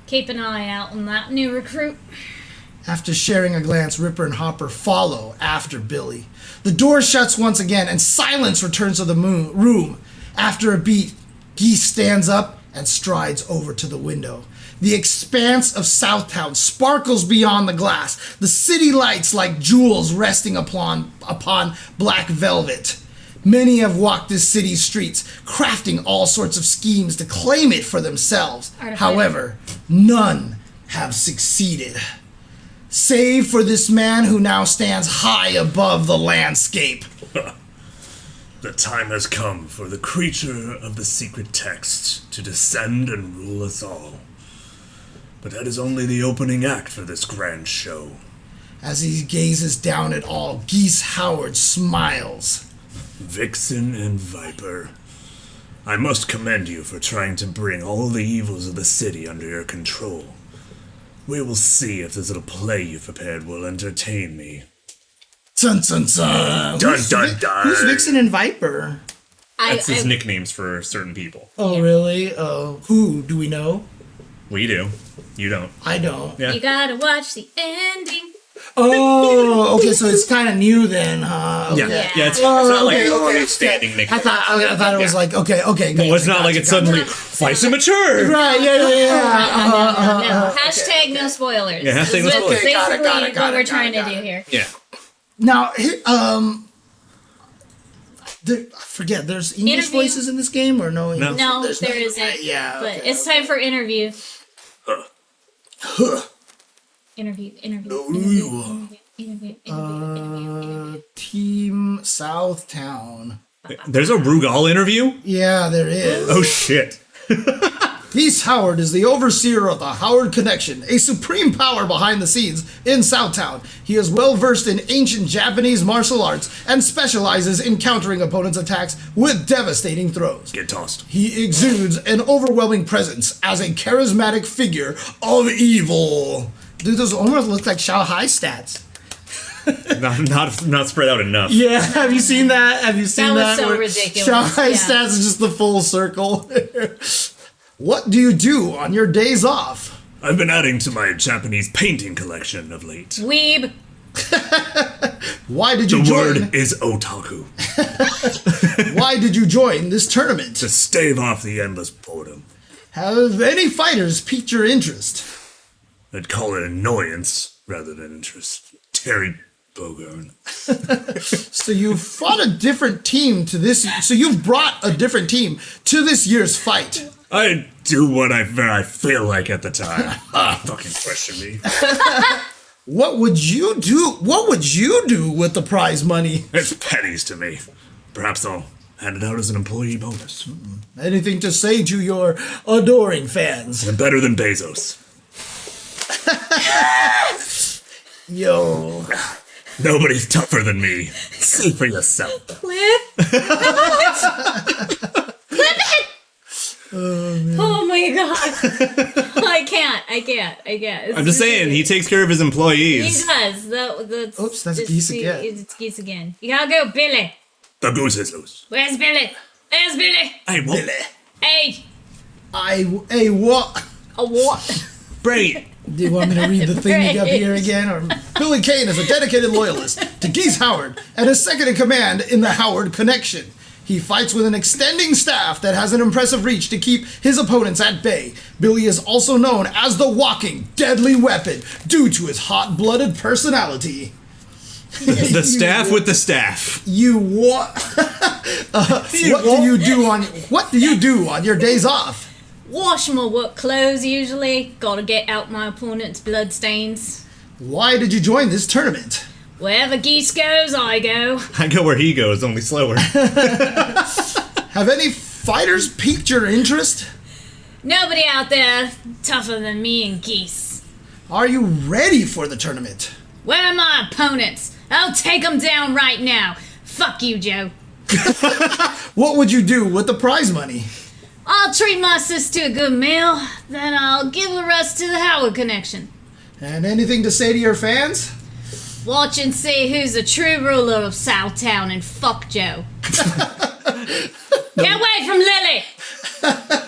Speaker 3: Keep an eye out on that new recruit.
Speaker 2: After sharing a glance, Ripper and Hopper follow after Billy. The door shuts once again, and silence returns to the room. After a beat, Geese stands up and strides over to the window. The expanse of Southtown sparkles beyond the glass, the city lights like jewels resting upon black velvet. Many have walked this city's streets, crafting all sorts of schemes to claim it for themselves. However, none have succeeded. Save for this man who now stands high above the landscape.
Speaker 5: The time has come for the creature of the secret text to descend and rule us all. But that is only the opening act for this grand show.
Speaker 2: As he gazes down at all, Geese Howard smiles.
Speaker 5: Vixen and Viper, I must commend you for trying to bring all the evils of the city under your control. We will see if this little play you prepared will entertain me.
Speaker 2: Dun dun dun.
Speaker 5: Dun dun dun.
Speaker 2: Who's Vixen and Viper?
Speaker 1: That's his nicknames for certain people.
Speaker 2: Oh, really? Oh, who? Do we know?
Speaker 1: We do. You don't.
Speaker 2: I don't.
Speaker 1: Yeah.
Speaker 3: You gotta watch the ending.
Speaker 2: Oh, okay, so it's kind of new then, huh? Okay.
Speaker 1: Yeah, it's
Speaker 2: Oh,
Speaker 1: not like
Speaker 2: okay,
Speaker 1: a standing nickname.
Speaker 2: I thought it was like, okay.
Speaker 1: No, it's not like it's suddenly Vice and Mature.
Speaker 2: Right, yeah.
Speaker 3: No. Hashtag no spoilers.
Speaker 1: Yeah, hashtag no
Speaker 3: This is
Speaker 1: spoilers.
Speaker 3: basically
Speaker 2: Got it,
Speaker 3: what we're trying
Speaker 2: got
Speaker 3: to
Speaker 2: it.
Speaker 3: do here.
Speaker 1: Yeah.
Speaker 2: Now, I forget, there's English
Speaker 3: Interview.
Speaker 2: voices in this game or no English?
Speaker 3: No,
Speaker 2: There's
Speaker 3: there
Speaker 2: not?
Speaker 3: isn't.
Speaker 2: Yeah,
Speaker 3: But
Speaker 2: okay,
Speaker 3: it's time for interview. Interview.
Speaker 2: Team Southtown.
Speaker 1: There's a Rugal interview?
Speaker 2: Yeah, there is.
Speaker 1: Oh, shit.
Speaker 2: Geese Howard is the overseer of the Howard Connection, a supreme power behind the scenes in Southtown. He is well versed in ancient Japanese martial arts and specializes in countering opponents' attacks with devastating throws.
Speaker 5: Get tossed.
Speaker 2: He exudes an overwhelming presence as a charismatic figure of evil. Dude, those almost look like Shanghai stats.
Speaker 1: not spread out enough.
Speaker 2: Yeah, have you seen that? Have you seen
Speaker 3: That
Speaker 2: that?
Speaker 3: was so
Speaker 2: Where
Speaker 3: ridiculous.
Speaker 2: Shanghai
Speaker 3: Yeah.
Speaker 2: stats is just the full circle. What do you do on your days off?
Speaker 5: I've been adding to my Japanese painting collection of late.
Speaker 3: Weeb.
Speaker 2: Why did you
Speaker 5: The
Speaker 2: join?
Speaker 5: word is otaku.
Speaker 2: Why did you join this tournament?
Speaker 5: To stave off the endless boredom.
Speaker 2: Have any fighters piqued your interest?
Speaker 5: I'd call it annoyance rather than interest. Terry Bogard.
Speaker 2: So you fought a different team to this. So you've brought a different team to this year's fight.
Speaker 5: I do what I feel like at the time. Fucking question me.
Speaker 2: What would you do? What would you do with the prize money?
Speaker 5: It's pennies to me. Perhaps I'll hand it out as an employee bonus.
Speaker 2: Anything to say to your adoring fans?
Speaker 5: I'm better than Bezos.
Speaker 2: Yo.
Speaker 5: Nobody's tougher than me. See for yourself.
Speaker 3: Clip. Clip it. Oh my god. I can't.
Speaker 1: I'm just saying, he takes care of his employees.
Speaker 3: He does. That's
Speaker 2: Oops, that's
Speaker 3: just-
Speaker 2: geese again.
Speaker 3: It's geese again. You gotta go, Billy.
Speaker 5: The goose is loose.
Speaker 3: Where's Billy? Where's Billy?
Speaker 5: Hey, what?
Speaker 3: Hey.
Speaker 2: Hey, what?
Speaker 3: A what?
Speaker 1: Brady.
Speaker 2: Do you want me to read the thing up here again? Or Billy Kane is a dedicated loyalist to Geese Howard and is second in command in the Howard Connection. He fights with an extending staff that has an impressive reach to keep his opponents at bay. Billy is also known as the walking deadly weapon due to his hot-blooded personality.
Speaker 1: The staff with the staff.
Speaker 2: You what? What do you do on your days off?
Speaker 3: Wash my work clothes usually. Gotta get out my opponent's blood stains.
Speaker 2: Why did you join this tournament?
Speaker 3: Wherever geese goes, I go.
Speaker 1: I go where he goes, only slower.
Speaker 2: Have any fighters piqued your interest?
Speaker 3: Nobody out there tougher than me and geese.
Speaker 2: Are you ready for the tournament?
Speaker 3: Where are my opponents? I'll take them down right now. Fuck you, Joe.
Speaker 2: What would you do with the prize money?
Speaker 3: I'll treat my sis to a good meal, then I'll give the rest to the Howard Connection.
Speaker 2: And anything to say to your fans?
Speaker 3: Watch and see who's the true ruler of Southtown and fuck Joe. Get away from Lily!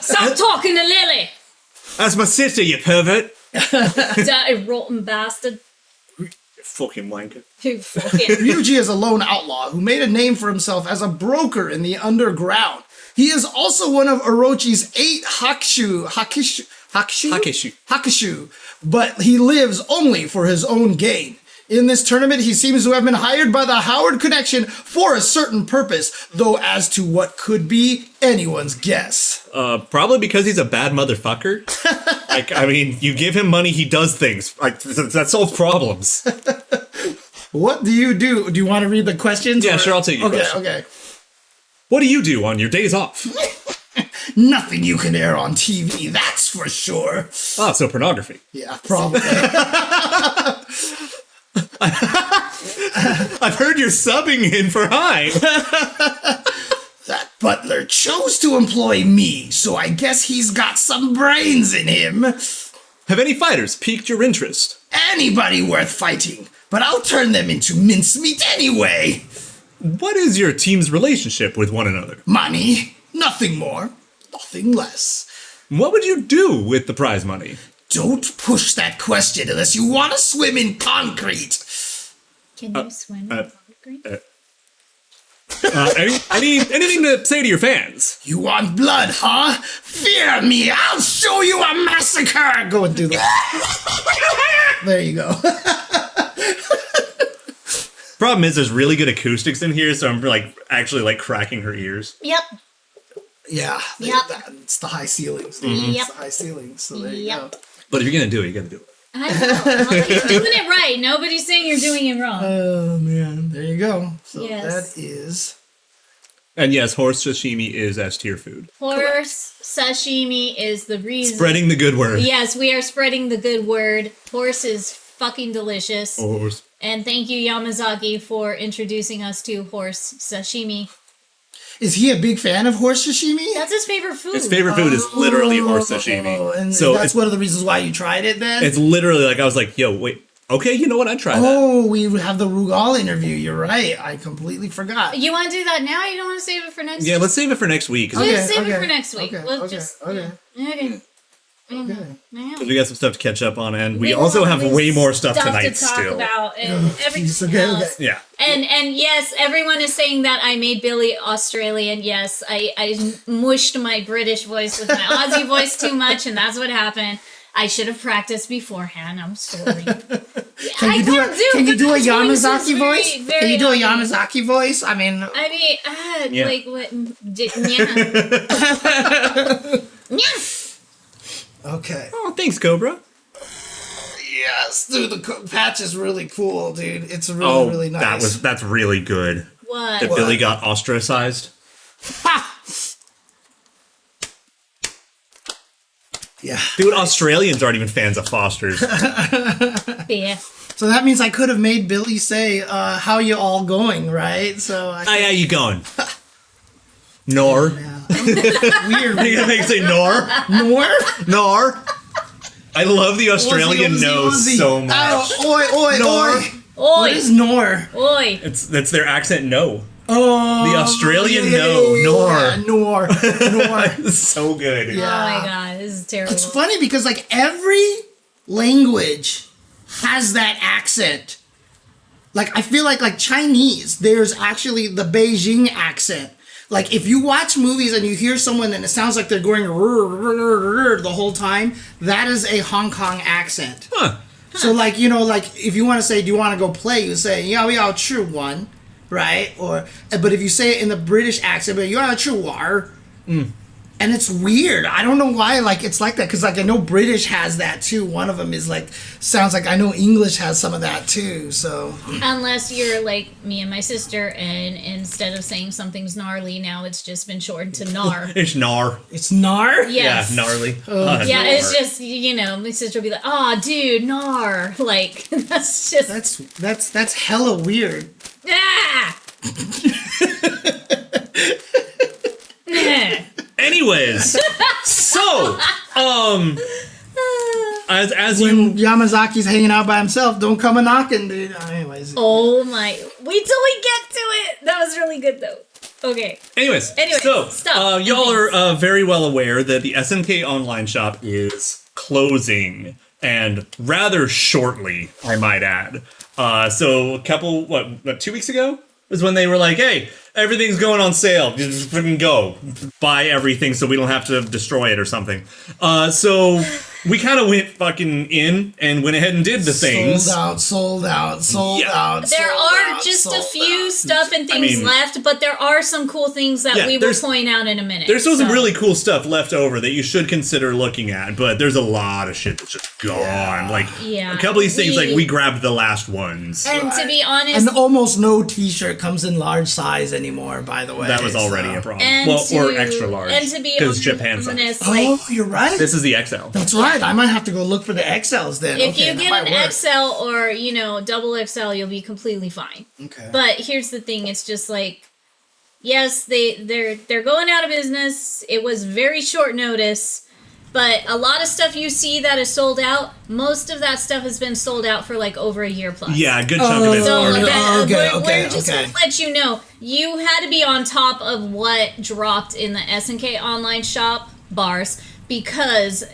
Speaker 3: Stop talking to Lily!
Speaker 1: That's my sister, you pervert.
Speaker 3: Dirty rotten bastard.
Speaker 1: You fucking wanker.
Speaker 3: Who fucking...
Speaker 2: Ryuji is a lone outlaw who made a name for himself as a broker in the underground. He is also one of Orochi's 8 Hakushu, but he lives only for his own gain. In this tournament, he seems to have been hired by the Howard Connection for a certain purpose, though as to what could be, anyone's guess.
Speaker 1: Probably because he's a bad motherfucker. You give him money, he does things. That solves problems.
Speaker 2: What do you do? Do you want to read the questions?
Speaker 1: Yeah, sure, I'll take your question.
Speaker 2: Okay.
Speaker 1: What do you do on your days off?
Speaker 2: Nothing you can air on TV, that's for sure.
Speaker 1: Ah, so pornography.
Speaker 2: Yeah, probably.
Speaker 1: I've heard you're subbing in for High.
Speaker 2: That butler chose to employ me, so I guess he's got some brains in him.
Speaker 1: Have any fighters piqued your interest?
Speaker 2: Anybody worth fighting, but I'll turn them into mincemeat anyway.
Speaker 1: What is your team's relationship with one another?
Speaker 2: Money, nothing more, nothing less.
Speaker 1: What would you do with the prize money?
Speaker 3: Don't push that question unless you want to swim in concrete.
Speaker 4: Can you swim in concrete?
Speaker 1: Anything to say to your fans?
Speaker 3: You want blood, huh? Fear me, I'll show you a massacre.
Speaker 2: Go and do that. There you go.
Speaker 1: Problem is, there's really good acoustics in here, so I'm actually cracking her ears.
Speaker 4: Yep.
Speaker 2: Yeah.
Speaker 4: Yep.
Speaker 2: It's the high ceilings.
Speaker 4: Yep.
Speaker 2: It's the high ceilings. So there you go.
Speaker 1: But if you're gonna do it, you gotta do it.
Speaker 4: I know. You're doing it right. Nobody's saying you're doing it wrong.
Speaker 2: Oh man, there you go. So
Speaker 4: Yes.
Speaker 2: that is.
Speaker 1: And yes, horse sashimi is S tier food.
Speaker 4: Horse sashimi is the reason.
Speaker 1: Spreading the good word.
Speaker 4: Yes, we are spreading the good word. Horse is fucking delicious.
Speaker 1: Horse.
Speaker 4: And thank you, Yamazaki, for introducing us to horse sashimi.
Speaker 2: Is he a big fan of horse sashimi?
Speaker 4: That's his favorite food.
Speaker 1: His favorite food is literally horse sashimi.
Speaker 2: And
Speaker 1: So
Speaker 2: that's
Speaker 1: it's,
Speaker 2: one of the reasons why you tried it then?
Speaker 1: it's literally I was like, yo, wait, okay, you know what? I'd try that.
Speaker 2: Oh, we have the Rugal interview. You're right. I completely forgot.
Speaker 4: You want to do that now? Or you don't want to save it for next
Speaker 1: Yeah,
Speaker 4: week?
Speaker 1: let's save it for next week. 'cause
Speaker 4: Let's
Speaker 2: Okay,
Speaker 4: save it
Speaker 2: okay,
Speaker 4: for next week.
Speaker 2: okay,
Speaker 4: We'll
Speaker 2: okay,
Speaker 4: just
Speaker 2: okay.
Speaker 4: Okay.
Speaker 3: Yeah.
Speaker 1: We got some stuff to catch up on, and we also have way more stuff tonight
Speaker 3: to talk
Speaker 1: still.
Speaker 3: about and everything else.
Speaker 1: Yeah.
Speaker 3: And yes, everyone is saying that I made Billy Australian. Yes, I mushed my British voice with my Aussie voice too much, and that's what happened. I should have practiced beforehand. I'm sorry.
Speaker 2: Can you do a Yamazaki voice? Can you do a Yamazaki voice? I mean,
Speaker 1: Yeah.
Speaker 3: like what? Yeah.
Speaker 2: okay.
Speaker 1: Oh, thanks, Cobra.
Speaker 2: Yes, dude, the patch is really cool, dude. It's really, really nice.
Speaker 1: That's really good.
Speaker 3: What?
Speaker 1: That Billy got ostracized.
Speaker 2: Yeah.
Speaker 1: Dude, Australians aren't even fans of Foster's.
Speaker 3: Yeah.
Speaker 2: So that means I could have made Billy say, how you all going, right? So
Speaker 1: How you going? Nor.
Speaker 2: weird.
Speaker 1: They say nor.
Speaker 2: Nor?
Speaker 1: Nor. I love the Australian
Speaker 2: Aussie,
Speaker 1: nose
Speaker 2: Aussie.
Speaker 1: so much.
Speaker 2: Oh, oi.
Speaker 1: Nor.
Speaker 2: What is Nor?
Speaker 3: Oi.
Speaker 1: That's their accent. No.
Speaker 2: Oh,
Speaker 1: The Australian
Speaker 2: Nor.
Speaker 1: It's so good.
Speaker 3: Oh my god, this is terrible.
Speaker 2: It's funny because like every language has that accent. Like I feel like Chinese, there's actually the Beijing accent. Like if you watch movies and you hear someone and it sounds like they're going the whole time, that is a Hong Kong accent.
Speaker 1: Huh.
Speaker 2: So like, you know, like if you want to say, do you want to go play? You say, yeah, we all true one, right? Or, but if you say it in the British accent, but you are true war. And it's weird. I don't know why, like, it's like that. Because, like, I know British has that, too. One of them is, like, sounds like I know English has some of that, too. So.
Speaker 3: Unless you're like me and my sister, and instead of saying something's gnarly, now it's just been shortened to gnar.
Speaker 1: It's gnar.
Speaker 2: It's gnar?
Speaker 3: Yes.
Speaker 1: Yeah, gnarly.
Speaker 3: Yeah,
Speaker 1: gnar.
Speaker 3: it's just, you know, my sister will be like, oh, dude, gnar. Like, that's just...
Speaker 2: That's hella weird.
Speaker 3: Ah!
Speaker 1: Anyways, so, as
Speaker 2: When
Speaker 1: you...
Speaker 2: Yamazaki's hanging out by himself, don't come a knocking, dude. Anyways.
Speaker 3: Oh my... Wait till we get to it! That was really good, though. Okay.
Speaker 1: Anyways,
Speaker 3: so,
Speaker 1: stop. Y'all are very well aware that the SNK online shop is closing, and rather shortly, I might add. So a couple, 2 weeks ago? Was when they were like, hey, everything's going on sale. Just fucking go. Buy everything so we don't have to destroy it or something. So we kind of went fucking in and went ahead and did the things.
Speaker 2: Sold out.
Speaker 3: There are just a few stuff and things left, but there are some cool things that we will point out in a minute.
Speaker 1: There's still some really cool stuff left over that you should consider looking at, but there's a lot of shit that's just gone. Like, a couple of these things, like, we grabbed the last ones.
Speaker 3: And to be honest...
Speaker 2: And almost no t-shirt comes in large size anymore, by the way.
Speaker 1: That was already a problem.
Speaker 3: And
Speaker 1: or extra large.
Speaker 3: And to be honest,
Speaker 2: like, you're right.
Speaker 1: This is the XL.
Speaker 2: That's right. I might have to go look for the XLs then.
Speaker 3: If you get an XL or, you know, double XL, you'll be completely fine.
Speaker 2: Okay.
Speaker 3: But here's the thing, it's just like, yes, they're going out of business. It was very short notice. But a lot of stuff you see that is sold out, most of that stuff has been sold out for like over a year plus.
Speaker 1: Yeah, a good chunk of it.
Speaker 3: So
Speaker 2: we're
Speaker 3: just going to let you know, you had to be on top of what dropped in the SNK online shop bars because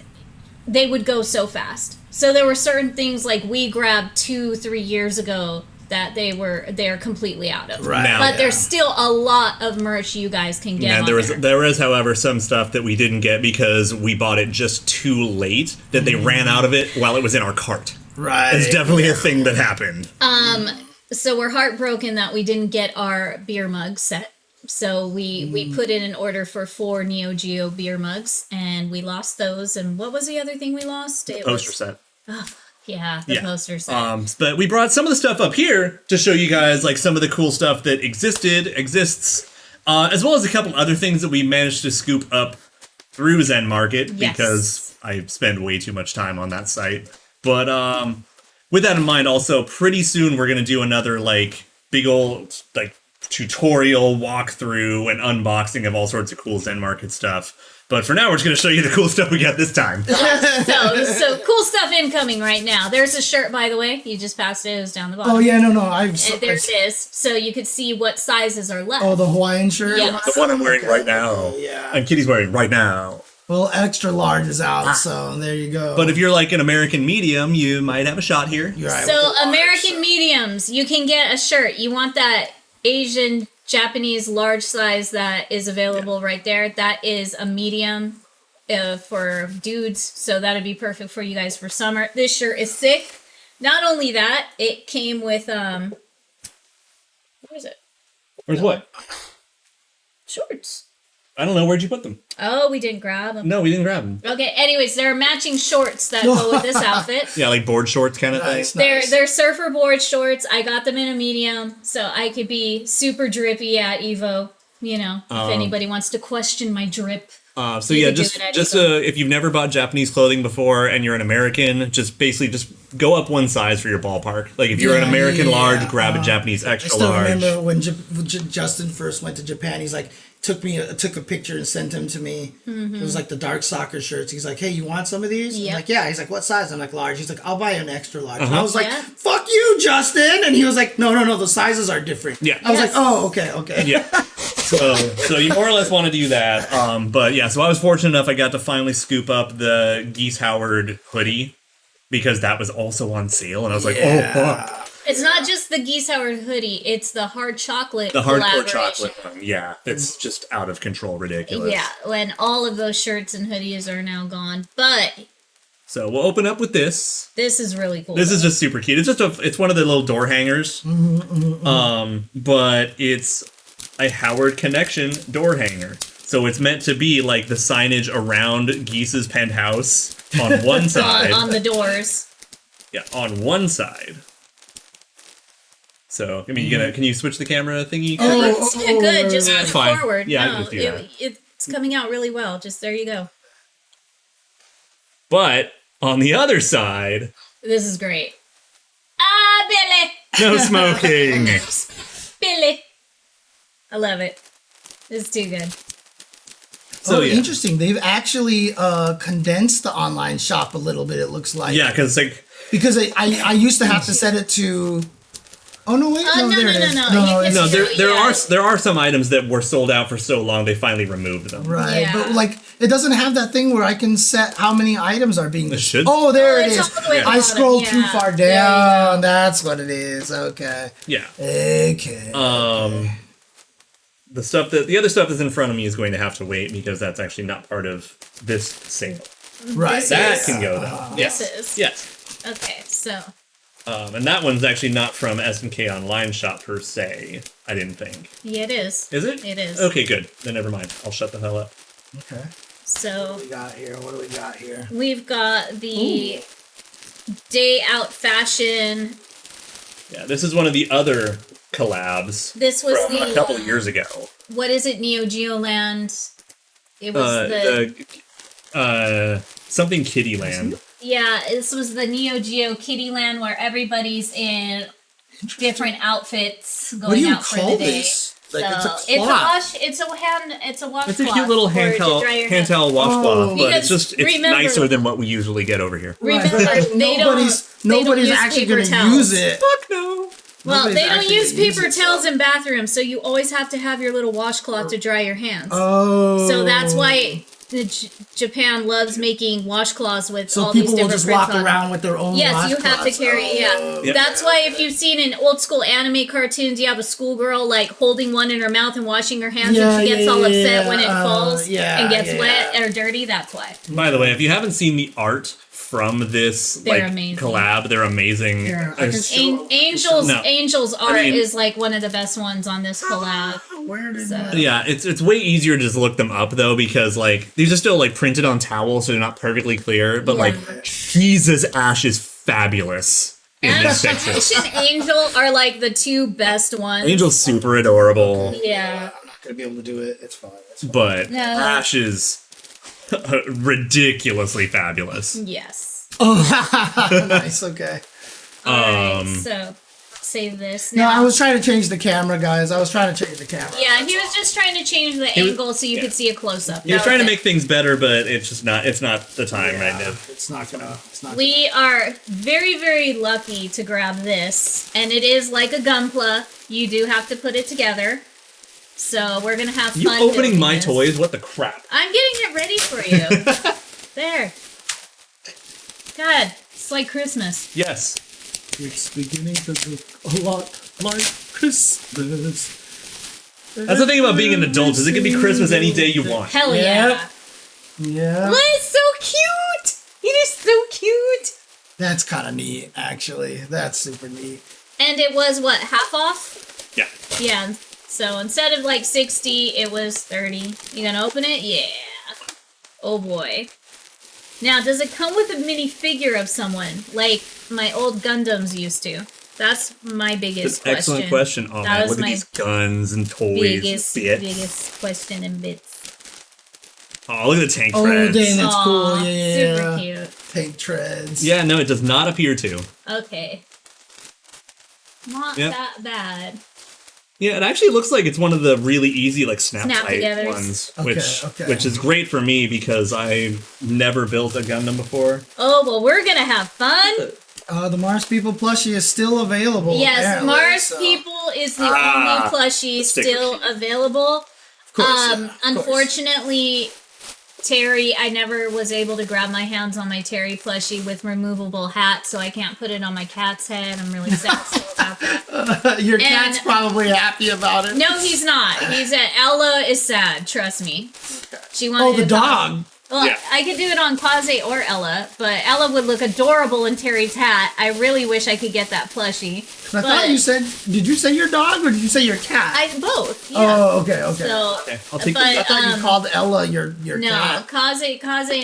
Speaker 3: they would go so fast. So there were certain things like we grabbed 2-3 years ago that they're completely out of.
Speaker 2: Right.
Speaker 1: Now,
Speaker 3: but there's still a lot of merch you guys can get.
Speaker 1: Yeah, there was, however, some stuff that we didn't get because we bought it just too late that they ran out of it while it was in our cart.
Speaker 2: Right.
Speaker 1: It's definitely a thing that happened.
Speaker 3: So we're heartbroken that we didn't get our beer mug set. So we put in an order for 4 Neo Geo beer mugs, and we lost those. And what was the other thing we lost?
Speaker 1: The poster set.
Speaker 3: Oh, yeah, the poster set.
Speaker 1: But we brought some of the stuff up here to show you guys like some of the cool stuff that exists, as well as a couple other things that we managed to scoop up through Zen Market because I spend way too much time on that site. But with that in mind, also pretty soon we're gonna do another like big old like tutorial walkthrough and unboxing of all sorts of cool Zen Market stuff. But for now, we're just going to show you the cool stuff we got this time.
Speaker 3: So cool stuff incoming right now. There's a shirt, by the way. You just passed it. It was down the bottom.
Speaker 2: Oh, yeah, no.
Speaker 3: There it is. So you could see what sizes are left.
Speaker 2: Oh, the Hawaiian shirt?
Speaker 3: Yeah.
Speaker 1: The one I'm wearing right now.
Speaker 2: Yeah.
Speaker 1: And Kitty's wearing right now.
Speaker 2: Well, extra large is out, so there you go.
Speaker 1: But if you're like an American medium, you might have a shot here.
Speaker 2: You're right,
Speaker 3: So
Speaker 2: with the large,
Speaker 3: American mediums, you can get a shirt. You want that Asian, Japanese large size that is available right there. That is a medium for dudes, so that'd be perfect for you guys for summer. This shirt is sick. Not only that, it came with where is it?
Speaker 1: Where's what?
Speaker 3: Shorts.
Speaker 1: I don't know. Where'd you put them?
Speaker 3: Oh, we didn't grab them.
Speaker 1: No, we didn't grab them.
Speaker 3: Okay, anyways, there are matching shorts that go with this outfit.
Speaker 1: Yeah, like board shorts kind of
Speaker 2: nice,
Speaker 1: thing.
Speaker 2: nice.
Speaker 3: They're surfer board shorts. I got them in a medium, so I could be super drippy at Evo. You know, if anybody wants to question my drip.
Speaker 1: So
Speaker 3: You
Speaker 1: yeah,
Speaker 3: could do
Speaker 1: just
Speaker 3: it at
Speaker 1: just
Speaker 3: Evo.
Speaker 1: if you've never bought Japanese clothing before and you're an American, just basically just go up one size for your ballpark. Like if you're an
Speaker 2: Yeah,
Speaker 1: American
Speaker 2: yeah,
Speaker 1: large,
Speaker 2: yeah.
Speaker 1: grab a Japanese
Speaker 2: I
Speaker 1: extra
Speaker 2: still
Speaker 1: large.
Speaker 2: remember when Justin first went to Japan. He's like, took a picture and sent him to me. It was like the dark soccer shirts. He's like, hey, you want some of these?
Speaker 3: Yep.
Speaker 2: I'm like, yeah. He's like, what size? I'm like, large. He's like, I'll buy you an extra large. And I was like,
Speaker 3: Yeah.
Speaker 2: fuck you, Justin. And he was like, no, the sizes are different.
Speaker 1: Yeah.
Speaker 2: I was
Speaker 3: Yes.
Speaker 2: like, oh, okay.
Speaker 1: Yeah. So you more or less want to do that. But yeah, so I was fortunate enough I got to finally scoop up the Geese Howard hoodie because that was also on sale, and I was like, oh fuck.
Speaker 3: It's not just the Geese Howard hoodie, it's the hard chocolate
Speaker 1: The hardcore
Speaker 3: collaboration.
Speaker 1: chocolate one. Yeah. It's just out of control ridiculous.
Speaker 3: Yeah, when all of those shirts and hoodies are now gone. But
Speaker 1: So we'll open up with this.
Speaker 3: this is really cool.
Speaker 1: This is just super cute. It's just it's one of the little door hangers. But it's a Howard Connection door hanger. So it's meant to be like the signage around Geese's penthouse on one side.
Speaker 3: on the doors.
Speaker 1: Yeah, on one side. So, I mean, can you switch the camera thingy?
Speaker 3: It's good, just
Speaker 1: That's
Speaker 3: move
Speaker 1: fine.
Speaker 3: forward.
Speaker 1: Yeah, I
Speaker 3: no,
Speaker 1: can just do that.
Speaker 3: it's coming out really well. Just there you go.
Speaker 1: But on the other side,
Speaker 3: This is great. Ah, Billy!
Speaker 1: no smoking.
Speaker 3: Billy! I love it. It's too good.
Speaker 1: So, yeah.
Speaker 2: Interesting. They've actually condensed the online shop a little bit, it looks like.
Speaker 1: Yeah, because like
Speaker 2: Because I used to have to set it to... Oh, no, wait.
Speaker 3: no,
Speaker 2: there
Speaker 3: no,
Speaker 2: it is.
Speaker 3: no. You can
Speaker 1: no,
Speaker 3: see
Speaker 1: there are some items that were sold out for so long they finally removed them.
Speaker 2: Right,
Speaker 3: Yeah.
Speaker 2: but like it doesn't have that thing where I can set how many items are being.
Speaker 1: It should.
Speaker 2: Oh, there it
Speaker 3: it's
Speaker 2: is.
Speaker 3: all the way at the
Speaker 2: I
Speaker 3: bottom,
Speaker 2: scrolled
Speaker 3: yeah.
Speaker 2: too far
Speaker 3: There you
Speaker 2: down. That's what it is. Okay.
Speaker 1: Yeah.
Speaker 2: Okay.
Speaker 1: The other stuff that's in front of me is going to have to wait because that's actually not part of this sale.
Speaker 2: Right.
Speaker 3: This
Speaker 1: That
Speaker 3: is-
Speaker 1: can go though.
Speaker 3: This
Speaker 1: Yes.
Speaker 3: is.
Speaker 1: Yes.
Speaker 3: Okay, so
Speaker 1: And that one's actually not from SNK Online Shop per se, I didn't think.
Speaker 3: yeah, it is.
Speaker 1: Is it?
Speaker 3: It is.
Speaker 1: Okay, good. Then never mind. I'll shut the hell up.
Speaker 2: Okay.
Speaker 3: So
Speaker 2: What do we got here? What do we got here?
Speaker 3: we've got the day out fashion.
Speaker 1: Yeah, this is one of the other collabs
Speaker 3: This was
Speaker 1: from a
Speaker 3: the
Speaker 1: couple years ago.
Speaker 3: what is it? Neo Geo Land. It was
Speaker 1: Something Kitty Land.
Speaker 3: yeah. This was the Neo Geo Kitty Land where everybody's in different outfits
Speaker 2: What do
Speaker 3: going
Speaker 2: you
Speaker 3: out for
Speaker 2: call
Speaker 3: the day.
Speaker 2: this? Like
Speaker 3: So
Speaker 2: it's a cloth.
Speaker 3: it's a washcloth.
Speaker 1: It's a cute little
Speaker 3: for it to
Speaker 1: handheld
Speaker 3: dry your hands.
Speaker 1: washcloth, but
Speaker 3: Because
Speaker 1: it's
Speaker 3: remember-
Speaker 1: nicer than what we usually get over here.
Speaker 3: Remember,
Speaker 2: Right, but
Speaker 3: they
Speaker 2: nobody's
Speaker 3: don't use
Speaker 2: actually
Speaker 3: paper
Speaker 2: going to
Speaker 3: towels.
Speaker 2: use it.
Speaker 1: Fuck no.
Speaker 3: Well,
Speaker 2: Nobody's
Speaker 3: they don't
Speaker 2: actually
Speaker 3: use
Speaker 2: gonna use
Speaker 3: paper
Speaker 2: it,
Speaker 3: towels
Speaker 2: so-
Speaker 3: in bathrooms, so you always have to have your little washcloth to dry your hands.
Speaker 2: Oh.
Speaker 3: So that's why Japan loves making washcloths with
Speaker 2: So
Speaker 3: all these
Speaker 2: people will
Speaker 3: different
Speaker 2: just
Speaker 3: prints
Speaker 2: walk
Speaker 3: on them.
Speaker 2: around with their own.
Speaker 3: Yes, you have to
Speaker 2: washcloths.
Speaker 3: carry. Yeah,
Speaker 1: Yep.
Speaker 3: that's why if you've seen in old school anime cartoons, you have a schoolgirl like holding one in her mouth and washing her hands,
Speaker 2: Yeah,
Speaker 3: and she gets all
Speaker 2: yeah,
Speaker 3: upset when it
Speaker 2: yeah,
Speaker 3: falls
Speaker 2: yeah,
Speaker 3: and gets
Speaker 2: yeah.
Speaker 3: wet or dirty. That's why.
Speaker 1: By the way, if you haven't seen the art from this
Speaker 3: They're amazing.
Speaker 1: collab, they're amazing.
Speaker 2: Here, I can
Speaker 1: There's-
Speaker 2: show-
Speaker 3: Angel's Angel's art
Speaker 1: mean-
Speaker 3: is like one of the best ones on this collab.
Speaker 2: Where did
Speaker 3: So-
Speaker 1: Yeah, it's way easier to just look them up though because like these are still like printed on towels, so they're not perfectly clear. But like, Jesus, Ash is fabulous in this picture.
Speaker 3: Ash and Angel are like the two best ones.
Speaker 1: Angel's super adorable,
Speaker 3: Yeah.
Speaker 2: I'm not gonna be able to do it. It's fine. It's fine.
Speaker 1: but
Speaker 3: No.
Speaker 1: Ash is ridiculously fabulous.
Speaker 3: Yes.
Speaker 2: Nice. Okay.
Speaker 3: Alright, so save this.
Speaker 2: No,
Speaker 3: Now,
Speaker 2: I was trying to change the camera, guys. I was trying to change the camera.
Speaker 3: yeah, he was just trying to change the
Speaker 1: was-
Speaker 3: angle so you
Speaker 1: yeah.
Speaker 3: could see a close up.
Speaker 1: He was trying to make things better, but it's just not. It's not the time right now.
Speaker 2: It's not gonna. It's not.
Speaker 3: We are very, very lucky to grab this, and it is like a gunpla. You do have to put it together. So we're gonna have fun.
Speaker 1: You opening
Speaker 3: building
Speaker 1: my
Speaker 3: this.
Speaker 1: toys? What the crap?
Speaker 3: I'm getting it ready for you. There. God, it's like Christmas.
Speaker 1: Yes.
Speaker 2: It's beginning to look a lot like Christmas.
Speaker 1: That's the thing about being an adult, is it can be Christmas any day you want.
Speaker 3: Hell yeah.
Speaker 2: Yep. Yeah.
Speaker 3: What? It's so cute. It is so cute.
Speaker 2: That's kind of neat, actually. That's super neat.
Speaker 3: And it was what, half off?
Speaker 1: Yeah.
Speaker 3: Yeah. So instead of like 60, it was 30. You gonna open it? Yeah. Oh boy. Now, does it come with a minifigure of someone like my old Gundams used to? That's my biggest question.
Speaker 1: Excellent question. Oh
Speaker 3: That
Speaker 1: man,
Speaker 3: was
Speaker 1: look at
Speaker 3: my
Speaker 1: these guns and toys.
Speaker 3: biggest question and bits.
Speaker 1: Oh, look at the tank
Speaker 2: Oh,
Speaker 1: treads.
Speaker 2: dang, that's
Speaker 3: Aw,
Speaker 2: cool. Yeah.
Speaker 3: super cute.
Speaker 2: Tank treads.
Speaker 1: Yeah, no, it does not appear to.
Speaker 3: Okay. Not
Speaker 1: Yep.
Speaker 3: that bad.
Speaker 1: Yeah, it actually looks like it's one of the really easy like snap tight
Speaker 3: Snap-togethers.
Speaker 1: ones,
Speaker 2: Okay.
Speaker 1: which is great for me because I've never built a Gundam before.
Speaker 3: Oh, well, we're gonna have fun.
Speaker 2: The Mars People plushie is still available.
Speaker 3: Yes,
Speaker 2: apparently,
Speaker 3: Mars
Speaker 2: so-
Speaker 3: People is the
Speaker 1: Ah,
Speaker 3: only plushie
Speaker 1: sticker
Speaker 3: still available.
Speaker 2: Of course, yeah, of course.
Speaker 3: Unfortunately, Terry, I never was able to grab my hands on my Terry plushie with removable hat, so I can't put it on my cat's head. I'm really sad still about that.
Speaker 2: Your cat's probably happy about it.
Speaker 3: No, he's not. Ella is sad. Trust me. She wanted
Speaker 2: Oh, the
Speaker 3: a
Speaker 2: dog.
Speaker 3: Well,
Speaker 1: Yeah.
Speaker 3: I could do it on Kaze or Ella, but Ella would look adorable in Terry's hat. I really wish I could get that plushie.
Speaker 2: I thought you said. Did you say your dog or did you say your cat?
Speaker 3: Both. Yeah.
Speaker 2: Oh, okay.
Speaker 3: So,
Speaker 1: Okay, I'll take
Speaker 3: but,
Speaker 2: I thought you called Ella your
Speaker 3: no,
Speaker 2: cat.
Speaker 3: Kaze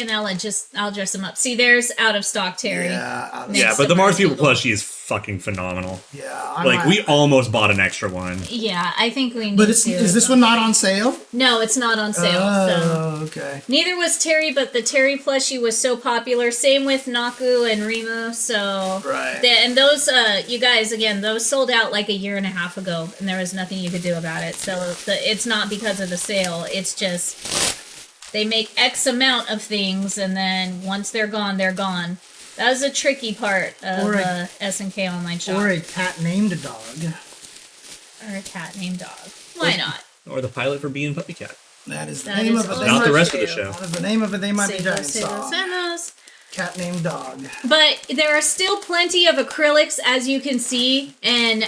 Speaker 3: and Ella, I'll dress them up. See, there's out of stock Terry.
Speaker 2: Yeah.
Speaker 3: Next
Speaker 1: Yeah,
Speaker 3: to
Speaker 1: but the Mars
Speaker 3: Mars
Speaker 1: People
Speaker 3: People.
Speaker 1: plushie is fucking phenomenal.
Speaker 2: Yeah.
Speaker 1: Like, we almost bought an extra one.
Speaker 3: Yeah, I think we need
Speaker 2: But
Speaker 3: to.
Speaker 2: is this one not on sale?
Speaker 3: No, it's not on sale. So.
Speaker 2: Oh, okay.
Speaker 3: Neither was Terry, but the Terry plushie was so popular. Same with Naku and Rimu. So
Speaker 2: Right.
Speaker 3: and those, you guys, again, those sold out like a year and a half ago, and there was nothing you could do about it. So it's not because of the sale. It's just they make X amount of things, and then once they're gone, they're gone. That was a tricky part of SNK online shop.
Speaker 2: Or a cat named dog.
Speaker 3: Or a cat named Dog. Why not?
Speaker 1: Or the pilot for Bee and Puppy Cat.
Speaker 2: That is the
Speaker 3: That
Speaker 2: name
Speaker 3: is
Speaker 2: of it.
Speaker 3: also
Speaker 1: Not the rest of the
Speaker 3: true.
Speaker 1: show.
Speaker 2: That is the name of it. They might be giant
Speaker 3: Say those.
Speaker 2: Cat named dog.
Speaker 3: But there are still plenty of acrylics, as you can see, and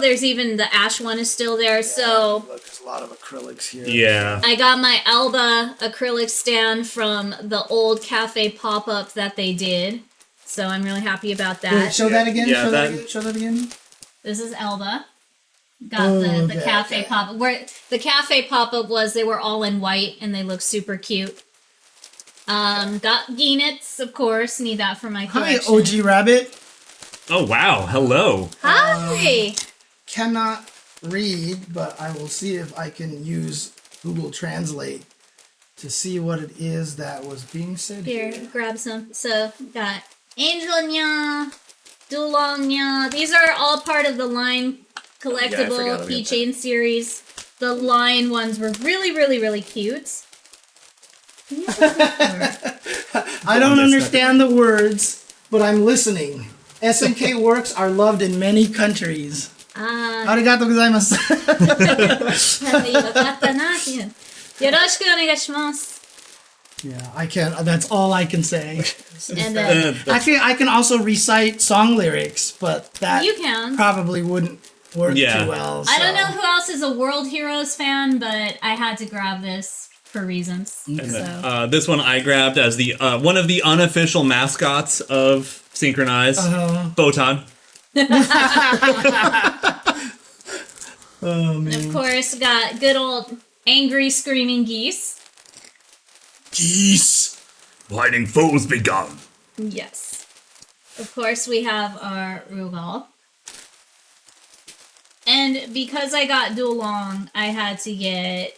Speaker 3: there's even the ash one is still there. So
Speaker 2: Look, there's a lot of acrylics here.
Speaker 1: Yeah.
Speaker 3: I got my Alba acrylic stand from the old cafe pop-up that they did. So I'm really happy about that.
Speaker 2: Wait, show that again.
Speaker 1: Yeah,
Speaker 2: show that
Speaker 1: that-
Speaker 2: again. Show that again.
Speaker 3: This is Alba. Got the cafe pop-up. Where the cafe pop-up was, they were all in white and they look super cute. Got Geenets, of course. Need that for my
Speaker 2: Hi,
Speaker 3: collection.
Speaker 2: OG Rabbit.
Speaker 1: Oh, wow. Hello.
Speaker 3: Hi!
Speaker 2: Cannot read, but I will see if I can use Google Translate to see what it is that was being said
Speaker 3: Here,
Speaker 2: here.
Speaker 3: grab some. So, got Angel Nya, Dulong Nya. These are all part of the line collectible
Speaker 1: about that.
Speaker 3: keychain series. The line ones were really, really, really cute.
Speaker 2: I don't understand the words, but I'm listening. SNK works are loved in many countries. Arigato gozaimasu.
Speaker 3: よかったな。よろしくお願いします。
Speaker 2: Yeah, I can't. That's all I can say.
Speaker 3: And then
Speaker 2: Actually, I can also recite song lyrics, but that
Speaker 3: you can.
Speaker 2: probably wouldn't work
Speaker 1: Yeah.
Speaker 2: too well.
Speaker 3: I don't
Speaker 2: so.
Speaker 3: know who else is a World Heroes fan, but I had to grab this for reasons.
Speaker 1: And then,
Speaker 3: So.
Speaker 1: this one I grabbed as the one of the unofficial mascots of SNKronize, Botan.
Speaker 2: Oh man.
Speaker 3: Of course, got good old angry screaming geese.
Speaker 5: Geese! Fighting foes begun.
Speaker 3: Yes. Of course, we have our Rugal. And because I got Dulong, I had to get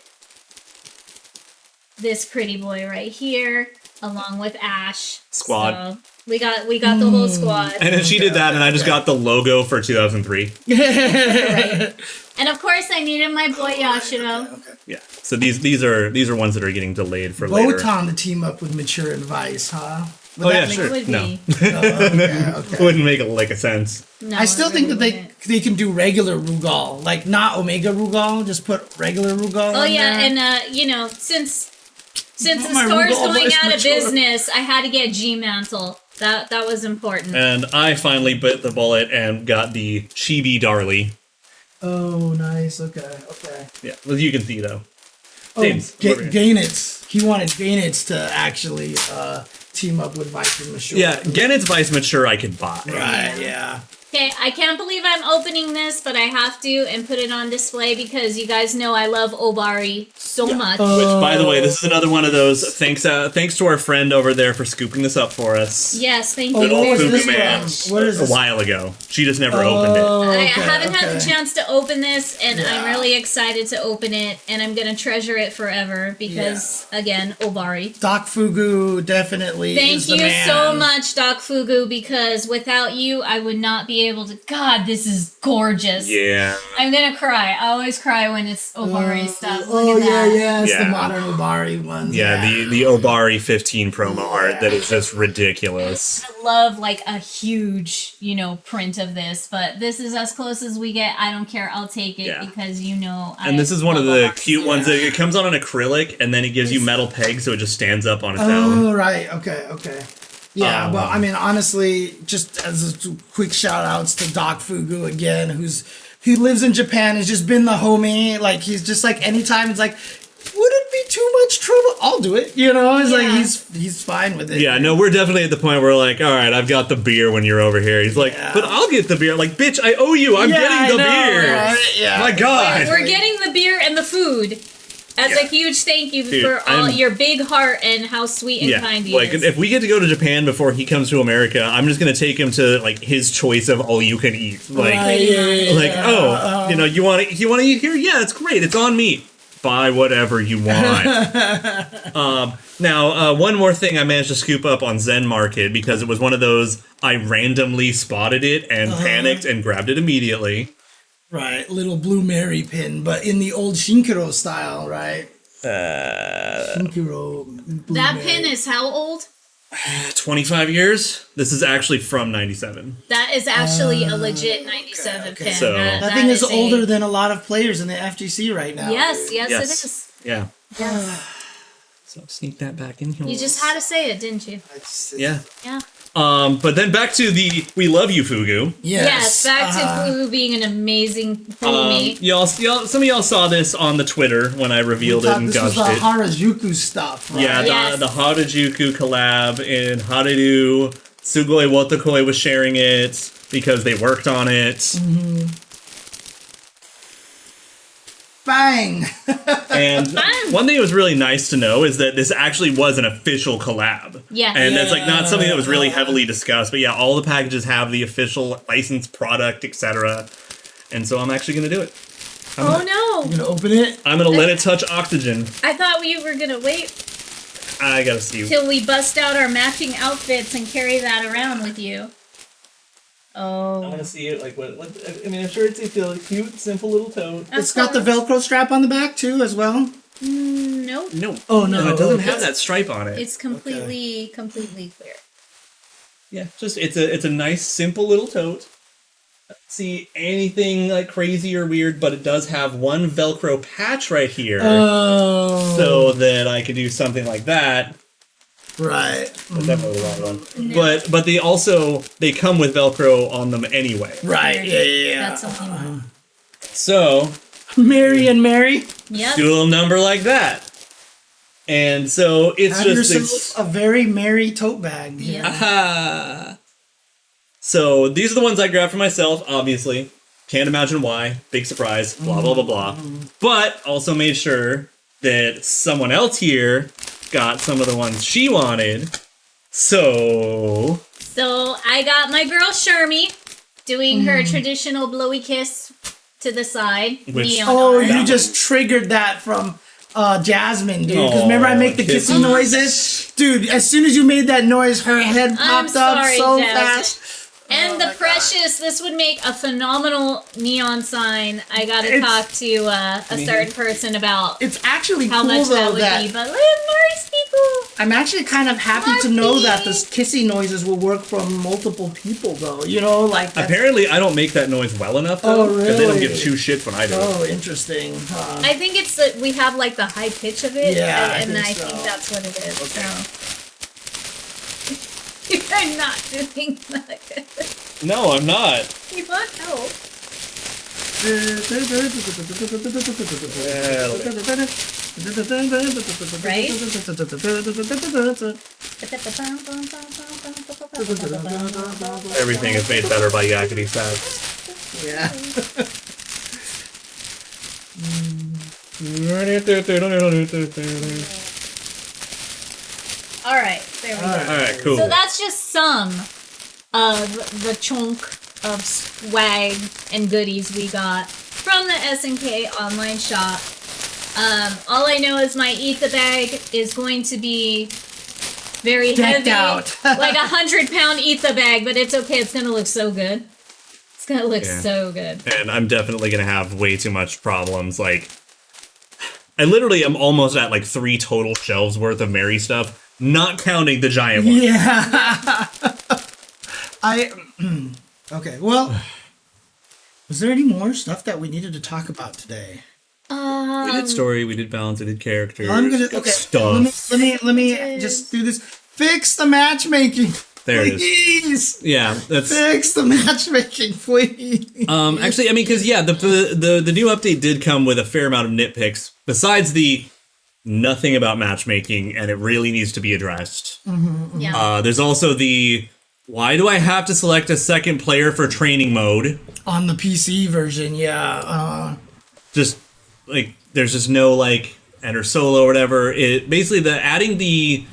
Speaker 3: this pretty boy right here, along with Ash.
Speaker 1: Squad.
Speaker 3: So we got the whole squad.
Speaker 1: And then she did that, and I just got the logo for 2003.
Speaker 3: And of course, I needed my boy Yashiro.
Speaker 1: Yeah. So these are ones that are getting delayed for later.
Speaker 2: Wotan to team up with Mature Advice, huh? Would
Speaker 1: Oh,
Speaker 2: that
Speaker 1: yeah,
Speaker 2: make-
Speaker 1: sure.
Speaker 3: Would
Speaker 1: No.
Speaker 3: be.
Speaker 2: Okay.
Speaker 1: Wouldn't make a lick of sense.
Speaker 3: No,
Speaker 2: I still
Speaker 3: it
Speaker 2: think
Speaker 3: really
Speaker 2: that
Speaker 3: wouldn't.
Speaker 2: they can do regular Rugal, like not Omega Rugal, just put regular Rugal.
Speaker 3: Oh
Speaker 2: in
Speaker 3: yeah,
Speaker 2: there.
Speaker 3: and you know, since the
Speaker 2: My
Speaker 3: store's
Speaker 2: Rugal
Speaker 3: going
Speaker 2: voice
Speaker 3: out of
Speaker 2: mature.
Speaker 3: business, I had to get G Mantle. That was important.
Speaker 1: And I finally bit the bullet and got the Chibi Darly.
Speaker 2: Oh, nice. Okay.
Speaker 1: Yeah, well, you can see though.
Speaker 2: Oh,
Speaker 1: James, over here.
Speaker 2: Gainitz. He wanted Gainitz to actually team up with Vice and Mature.
Speaker 1: Yeah, Genet's Vice Mature I could buy.
Speaker 2: Right. Yeah.
Speaker 3: Okay, I can't believe I'm opening this, but I have to and put it on display because you guys know I love Obari so much.
Speaker 1: Which, by the way, this is another one of those. Thanks to our friend over there for scooping this up for us.
Speaker 3: Yes, thank
Speaker 2: Oh,
Speaker 3: you
Speaker 2: what was
Speaker 3: very
Speaker 2: this
Speaker 3: much.
Speaker 2: from? What is
Speaker 1: A
Speaker 2: this?
Speaker 1: while ago, she just never opened it.
Speaker 3: I
Speaker 2: Okay,
Speaker 3: haven't had the
Speaker 2: okay.
Speaker 3: chance to open this, and I'm
Speaker 2: Yeah.
Speaker 3: really excited to open it, and I'm gonna treasure it forever because, again, Obari.
Speaker 2: Doc Fugu definitely.
Speaker 3: Thank
Speaker 2: is the
Speaker 3: you
Speaker 2: man.
Speaker 3: so much, Doc Fugu, because without you, I would not be able to. God, this is gorgeous.
Speaker 1: Yeah.
Speaker 3: I'm gonna cry. I always cry when it's Obari stuff. Look
Speaker 2: Oh
Speaker 3: at
Speaker 2: yeah,
Speaker 3: that.
Speaker 2: yeah, it's the
Speaker 1: Yeah.
Speaker 2: modern Obari ones.
Speaker 1: Yeah, the Obari 15 promo art that is just ridiculous.
Speaker 3: I love like a huge, print of this, but this is as close as we get. I don't care. I'll take it
Speaker 1: Yeah.
Speaker 3: because
Speaker 1: And this is one of the
Speaker 3: love
Speaker 1: cute ones. It comes on an acrylic, and then it gives you metal pegs, so it just stands up on its own.
Speaker 2: Oh right, okay. Yeah, but I mean, honestly, just as a quick shout outs to Doc Fugu again, who lives in Japan, has just been the homie. Like he's just like anytime it's like, would it be too much trouble? I'll do it. It's like
Speaker 3: Yeah.
Speaker 2: he's fine with it.
Speaker 1: Yeah, no, we're definitely at the point where like, all right, I've got the beer when you're over here. He's like, but I'll get the beer. Like, bitch, I owe you. I'm
Speaker 2: Yeah,
Speaker 1: getting the
Speaker 2: I know,
Speaker 1: beer.
Speaker 2: right? Yeah.
Speaker 1: My God.
Speaker 3: We're getting the beer and the food as a huge thank you
Speaker 1: Dude,
Speaker 3: for all
Speaker 1: I'm-
Speaker 3: your big heart and how sweet and
Speaker 1: Yeah,
Speaker 3: kind he
Speaker 1: like
Speaker 3: is.
Speaker 1: if we get to go to Japan before he comes to America, I'm just gonna take him to like his choice of all you can eat. Like,
Speaker 2: Right,
Speaker 1: you want to eat here? Yeah, it's great. It's on me. Buy whatever you want. Now, one more thing I managed to scoop up on Zen Market because it was one of those I randomly spotted it and panicked and grabbed it immediately.
Speaker 2: Right, little Blue Mary pin, but in the old Shinkiro style, right? Shinkiro. Blue
Speaker 3: that
Speaker 2: Mary.
Speaker 3: pin is how old?
Speaker 1: 25 years. This is actually from '97.
Speaker 3: That is actually a legit 97 pin.
Speaker 1: So-
Speaker 2: That thing is older than a lot of players in the FGC right now.
Speaker 3: Yes, yes,
Speaker 1: Yes.
Speaker 3: it is.
Speaker 1: Yeah.
Speaker 3: Yes.
Speaker 1: So sneak that back in here.
Speaker 3: You just had to say it, didn't you?
Speaker 1: Yeah.
Speaker 3: Yeah.
Speaker 1: But then back to the We Love You Fugu.
Speaker 3: Yes, back to Fugu being an amazing homie.
Speaker 1: Some of y'all saw this on the Twitter when I revealed it and
Speaker 2: This was
Speaker 1: gushed
Speaker 2: the
Speaker 1: it.
Speaker 2: Harajuku stuff, right?
Speaker 1: Yeah,
Speaker 3: Yes.
Speaker 1: the Harajuku collab in Hareru. Sugoi Wotakoi was sharing it because they worked on it.
Speaker 2: Bang!
Speaker 1: And one thing that was really nice to know is that this actually was an official collab.
Speaker 3: Yes.
Speaker 1: And it's like not something that was really heavily discussed, but yeah, all the packages have the official licensed product, etc. And so I'm actually going to do it.
Speaker 3: Oh no!
Speaker 2: You gonna open it?
Speaker 1: I'm going to let it touch oxygen.
Speaker 3: I thought we were gonna wait
Speaker 1: I got to see.
Speaker 3: till we bust out our matching outfits and carry that around with you.
Speaker 1: I
Speaker 3: Oh.
Speaker 1: want to see it. Like what? I mean, I'm sure it's a cute, simple little tote.
Speaker 2: It's got the Velcro strap on the back too, as well.
Speaker 3: Nope.
Speaker 1: No.
Speaker 2: Oh no,
Speaker 1: it doesn't have that stripe on it.
Speaker 3: It's completely clear.
Speaker 1: Yeah, just it's a nice, simple little tote. See anything like crazy or weird, but it does have one Velcro patch right here,
Speaker 2: Oh,
Speaker 1: so that I could do something like that.
Speaker 2: right,
Speaker 1: But definitely the wrong one. But they come with Velcro on them anyway.
Speaker 2: right, yeah.
Speaker 3: That's something.
Speaker 1: So
Speaker 2: Mary and Mary.
Speaker 3: Yep.
Speaker 1: do a little number like that, and so it's
Speaker 2: Have
Speaker 1: just
Speaker 2: yourself a very merry tote bag. Here.
Speaker 3: Yeah.
Speaker 1: So these are the ones I grabbed for myself, obviously. Can't imagine why. Big surprise. Blah, blah, blah, blah. But also made sure that someone else here got some of the ones she wanted. So
Speaker 3: So I got my girl Shermy doing her traditional blowy kiss to the side.
Speaker 1: Which-
Speaker 3: Neon
Speaker 2: Oh,
Speaker 3: art.
Speaker 2: you just triggered that from Jasmine, dude. Because remember I make the
Speaker 1: kissing.
Speaker 2: kissing noises? Dude, as soon as you made that noise, her head
Speaker 3: I'm
Speaker 2: popped up
Speaker 3: sorry,
Speaker 2: so
Speaker 3: Jasmine.
Speaker 2: fast.
Speaker 3: And the precious, this would make a phenomenal neon sign. I gotta talk to a certain person about
Speaker 2: It's actually
Speaker 3: how
Speaker 2: cool
Speaker 3: much that
Speaker 2: though
Speaker 3: would
Speaker 2: that
Speaker 3: be, but Mars people.
Speaker 2: I'm actually kind of happy to know that the kissy noises will work from multiple people though. You know, like
Speaker 1: Apparently, I don't make that noise well enough though.
Speaker 2: Oh,
Speaker 1: Because they don't
Speaker 2: really?
Speaker 1: give two shits when I do it.
Speaker 2: Oh, interesting. Huh.
Speaker 3: I think it's that we have like the high pitch of it,
Speaker 2: Yeah,
Speaker 3: and
Speaker 2: I
Speaker 3: I
Speaker 2: think
Speaker 3: think
Speaker 2: so.
Speaker 3: that's what it is.
Speaker 2: Okay.
Speaker 3: So. You're not doing that.
Speaker 1: No, I'm not.
Speaker 3: You want help? Right?
Speaker 1: Everything is made better by Yakety Sax.
Speaker 2: Yeah.
Speaker 3: All right, there we go.
Speaker 1: Alright, cool.
Speaker 3: So that's just some of the chunk of swag and goodies we got from the SNK online shop. All I know is my Ether bag is going to be very
Speaker 2: Decked
Speaker 3: heavy,
Speaker 2: out.
Speaker 3: like 100-pound Ether bag, but it's okay. It's gonna look so good. It's gonna look so good.
Speaker 1: And I'm definitely gonna have way too much problems. Like, I literally am almost at like 3 total shelves worth of Mary stuff, not counting the giant one.
Speaker 2: Yeah. Okay, well, was there any more stuff that we needed to talk about today?
Speaker 1: We did story, we did balance, we did character.
Speaker 2: I'm gonna okay.
Speaker 1: Stuff.
Speaker 2: Let me just do this. Fix the matchmaking.
Speaker 1: There it is.
Speaker 2: Please.
Speaker 1: Yeah, that's
Speaker 2: Fix the matchmaking, please.
Speaker 1: actually, I mean, because yeah, the new update did come with a fair amount of nitpicks. Besides the nothing about matchmaking, and it really needs to be addressed.
Speaker 3: Yeah.
Speaker 1: There's also the why do I have to select a second player for training mode?
Speaker 2: On the PC version, yeah.
Speaker 1: Just like there's just no like enter solo or whatever. It basically the adding the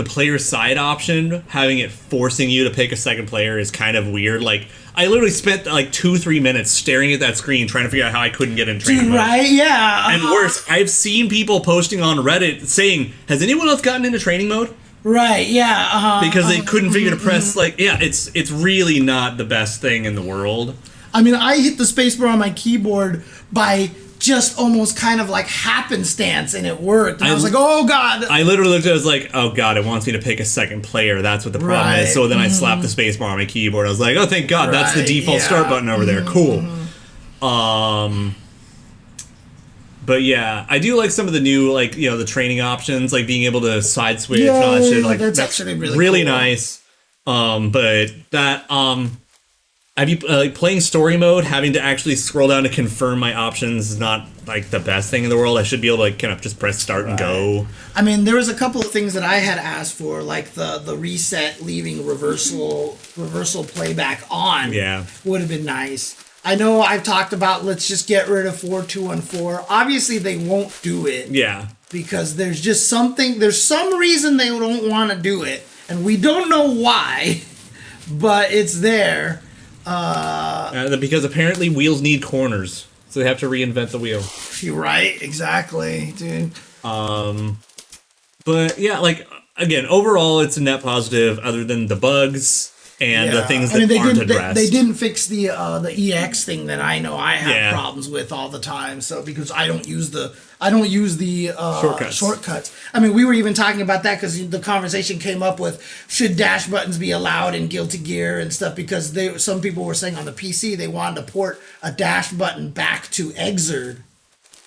Speaker 1: player side option, having it forcing you to pick a second player is kind of weird. Like I literally spent like 2-3 minutes staring at that screen trying to figure out how I couldn't get in training mode.
Speaker 2: Right? Yeah.
Speaker 1: And worse, I've seen people posting on Reddit saying, "Has anyone else gotten into training mode?"
Speaker 2: Right? Yeah.
Speaker 1: Because they couldn't figure to press like it's really not the best thing in the world.
Speaker 2: I mean, I hit the spacebar on my keyboard by just almost kind of like happenstance, and it worked. And I was like, "Oh God!"
Speaker 1: I literally looked at it, I was like, "Oh God, it wants me to pick a second player. That's what the problem
Speaker 2: Right.
Speaker 1: is." So then I slapped the spacebar on my keyboard. I was like, "Oh, thank God, that's the
Speaker 2: Right,
Speaker 1: default
Speaker 2: yeah.
Speaker 1: start button over there. Cool." But yeah, I do like some of the new, like, you know, the training options, like being able to side switch and all that shit. Like
Speaker 2: that's actually really cool.
Speaker 1: nice. But that have you like playing story mode, having to actually scroll down to confirm my options is not like the best thing in the world. I should be able to like kind of just press start and go.
Speaker 2: I mean, there was a couple of things that I had asked for, like the reset, leaving reversal playback on.
Speaker 1: Yeah.
Speaker 2: Would have been nice. I know I've talked about let's just get rid of 4214. Obviously, they won't do it.
Speaker 1: Yeah.
Speaker 2: Because there's just something, there's some reason they don't want to do it, and we don't know why, but it's there.
Speaker 1: Because apparently wheels need corners, so they have to reinvent the wheel.
Speaker 2: You're right, exactly, dude.
Speaker 1: But yeah, like again, overall, it's a net positive, other than the bugs and the things that aren't addressed.
Speaker 2: They didn't fix the EX thing that I know I have
Speaker 1: Yeah.
Speaker 2: problems with all the time. So because I don't use the shortcuts. I mean, we were even talking about that because the conversation came up with should dash buttons be allowed in Guilty Gear and stuff, because some people were saying on the PC they wanted to port a dash button back to Xrd.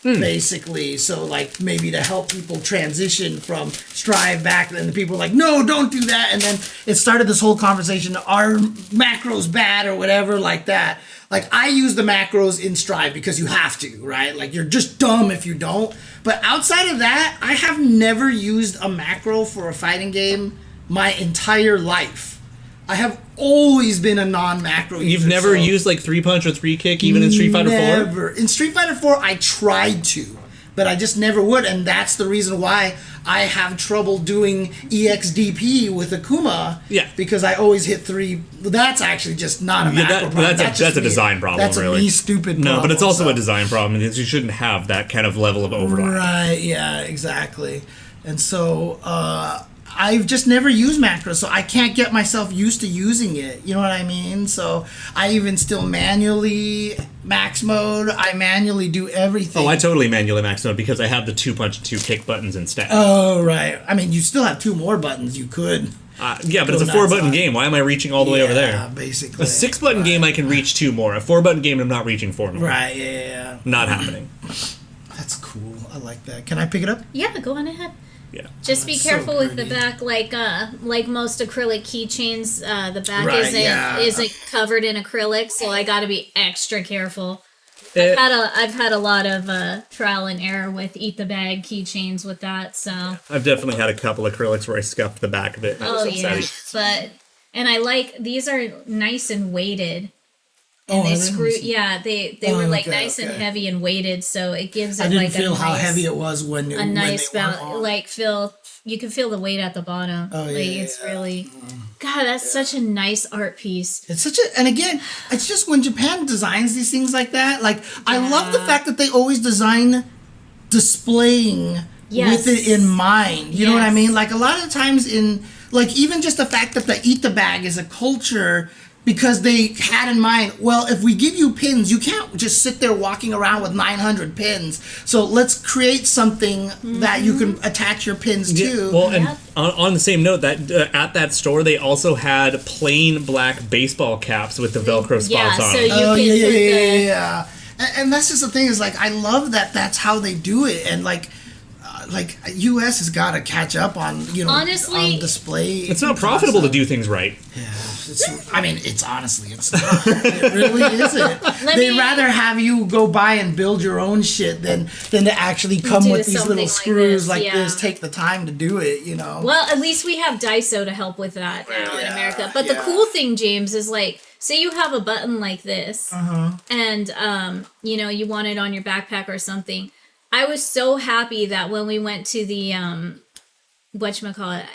Speaker 2: Basically, so like maybe to help people transition from Strive back, and the people were like, no, don't do that, and then it started this whole conversation, are macros bad or whatever like that. Like, I use the macros in Strive because you have to, right? Like, you're just dumb if you don't. But outside of that, I have never used a macro for a fighting game my entire life. I have always been a non-macro user.
Speaker 1: You've never used like 3-punch or 3-kick even in Street Fighter 4?
Speaker 2: Never. In Street Fighter 4, I tried to, but I just never would, and that's the reason why I have trouble doing EXDP with Akuma.
Speaker 1: Yeah.
Speaker 2: Because I always hit 3. That's actually just not a macro problem.
Speaker 1: That's a design problem,
Speaker 2: That's
Speaker 1: really.
Speaker 2: a me stupid problem.
Speaker 1: No, but it's also a design problem, because you shouldn't have that kind of level of overlap.
Speaker 2: Right, yeah, exactly. And so, I've just never used macros, so I can't get myself used to using it. You know what I mean? So I even still manually max mode. I manually do everything.
Speaker 1: Oh, I totally manually max mode because I have the 2 punch and 2 kick buttons instead.
Speaker 2: Oh, right. I mean, you still have 2 more buttons. You could.
Speaker 1: Yeah, but it's a 4-button game. Why am I reaching all the way over there?
Speaker 2: Yeah, basically.
Speaker 1: A 6-button game, I can reach 2 more. A 4-button game, I'm not reaching 4 more.
Speaker 2: Right, yeah.
Speaker 1: Not happening.
Speaker 2: That's cool. I like that. Can I pick it up?
Speaker 3: Yeah, go on ahead.
Speaker 1: Yeah.
Speaker 3: Just be
Speaker 2: so
Speaker 3: careful with the
Speaker 2: pretty.
Speaker 3: back, like most acrylic keychains. The back
Speaker 2: Right,
Speaker 3: isn't covered in acrylic, so I got to be extra careful.
Speaker 1: It-
Speaker 3: I've had a lot of trial and error with eat the bag keychains with that. So
Speaker 1: I've definitely had a couple acrylics where I scuffed the back of it. And I was
Speaker 3: oh
Speaker 1: upset.
Speaker 3: yeah, and I like these are nice and weighted. And
Speaker 2: Oh,
Speaker 3: they
Speaker 2: I
Speaker 3: screw,
Speaker 2: didn't see-
Speaker 3: yeah, they were like nice and heavy and weighted, so it gives it
Speaker 2: I didn't
Speaker 3: like
Speaker 2: feel
Speaker 3: a
Speaker 2: how
Speaker 3: nice,
Speaker 2: heavy it was when
Speaker 3: a nice
Speaker 2: they weren't
Speaker 3: balance.
Speaker 2: on.
Speaker 3: Like you can feel the weight at the bottom.
Speaker 2: Oh, yeah,
Speaker 3: like it's
Speaker 2: yeah.
Speaker 3: really, God, that's such a nice art piece.
Speaker 2: It's such a, and again, it's just when Japan designs these things like that. Like, I love the fact that they always design displaying
Speaker 3: Yes.
Speaker 2: with it in mind. You know what I
Speaker 3: Yes.
Speaker 2: mean? Like, a lot of times in, like, even just the fact that the eat the bag is a culture because they had in mind, well, if we give you pins, you can't just sit there walking around with 900 pins. So let's create something that you can attach your pins to.
Speaker 1: Yeah, well, and
Speaker 3: Yep.
Speaker 1: on the same note, that at that store they also had plain black baseball caps with the Velcro spots
Speaker 3: Yeah,
Speaker 1: on
Speaker 3: so
Speaker 1: them.
Speaker 3: you
Speaker 2: Oh,
Speaker 3: can
Speaker 2: yeah, yeah,
Speaker 3: put
Speaker 2: yeah,
Speaker 3: the,
Speaker 2: yeah. And that's just the thing is, like, I love that that's how they do it. And, like U.S. has got to catch up on,
Speaker 3: Honestly,
Speaker 2: on display.
Speaker 1: It's not profitable to do things right.
Speaker 2: I mean, it's honestly, it's not. It really isn't. They'd
Speaker 3: me-
Speaker 2: rather have you go buy and build your own shit than to actually come
Speaker 3: Do
Speaker 2: with these
Speaker 3: something
Speaker 2: little
Speaker 3: like
Speaker 2: screws
Speaker 3: this,
Speaker 2: like
Speaker 3: yeah.
Speaker 2: this, take the time to do it, you know?
Speaker 3: Well, at least we have Daiso to help with that now in America. But the
Speaker 2: yeah.
Speaker 3: cool thing, James, is like, say you have a button like this, and you want it on your backpack or something. I was so happy that when we went to the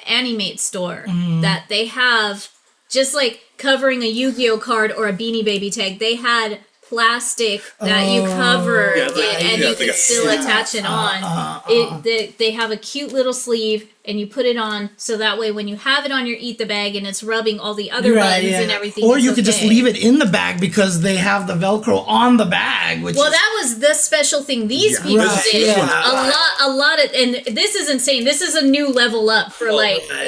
Speaker 3: Animate store, that they have just like covering a Yu-Gi-Oh card or a Beanie Baby tag. They had plastic that you cover
Speaker 1: Yeah,
Speaker 3: it,
Speaker 1: like-
Speaker 3: and
Speaker 1: yeah,
Speaker 3: you
Speaker 1: like
Speaker 3: can
Speaker 1: a
Speaker 3: still
Speaker 1: sleeve.
Speaker 3: attach it on. They have a cute little sleeve, and you put it on so that way when you have it on your eat the bag and it's rubbing all the other buttons and everything,
Speaker 2: Or
Speaker 3: it's
Speaker 2: you could just
Speaker 3: okay.
Speaker 2: leave it in the bag because they have the Velcro on the bag, which
Speaker 3: Well,
Speaker 2: is,
Speaker 3: that was the special thing these people
Speaker 2: Right,
Speaker 3: did.
Speaker 2: yeah.
Speaker 3: A lot of, and this is insane. This is a new level up for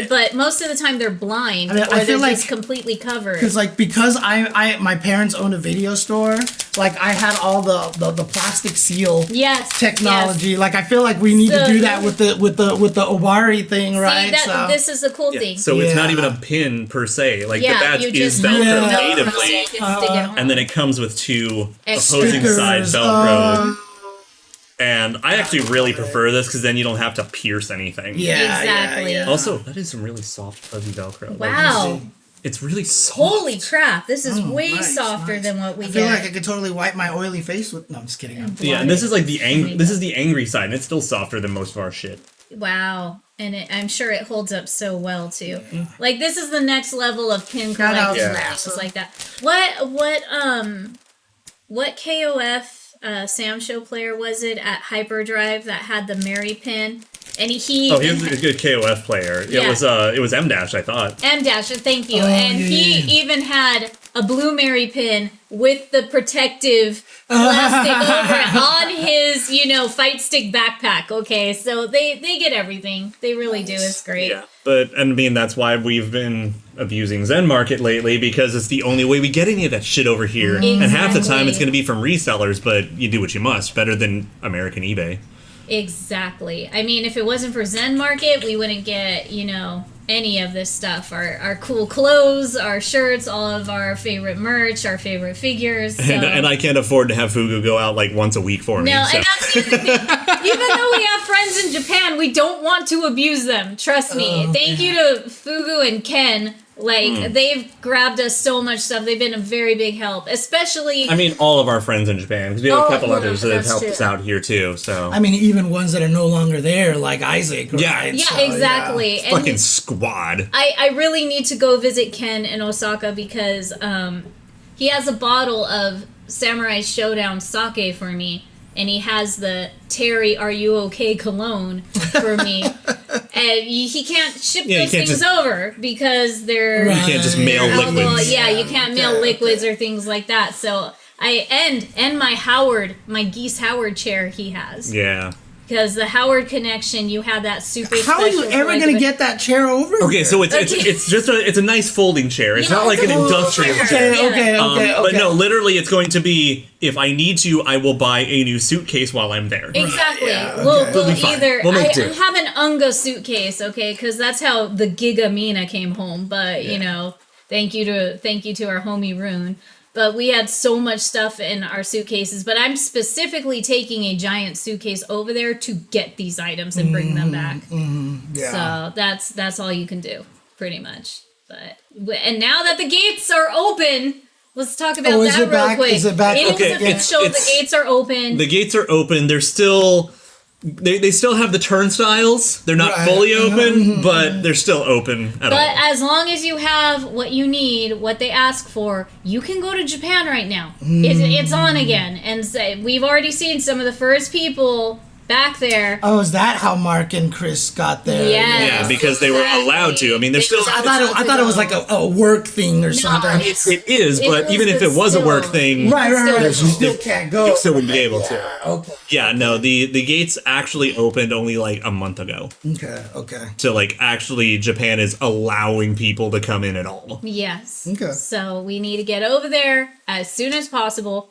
Speaker 3: but most of the time they're blind
Speaker 2: I mean,
Speaker 3: or
Speaker 2: I feel
Speaker 3: they're
Speaker 2: like-
Speaker 3: just completely covered.
Speaker 2: because I my parents owned a video store, like I had all the plastic seal
Speaker 3: Yes,
Speaker 2: technology.
Speaker 3: yes.
Speaker 2: Like I feel like we need to
Speaker 3: So-
Speaker 2: do that with the Owari thing, right?
Speaker 3: See, this is the cool thing.
Speaker 1: So it's not
Speaker 2: Yeah.
Speaker 1: even a pin per se. Like the
Speaker 3: yeah,
Speaker 1: badge
Speaker 3: you
Speaker 1: is
Speaker 3: just
Speaker 1: Velcro
Speaker 2: Yeah.
Speaker 1: natively,
Speaker 3: so you can stick it on.
Speaker 1: and then it comes with 2
Speaker 3: Extra.
Speaker 1: opposing side
Speaker 2: Stickers,
Speaker 1: Velcro. And I actually really prefer this because then you don't have to pierce anything.
Speaker 2: yeah,
Speaker 3: Exactly.
Speaker 2: yeah.
Speaker 1: Also, that is some really soft, fuzzy Velcro. Like,
Speaker 3: Wow.
Speaker 1: it's really soft.
Speaker 3: Holy crap, this is way
Speaker 2: nice,
Speaker 3: softer
Speaker 2: nice.
Speaker 3: than what we
Speaker 2: I feel
Speaker 3: get.
Speaker 2: like I could totally wipe my oily face with. No, I'm just kidding.
Speaker 1: Yeah, and this is like this is the angry side, and it's still softer than most of our shit.
Speaker 3: Wow. And I'm sure it holds up so well too. Like this is the next level of pin
Speaker 2: Shout out
Speaker 3: collecting.
Speaker 2: to
Speaker 3: Just
Speaker 2: NASA.
Speaker 3: like that. What KOF Sam Show player was it at Hyperdrive that had the Mary pin? And he
Speaker 1: Oh, he was a good KOF player.
Speaker 3: Yeah.
Speaker 1: It was M Dash, I thought.
Speaker 3: M Dasher, thank you.
Speaker 2: Oh,
Speaker 3: and
Speaker 2: yeah,
Speaker 3: he
Speaker 2: yeah.
Speaker 3: even had a blue Mary pin with the protective plastic over it on his, fight stick backpack. Okay, so they get everything. They really do. It's great.
Speaker 1: Yeah, but I mean that's why we've been abusing Zen Market lately because it's the only way we get any of that shit over here. And half the time it's
Speaker 3: Exactly.
Speaker 1: going to be from resellers, but you do what you must. Better than American eBay.
Speaker 3: Exactly. I mean, if it wasn't for Zen Market, we wouldn't get, any of this stuff. Our cool clothes, our shirts, all of our favorite merch, our favorite figures. So.
Speaker 1: And I can't afford to have Fugu go out like once a week for me.
Speaker 3: No,
Speaker 1: so.
Speaker 3: and that's the other thing. Even though we have friends in Japan, we don't want to abuse them. Trust me. Thank you to Fugu and Ken. Like, they've grabbed us so much stuff. They've been a very big help, especially...
Speaker 1: I mean, all of our friends in Japan, because we have
Speaker 3: Oh,
Speaker 1: a couple
Speaker 3: yeah,
Speaker 1: others that have
Speaker 3: that's
Speaker 1: helped
Speaker 3: true.
Speaker 1: us out here too. So
Speaker 2: I mean, even ones that are no longer there, like Isaac.
Speaker 1: Yeah.
Speaker 2: Right?
Speaker 3: yeah,
Speaker 2: So,
Speaker 3: exactly. And
Speaker 1: fucking squad.
Speaker 3: I really need to go visit Ken in Osaka because he has a bottle of Samurai Showdown sake for me, and he has the Terry Are You Okay cologne for me. And he can't ship
Speaker 1: Yeah, you
Speaker 3: those
Speaker 1: can't
Speaker 3: things
Speaker 1: just-
Speaker 3: over because they're
Speaker 1: You can't just mail
Speaker 3: alcohol.
Speaker 1: liquids.
Speaker 3: Yeah, you can't mail liquids or things like that. So and my Geese Howard chair he has.
Speaker 1: Yeah.
Speaker 3: Because the Howard connection, you had that super.
Speaker 2: How are you
Speaker 3: special
Speaker 2: ever
Speaker 3: like
Speaker 2: gonna
Speaker 3: the-
Speaker 2: get that chair over?
Speaker 1: Okay,
Speaker 2: here?
Speaker 1: so it's just a nice folding chair. It's
Speaker 3: Yeah,
Speaker 1: not like
Speaker 3: it's
Speaker 1: an
Speaker 3: a folding
Speaker 1: industrial
Speaker 3: chair.
Speaker 1: chair.
Speaker 2: Okay,
Speaker 3: Yeah.
Speaker 2: okay.
Speaker 1: But no, literally, it's going to be if I need to, I will buy a new suitcase while I'm there.
Speaker 3: Exactly.
Speaker 2: Yeah, okay.
Speaker 3: We'll
Speaker 1: We'll be fine.
Speaker 3: either
Speaker 1: We'll make
Speaker 3: I
Speaker 1: do.
Speaker 3: have an Unga suitcase, okay, because that's how the Giga Mina came home. But you know, thank you to our homie Rune. But we had so much stuff in our suitcases. But I'm specifically taking a giant suitcase over there to get these items and bring them back.
Speaker 2: Yeah.
Speaker 3: So that's all you can do, pretty much. But and now that the gates are open, let's talk about
Speaker 2: Oh, is
Speaker 3: that
Speaker 2: it
Speaker 3: real
Speaker 2: back?
Speaker 3: quick.
Speaker 2: Is it back?
Speaker 3: It is
Speaker 1: Okay,
Speaker 3: official.
Speaker 1: it's-
Speaker 3: The gates are open.
Speaker 1: The gates are open. They're still. They still have the turnstiles. They're not
Speaker 2: Right.
Speaker 1: fully open, but they're still open at
Speaker 3: But
Speaker 1: all.
Speaker 3: as long as you have what you need, what they ask for, you can go to Japan right now. It's on again. And say, we've already seen some of the first people back there.
Speaker 2: Oh, is that how Mark and Chris got there?
Speaker 3: Yes.
Speaker 1: Yeah, because they were allowed to. I mean, they're still.
Speaker 2: I thought it was like a work thing or something.
Speaker 1: It is,
Speaker 3: It
Speaker 1: but
Speaker 3: was,
Speaker 1: even if
Speaker 3: but
Speaker 1: it was a work
Speaker 3: still.
Speaker 1: thing,
Speaker 2: Right. You
Speaker 3: Still-
Speaker 2: still can't go.
Speaker 1: you still wouldn't be able to.
Speaker 2: Okay.
Speaker 1: Yeah, no, the gates actually opened only like a month ago.
Speaker 2: Okay.
Speaker 1: So like actually Japan is allowing people to come in at all.
Speaker 3: Yes.
Speaker 2: Okay.
Speaker 3: So we need to get over there as soon as possible.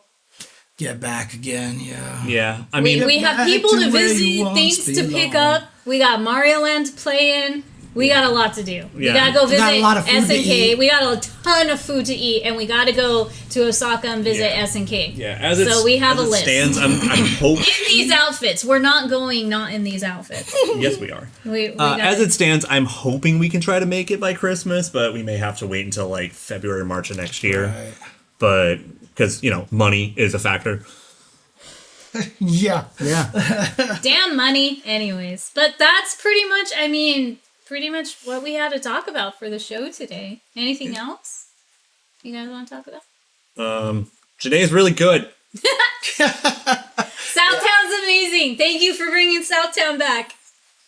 Speaker 2: Get back again. Yeah.
Speaker 1: Yeah. I mean
Speaker 3: We have
Speaker 2: back
Speaker 3: people
Speaker 2: to
Speaker 3: to
Speaker 2: where
Speaker 3: visit,
Speaker 2: you once
Speaker 3: things to pick
Speaker 2: belonged.
Speaker 3: up. We got Mario Land to play in. We got a lot to do. We
Speaker 1: Yeah.
Speaker 3: gotta go
Speaker 2: We got
Speaker 3: visit
Speaker 2: a lot of food to
Speaker 3: SNK.
Speaker 2: eat.
Speaker 3: We got a ton of food to eat, and we gotta go to Osaka and visit
Speaker 1: Yeah.
Speaker 3: SNK.
Speaker 1: yeah, as
Speaker 3: So we have
Speaker 1: as
Speaker 3: a
Speaker 1: it
Speaker 3: list.
Speaker 1: stands, I'm hoping
Speaker 3: In these outfits, we're not going not in these outfits.
Speaker 1: yes we are.
Speaker 3: We gotta,
Speaker 1: As it stands, I'm hoping we can try to make it by Christmas, but we may have to wait until like February, March of next year.
Speaker 2: Right.
Speaker 1: But because money is a factor.
Speaker 2: Yeah.
Speaker 3: damn money, anyways. But that's pretty much what we had to talk about for the show today. Anything else you guys want to talk about?
Speaker 1: Janae's really good.
Speaker 3: Southtown's amazing. Thank you for bringing Southtown back.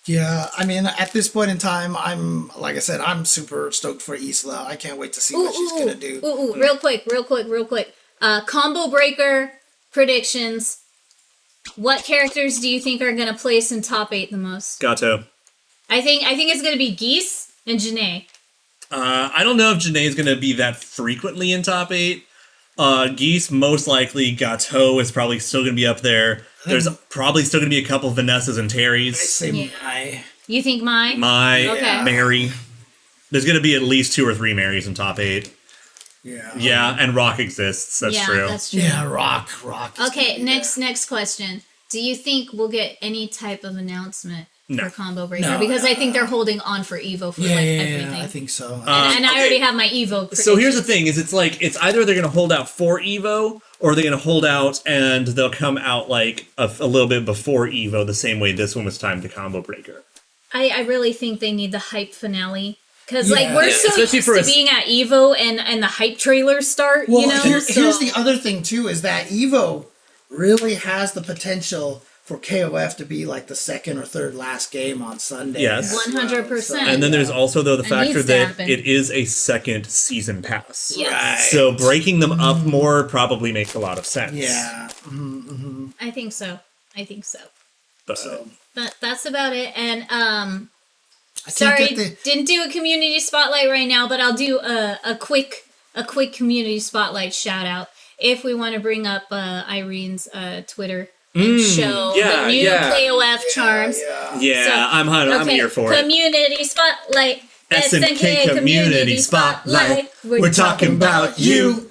Speaker 2: Yeah. I mean, at this point in time, like I said, I'm super stoked for Isla. I can't wait to see what she's gonna do.
Speaker 3: Ooh, real quick. Combo breaker predictions. What characters do you think are gonna place in top 8 the most?
Speaker 1: Gato.
Speaker 3: I think it's gonna be Geese and Janae.
Speaker 1: I don't know if Janae's gonna be that frequently in top 8. Geese most likely. Gato is probably still gonna be up there. There's probably still gonna be a couple Vanessas and Terrys.
Speaker 2: Say
Speaker 3: Yeah.
Speaker 2: my.
Speaker 3: You think Mai?
Speaker 1: My
Speaker 3: Okay.
Speaker 1: Mary. There's gonna be at least 2 or 3 Marys in top 8.
Speaker 2: Yeah.
Speaker 1: Yeah, and Rock exists. That's
Speaker 3: yeah,
Speaker 1: true.
Speaker 3: that's true.
Speaker 2: Yeah. Rock. is
Speaker 3: Okay,
Speaker 2: gonna be
Speaker 3: next question. Do you think we'll get any type of announcement
Speaker 1: No.
Speaker 3: for Combo Breaker?
Speaker 2: No.
Speaker 3: Because I think they're holding on for Evo for
Speaker 2: there.
Speaker 3: everything.
Speaker 2: I think so.
Speaker 3: And I already have my Evo.
Speaker 1: So here's the
Speaker 3: predictions.
Speaker 1: thing: is it's either they're gonna hold out for Evo, or they're gonna hold out and they'll come out like a little bit before Evo, the same way this one was timed to Combo Breaker.
Speaker 3: I really think they need the hype finale. Because
Speaker 2: Yeah.
Speaker 3: we're
Speaker 2: Yeah,
Speaker 3: so
Speaker 1: especially
Speaker 3: used
Speaker 1: for
Speaker 3: to
Speaker 1: a-
Speaker 3: being at Evo and the hype trailers start,
Speaker 2: Well,
Speaker 3: you know?
Speaker 2: here's
Speaker 3: So-
Speaker 2: the other thing too: is that Evo really has the potential for KOF to be like the second or third last game on Sunday.
Speaker 1: Yes.
Speaker 2: as well.
Speaker 3: 100%.
Speaker 1: And then there's also though the
Speaker 3: It
Speaker 1: factor
Speaker 3: needs to
Speaker 1: that
Speaker 3: happen.
Speaker 1: it is a second season pass.
Speaker 3: Yes.
Speaker 2: Right.
Speaker 1: So breaking them up more probably makes a lot of sense.
Speaker 2: Yeah.
Speaker 3: I think so.
Speaker 1: But
Speaker 3: But that's about it. And
Speaker 2: I can't
Speaker 3: sorry,
Speaker 2: get the-
Speaker 3: didn't do a community spotlight right now, but I'll do a quick community spotlight shout out if we want to bring up Irene's Twitter and show
Speaker 1: yeah,
Speaker 3: the new
Speaker 1: yeah.
Speaker 3: KOF charms.
Speaker 1: yeah,
Speaker 3: So,
Speaker 1: I'm here for it.
Speaker 3: Community spotlight.
Speaker 1: SNK community spotlight. We're talking about you.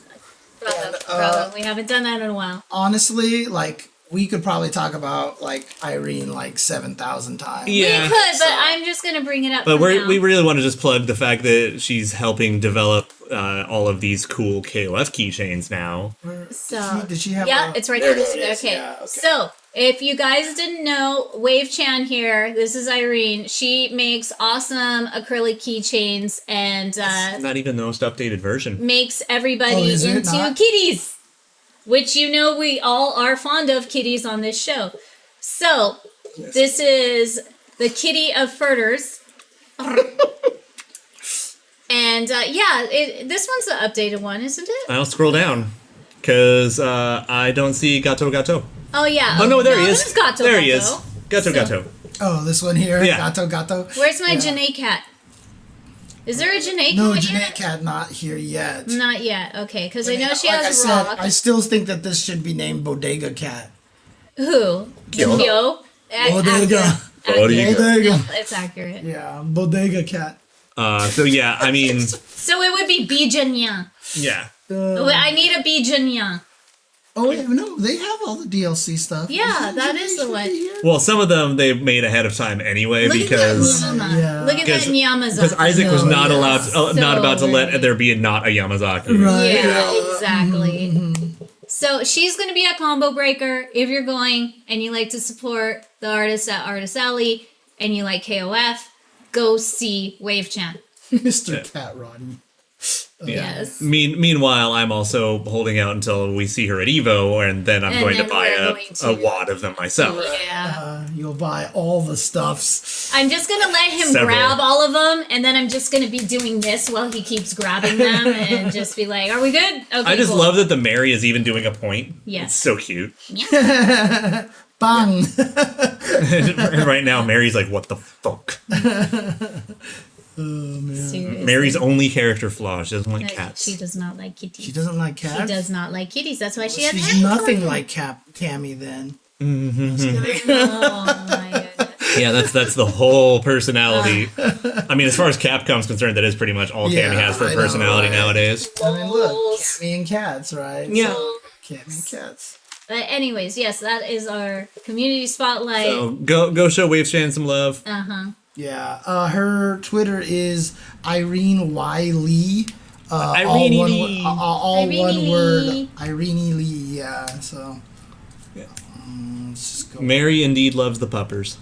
Speaker 3: Bravo. We haven't done that in a while.
Speaker 2: Honestly, like we could probably talk about like Irene like 7,000 times.
Speaker 1: Yeah.
Speaker 3: We could, but I'm just gonna bring it up.
Speaker 1: But
Speaker 3: for now.
Speaker 1: we really want to just plug the fact that she's helping develop all of these cool KOF keychains now.
Speaker 3: So
Speaker 2: Did she have
Speaker 3: yeah,
Speaker 2: a-
Speaker 3: it's right
Speaker 2: There
Speaker 3: there.
Speaker 2: it is,
Speaker 3: Okay.
Speaker 2: yeah, okay.
Speaker 3: So if you guys didn't know, Wave Chan here. This is Irene. She makes awesome acrylic keychains and
Speaker 1: Not even the most updated version.
Speaker 3: makes everybody
Speaker 2: Oh, is it
Speaker 3: into
Speaker 2: not?
Speaker 3: kitties, which you know we all are fond of kitties on this show. So this is the kitty of furters. And this one's the updated one, isn't it?
Speaker 1: I'll scroll down because I don't see Gato.
Speaker 3: Oh yeah.
Speaker 1: Oh no, there he
Speaker 3: this
Speaker 1: is.
Speaker 3: Gato,
Speaker 1: there he is. Gato.
Speaker 2: Oh, this one here.
Speaker 1: Yeah.
Speaker 2: Gato.
Speaker 3: Where's my Janae cat? Is there a Janae
Speaker 2: No,
Speaker 3: cat
Speaker 2: Janae
Speaker 3: yet?
Speaker 2: cat not here yet.
Speaker 3: Not yet. Okay, because I know she
Speaker 2: Like
Speaker 3: has
Speaker 2: I said,
Speaker 3: Rock.
Speaker 2: I still think that this should be named Bodega Cat.
Speaker 3: Who? Kyo.
Speaker 2: Bodega.
Speaker 3: Accurate.
Speaker 2: Bodega.
Speaker 3: It's accurate.
Speaker 2: Yeah, Bodega Cat.
Speaker 1: So yeah, I mean,
Speaker 3: So it would be Bijanya.
Speaker 1: yeah.
Speaker 3: I need a Bijanya.
Speaker 2: Oh, yeah, no, they have all the DLC stuff.
Speaker 3: Yeah, that is the one.
Speaker 1: Well, some of them they made ahead of time anyway
Speaker 3: Look
Speaker 1: because
Speaker 3: at that Nyama.
Speaker 2: Yeah.
Speaker 3: Look at that Nyamazaki.
Speaker 1: because Isaac was
Speaker 2: No,
Speaker 1: not
Speaker 2: yeah.
Speaker 1: allowed, not about to let
Speaker 3: pretty.
Speaker 1: there be not a Yamazaki.
Speaker 2: Right.
Speaker 3: Yeah, exactly. So she's going to be a combo breaker if you're going and you like to support the artists at Artist Alley and you like KOF, go see Wave Chan.
Speaker 2: Mr. Cat Roddy.
Speaker 3: Yes.
Speaker 1: Meanwhile, I'm also holding out until we see her at Evo, and then I'm
Speaker 3: And
Speaker 1: going to
Speaker 3: then
Speaker 1: buy
Speaker 3: we're
Speaker 1: a
Speaker 3: going to-
Speaker 1: wad of them myself.
Speaker 3: Yeah.
Speaker 2: You'll buy all the stuffs.
Speaker 3: I'm just going to let him
Speaker 1: Several.
Speaker 3: grab all of them and then I'm just going to be doing this while he keeps grabbing them and just be like, are we good? Okay,
Speaker 1: I just
Speaker 3: cool.
Speaker 1: love that the Mary is even doing a point.
Speaker 3: Yes.
Speaker 1: It's so cute.
Speaker 2: Bang!
Speaker 1: And right now, Mary's like, what the fuck?
Speaker 3: Seriously.
Speaker 1: Mary's only character flaw, she doesn't like
Speaker 3: Like,
Speaker 1: cats.
Speaker 3: She does not like kitties.
Speaker 2: She doesn't like
Speaker 3: She
Speaker 2: cats?
Speaker 3: does not like kitties. That's why she has
Speaker 2: She's
Speaker 3: hands
Speaker 2: nothing
Speaker 3: on her.
Speaker 2: like Tammy then.
Speaker 3: Oh my goodness.
Speaker 1: Yeah, that's the whole personality. I mean, as far as Capcom's concerned, that is pretty much all
Speaker 2: Yeah,
Speaker 1: Cammy has for
Speaker 2: I know,
Speaker 1: personality
Speaker 2: right?
Speaker 1: nowadays.
Speaker 2: I mean, look,
Speaker 3: Balls.
Speaker 2: Tammy and cats, right?
Speaker 1: Yeah.
Speaker 2: Tammy and cats.
Speaker 3: But anyways, yes, that is our community spotlight.
Speaker 1: So go show Wave Chan some love.
Speaker 2: Yeah, her Twitter is Irene Y. Lee.
Speaker 1: Irene
Speaker 2: all
Speaker 1: Lee.
Speaker 2: all
Speaker 3: Irene
Speaker 2: one
Speaker 3: Lee.
Speaker 2: word. Irene Lee, yeah, so. Let's just go.
Speaker 1: Mary indeed loves the puppers.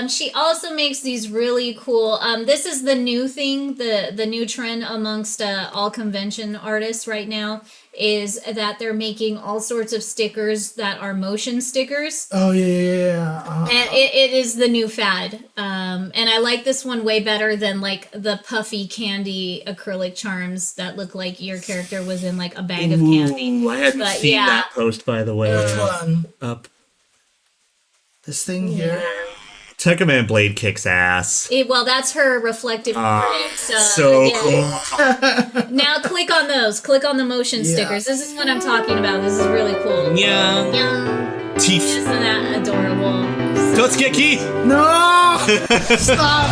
Speaker 3: She also makes these really cool. This is the new thing, the new trend amongst all convention artists right now is that they're making all sorts of stickers that are motion stickers.
Speaker 2: Oh, yeah.
Speaker 3: And it is the new fad. And I like this one way better than like the puffy candy acrylic charms that look like your character was in like a bag of candy.
Speaker 1: Ooh, I hadn't
Speaker 3: But
Speaker 1: seen
Speaker 3: yeah.
Speaker 1: that post, by the way.
Speaker 2: Which one?
Speaker 1: Up.
Speaker 2: This thing here?
Speaker 1: Tekka Man Blade kicks ass.
Speaker 3: Well, that's her reflective print.
Speaker 1: So
Speaker 3: yeah.
Speaker 1: cool.
Speaker 3: Now click on those. Click on the motion
Speaker 2: Yeah.
Speaker 3: stickers. This is what I'm talking about. This is really cool.
Speaker 1: Yeah.
Speaker 3: Yeah.
Speaker 1: Teeth.
Speaker 3: Isn't that adorable?
Speaker 1: Totsukeki!
Speaker 2: No! Stop!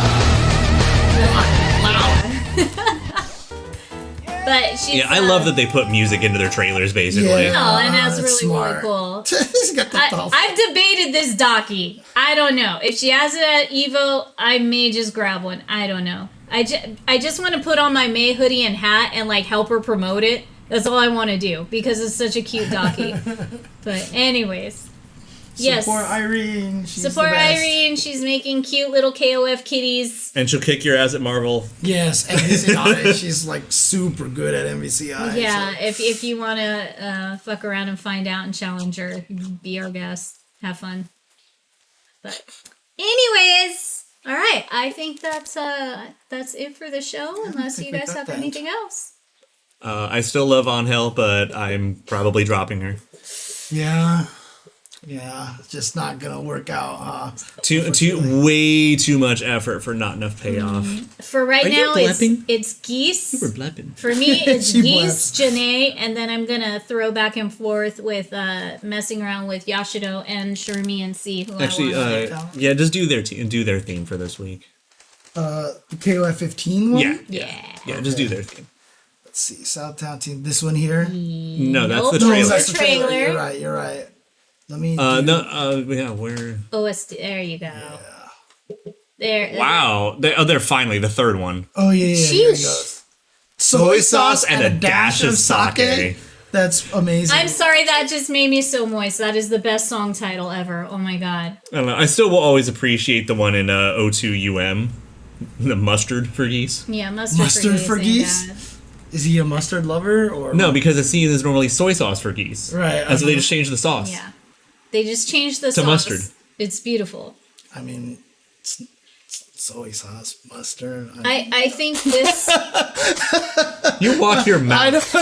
Speaker 3: But she's
Speaker 1: Yeah, I love that they put music into their trailers, basically.
Speaker 2: Yeah.
Speaker 3: Oh, and that's
Speaker 2: That's
Speaker 3: really, really
Speaker 2: smart.
Speaker 3: cool.
Speaker 2: He's got the dolphin.
Speaker 3: I've debated this Docky. I don't know. If she has it at Evo, I may just grab one. I don't know. I just want to put on my May hoodie and hat and like help her promote it. That's all I want to do because it's such a cute Docky. But anyways. Yes.
Speaker 2: Support Irene. She's
Speaker 3: Support
Speaker 2: the best.
Speaker 3: Irene. She's making cute little KOF kitties.
Speaker 1: And she'll kick your ass at Marvel.
Speaker 2: Yes, MVCI. She's like super good at MVCI.
Speaker 3: Yeah,
Speaker 2: so.
Speaker 3: if you want to fuck around and find out and challenge her, be our guest. Have fun. But anyways, all right. I think that's it for the show. Unless
Speaker 2: think
Speaker 3: you
Speaker 2: we
Speaker 3: guys
Speaker 2: got
Speaker 3: have
Speaker 2: that.
Speaker 3: anything else.
Speaker 1: I still love Angel, but I'm probably dropping her.
Speaker 2: Yeah, it's just not gonna work out, huh?
Speaker 1: Way too much effort for not enough payoff.
Speaker 3: For right
Speaker 1: Are you
Speaker 3: now,
Speaker 1: blepping?
Speaker 3: it's Geese.
Speaker 1: We're blepping.
Speaker 3: For me, it's
Speaker 2: She
Speaker 3: Geese,
Speaker 2: bleps.
Speaker 3: Janae, and then I'm gonna throw back and forth with messing around with Yashiro and Shermy and see who
Speaker 1: Actually,
Speaker 3: I want.
Speaker 1: yeah, just do their theme for this week.
Speaker 2: The KOF 15 one?
Speaker 1: Yeah, just do their theme.
Speaker 2: Let's see, Southtown team. This one here?
Speaker 1: No, that's
Speaker 3: Nope.
Speaker 1: the
Speaker 3: No,
Speaker 1: trailer.
Speaker 3: that's the trailer.
Speaker 2: You're right. Let me
Speaker 1: Where?
Speaker 3: OST. There you go. There.
Speaker 1: Wow, they're finally the third one.
Speaker 2: Oh, yeah, here it
Speaker 3: Sheesh.
Speaker 2: goes.
Speaker 1: Soy sauce and a dash of sake.
Speaker 2: That's amazing.
Speaker 3: I'm sorry, that just made me so moist. That is the best song title ever. Oh my god.
Speaker 1: I don't know. I still will always appreciate the one in O2 UM, the mustard for geese.
Speaker 3: Yeah, mustard,
Speaker 2: Mustard
Speaker 3: for
Speaker 2: for
Speaker 3: geese.
Speaker 2: geese? Is he a mustard lover or
Speaker 1: No, because the scene is normally soy sauce for geese.
Speaker 2: Right,
Speaker 1: And so they just changed the sauce.
Speaker 3: Yeah. They just changed the
Speaker 1: To
Speaker 3: sauce.
Speaker 1: mustard.
Speaker 3: It's beautiful.
Speaker 2: I mean, soy sauce, mustard.
Speaker 3: I think this.
Speaker 1: You watch your mouth.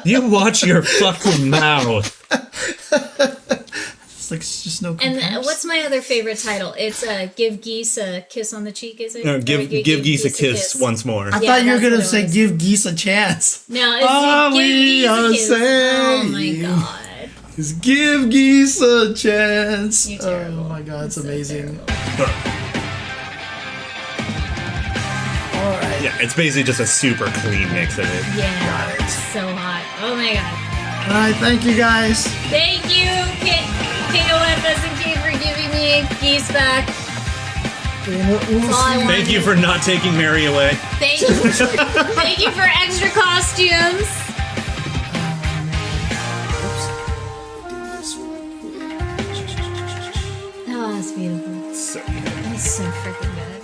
Speaker 1: You watch your fucking mouth.
Speaker 2: It's just no
Speaker 3: And
Speaker 2: comparison.
Speaker 3: what's my other favorite title? It's Give Geese a Kiss on the Cheek, is it?
Speaker 1: No,
Speaker 3: Or
Speaker 1: give Geese a kiss once more.
Speaker 2: I
Speaker 3: Yeah,
Speaker 2: thought you were
Speaker 3: that's
Speaker 2: gonna
Speaker 3: what it
Speaker 2: say
Speaker 3: was.
Speaker 2: give geese a chance.
Speaker 3: No, it's
Speaker 2: Oh,
Speaker 3: Give
Speaker 2: we
Speaker 3: Geese a
Speaker 2: are
Speaker 3: Kiss. Oh my
Speaker 2: saying-
Speaker 3: god.
Speaker 2: Just give geese a chance.
Speaker 3: You're terrible.
Speaker 2: Oh my god, it's
Speaker 3: You're so
Speaker 2: amazing.
Speaker 3: terrible.
Speaker 2: All right.
Speaker 1: Yeah, it's basically just a super clean mix of it.
Speaker 3: Yeah, it's so hot. Oh my god.
Speaker 2: All right, thank you guys.
Speaker 3: Thank you, KOF SNK, for giving me geese back.
Speaker 2: We'll
Speaker 3: all I
Speaker 2: see.
Speaker 3: want.
Speaker 1: Thank you for not taking Mary away.
Speaker 3: Thank you for extra costumes. Oh, that's beautiful.
Speaker 1: So good.
Speaker 3: That's so freaking good.